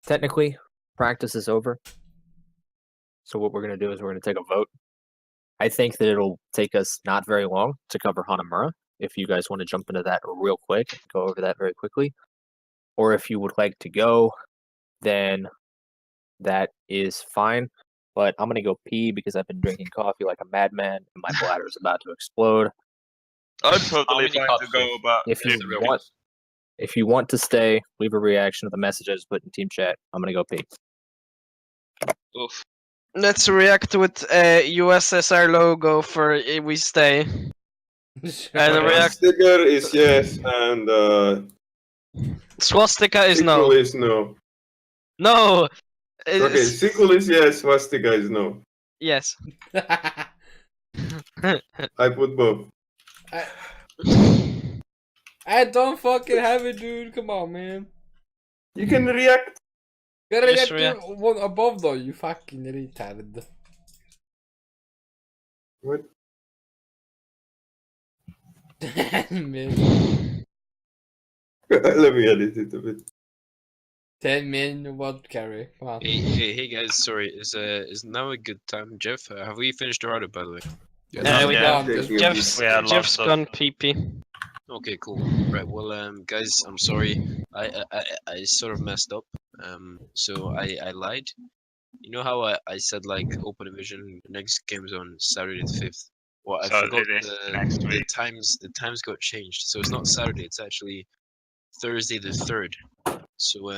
technically, practice is over. So what we're gonna do is we're gonna take a vote. I think that it'll take us not very long to cover Hanamura. If you guys want to jump into that real quick, go over that very quickly. Or if you would like to go, then that is fine. But I'm gonna go pee because I've been drinking coffee like a madman and my bladder is about to explode. I'm totally many fine cups to go, of- but If you It's the real want, news. if you want to stay, leave a reaction to the message I just put in team chat. I'm gonna go pee. oof. Let's react with USSR logo for we stay. And the react Sticker is yes, and swastika is sequel no. is no. No. Okay, sequel is yes, swastika is no. Yes. I put both. I don't fucking have it, dude. Come on, man. You can react. Gotta Just get to one above though, you fucking retard. What? 10 min. Let me edit it a bit. 10 min, what carry? Come on. Hey guys, sorry, is now a good time, Jeff? Have we finished Dorado, by the way? Yeah, we Yeah. got Taking a Jeff's We had lots Jeff's of- gone PP. Okay, cool. Right, well, guys, I'm sorry. I sort of messed up. So I lied. You know how I said like Open Division next game's on Saturday the 5th? Well, I So forgot it is next week. the times got changed. So it's not Saturday, it's actually Thursday the 3rd. So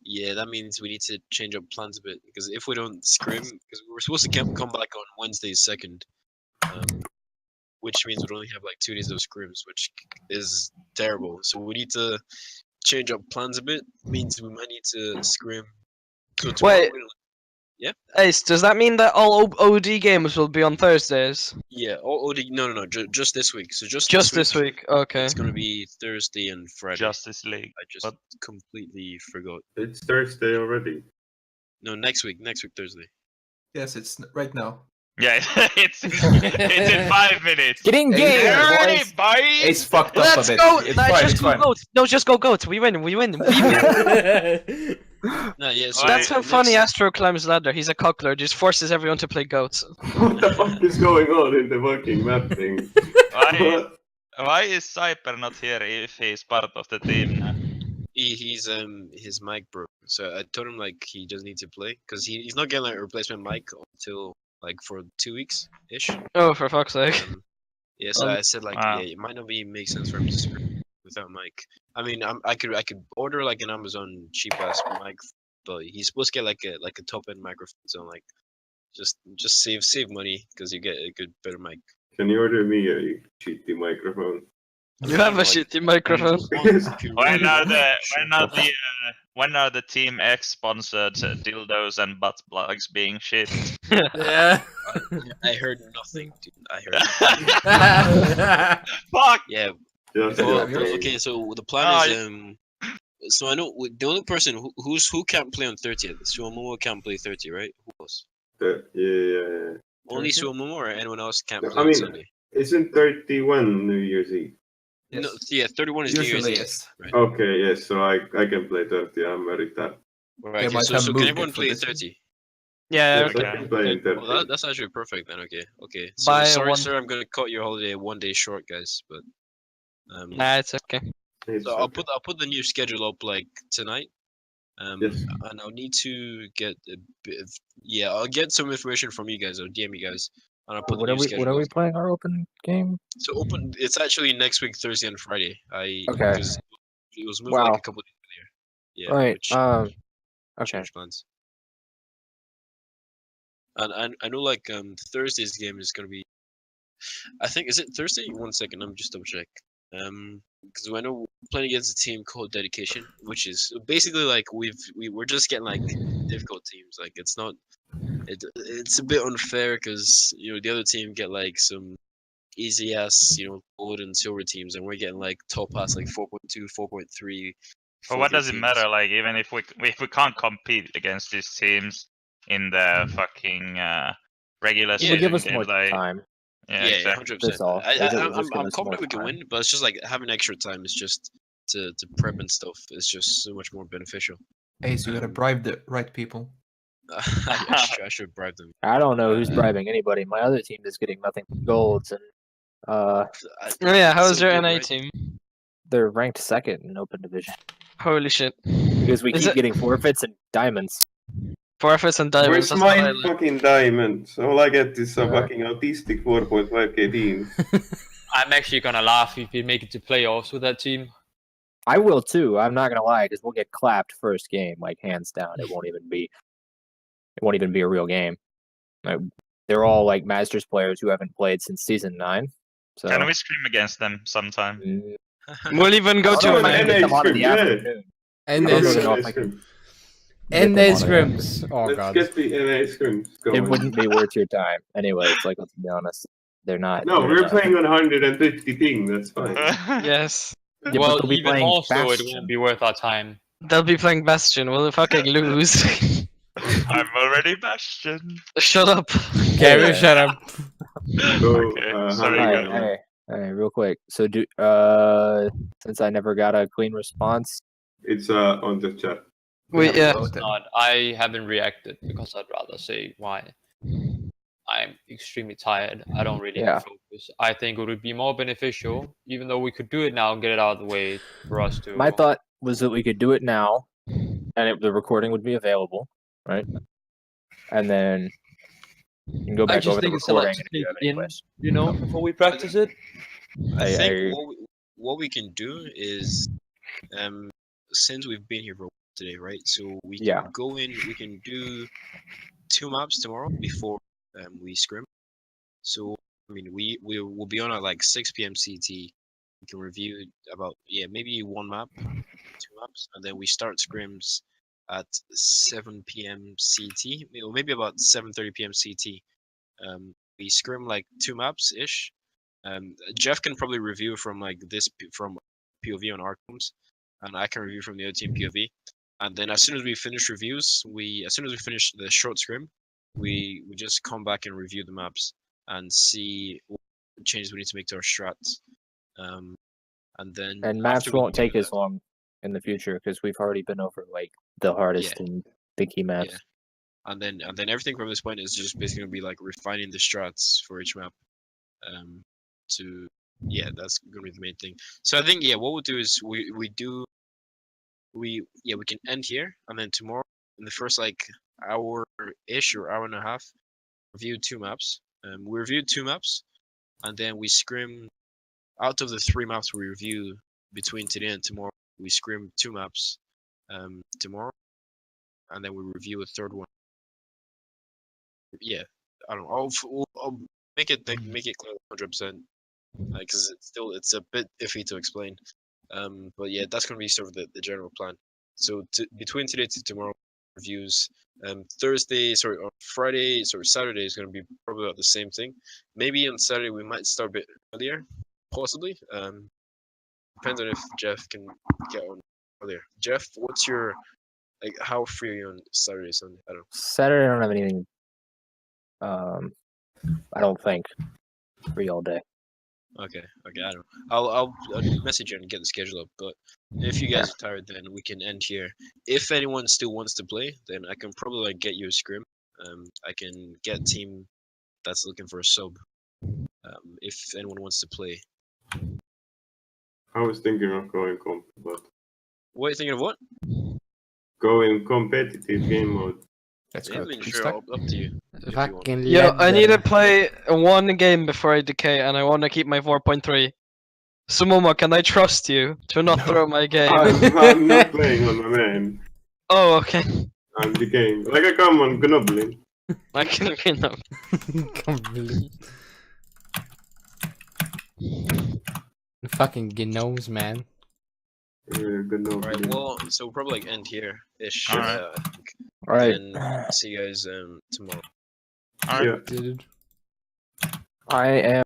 yeah, that means we need to change up plans a bit because if we don't scrim, because we were supposed to come back on Wednesday 2nd, which means we'd only have like 2 days of scrims, which is terrible. So we need to change up plans a bit. Means we might need to scrim. So tomorrow Wait. Yeah. Ace, does that mean that all OD games will be on Thursdays? Yeah. No. Just this week. So just This week. Okay. It's gonna be Thursday and Friday. Justice League. I just But completely forgot. It's Thursday already. No, next week Thursday. Yes, it's right now. yeah, it's in 5 minutes. Get in Hey, game, yeah, Ready, boys. boy? It's fucked up Let's a bit. go! It's No, fine, just it's go fine. goats. No, just go goats. We win. We win. No, yeah. So That's how funny next- Astro climbs ladder. He's a cockler. Just forces everyone to play goats. What the fuck is going on in the fucking map thing? Why is Cyper not here if he's part of the team now? He's his mic broke, so I told him like he doesn't need to play because he's not getting like a replacement mic until like for 2 weeks ish. Oh, for fuck's sake. Yeah, so I said like Wow. yeah, it might not make sense for him to scream without mic. I mean, I could order like an Amazon cheap ass mic, but he's supposed to get like a top end microphone, so like just save money because you get a good better mic. Can you order me a shitty microphone? You have a shitty microphone. When are the Team X sponsored dildos and butt plugs being shipped? Yeah. I heard nothing, dude. I heard. Fuck! Yeah. Just Well, okay. okay, so the plan is so I know the only person who can't play on 30th. Suomomo can't play 30, right? Who else? Yeah. Only 30th? Suomomo or anyone else can't I play on mean, Sunday? Isn't 31 New Year's Eve? Yes. No, yeah, 31 is New Year's Usually, Eve. yes. Right. Okay, yes, so I can play 30. I'm very tired. Right. They Okay, might so have can moved everyone it for play this 30? Yeah. Yes, Okay. I can play in 30. Well, that's actually perfect then. Okay. So By sorry, one. sir, I'm gonna cut your holiday 1 day short, guys. But Nah, it's okay. It's so I'll okay. put the new schedule up like tonight. Yes. And I'll need to get a bit of I'll get some information from you guys. I'll DM you guys, and I'll put What the are new we? schedule. What are we up. playing our open game? So open. It's actually next week, Thursday and Friday. Okay. Because it was moved Wow. like a couple days earlier. Yeah. Right. Which Okay. changed plans. And I know like Thursday's game is gonna be. I think is it Thursday? 1 second, I'm just double check. Because I know we're playing against a team called Dedication, which is basically like we're just getting like difficult teams. Like it's not. It's a bit unfair because the other team get like some easy ass gold and silver teams, and we're getting like top ass like 4.2, 4.3. But what does it teams. matter? Like even if we can't compete against these teams in the fucking regular Yeah, season Give us more games, like time. yeah, Yeah, exactly. 100%. That's all. Just give I'm us more confident we can time. win, but it's just like having extra time is just to prep and stuff is just so much more beneficial. Ace, you gotta bribe the right people. I should bribe them. I don't know who's bribing anybody. My other team is getting nothing but golds, and Oh yeah, how's So your good, NA right? team? they're ranked second in open division Holy shit. because we Is keep it- getting forfeits and diamonds. Forfeits and diamonds. Where's That's what I my like. fucking diamonds? All I get is a Alright. fucking autistic 4.5k team. I'm actually gonna laugh if we make it to playoffs with that team. I will too. I'm not gonna lie, because we'll get clapped first game, like hands down. It won't even be a real game. Like, they're all like Masters players who haven't played since season 9. So Can we scream against them sometime? We'll even go I to don't an know if I an can get them on in the NA scrim, yeah. afternoon. And I don't this, really know NA if I can. scrim. get them NA on it. scrims. Oh Let's god. get the NA scrims It going. wouldn't be worth your time. Anyways, like, let's be honest. They're not. No, good we're enough. playing on 150 ping. That's fine. Yes. Yeah, but well, they'll be even playing more so, it Bastion. won't be worth our time. They'll be playing Bastion. We'll fucking lose. I'm already Bastion. Shut up. Gary, shut up. Go, Okay, sorry, Hunter. guys. Hey, real quick. So since I never got a clean response, It's on the chat. Yeah. Voted. Not. I haven't reacted because I'd rather say why. I'm extremely tired. I don't really Yeah. focus. I think it would be more beneficial, even though we could do it now and get it out of the way for us to. my thought was that we could do it now, and the recording would be available, right? And then you can go I back just over the think it's a lot recording to and if you take have any in, questions. you know, before we practice it. I I- think what we can do is, since we've been here for today, right? So we can Yeah. go in. We can do 2 maps tomorrow before we scrim. So I mean, we will be on at like 6 p.m. CT. We can review about maybe 1 map, 2 maps, and then we start scrims at 7 p.m. CT, or maybe about 7:30 p.m. CT. We scrim like 2 maps ish. Jeff can probably review from like from POV on Arkhams, and I can review from the other team POV. And then as soon as we finish reviews, as soon as we finish the short scrim, we just come back and review the maps and see what changes we need to make to our strats. And then And maps after we won't do take as that- long in the future because we've already been over like the hardest and the key maps. Yeah. And then everything from this point is just basically gonna be like refining the strats for each map. That's gonna be the main thing. So I think what we'll do is we can end here, and then tomorrow in the first like hour ish or hour and a half, review 2 maps. We reviewed 2 maps, and then we scrim out of the 3 maps we review between today and tomorrow. We scrim 2 maps tomorrow, and then we review a 3rd one. Yeah, I don't know. I'll make it clear 100%, because it's a bit iffy to explain. But yeah, that's gonna be sort of the general plan. So between today to tomorrow, reviews. Friday, Saturday is gonna be probably about the same thing. Maybe on Saturday we might start a bit earlier, possibly. Depends on if Jeff can get on earlier. Jeff, what's your how free are you on Saturday, Sunday? I don't know. Saturday, I don't have anything. I don't think free all day. Okay, I don't know. I'll message you and get the schedule up. But if you guys are tired, then we can end here. If anyone still wants to play, then I can probably get you a scrim. I can get a team that's looking for a sub. If anyone wants to play. I was thinking of going but What are you thinking of? What? going competitive game mode. Let's Yeah, go. I mean, to sure, stack. up to you. If you want. Fucking Yo, I need to leather. play 1 game before I decay, and I want to keep my 4.3. Sumoma, can I trust you to not throw my game? I'm not playing on my man. Oh, okay. I'm the game. Like I come on Gnoblin. I can know. Complete. Fucking gnomes, man. Alright, well, so we'll probably end here ish. Alright. I think. All right. Then see you guys tomorrow. All right. Yeah. Dude. I am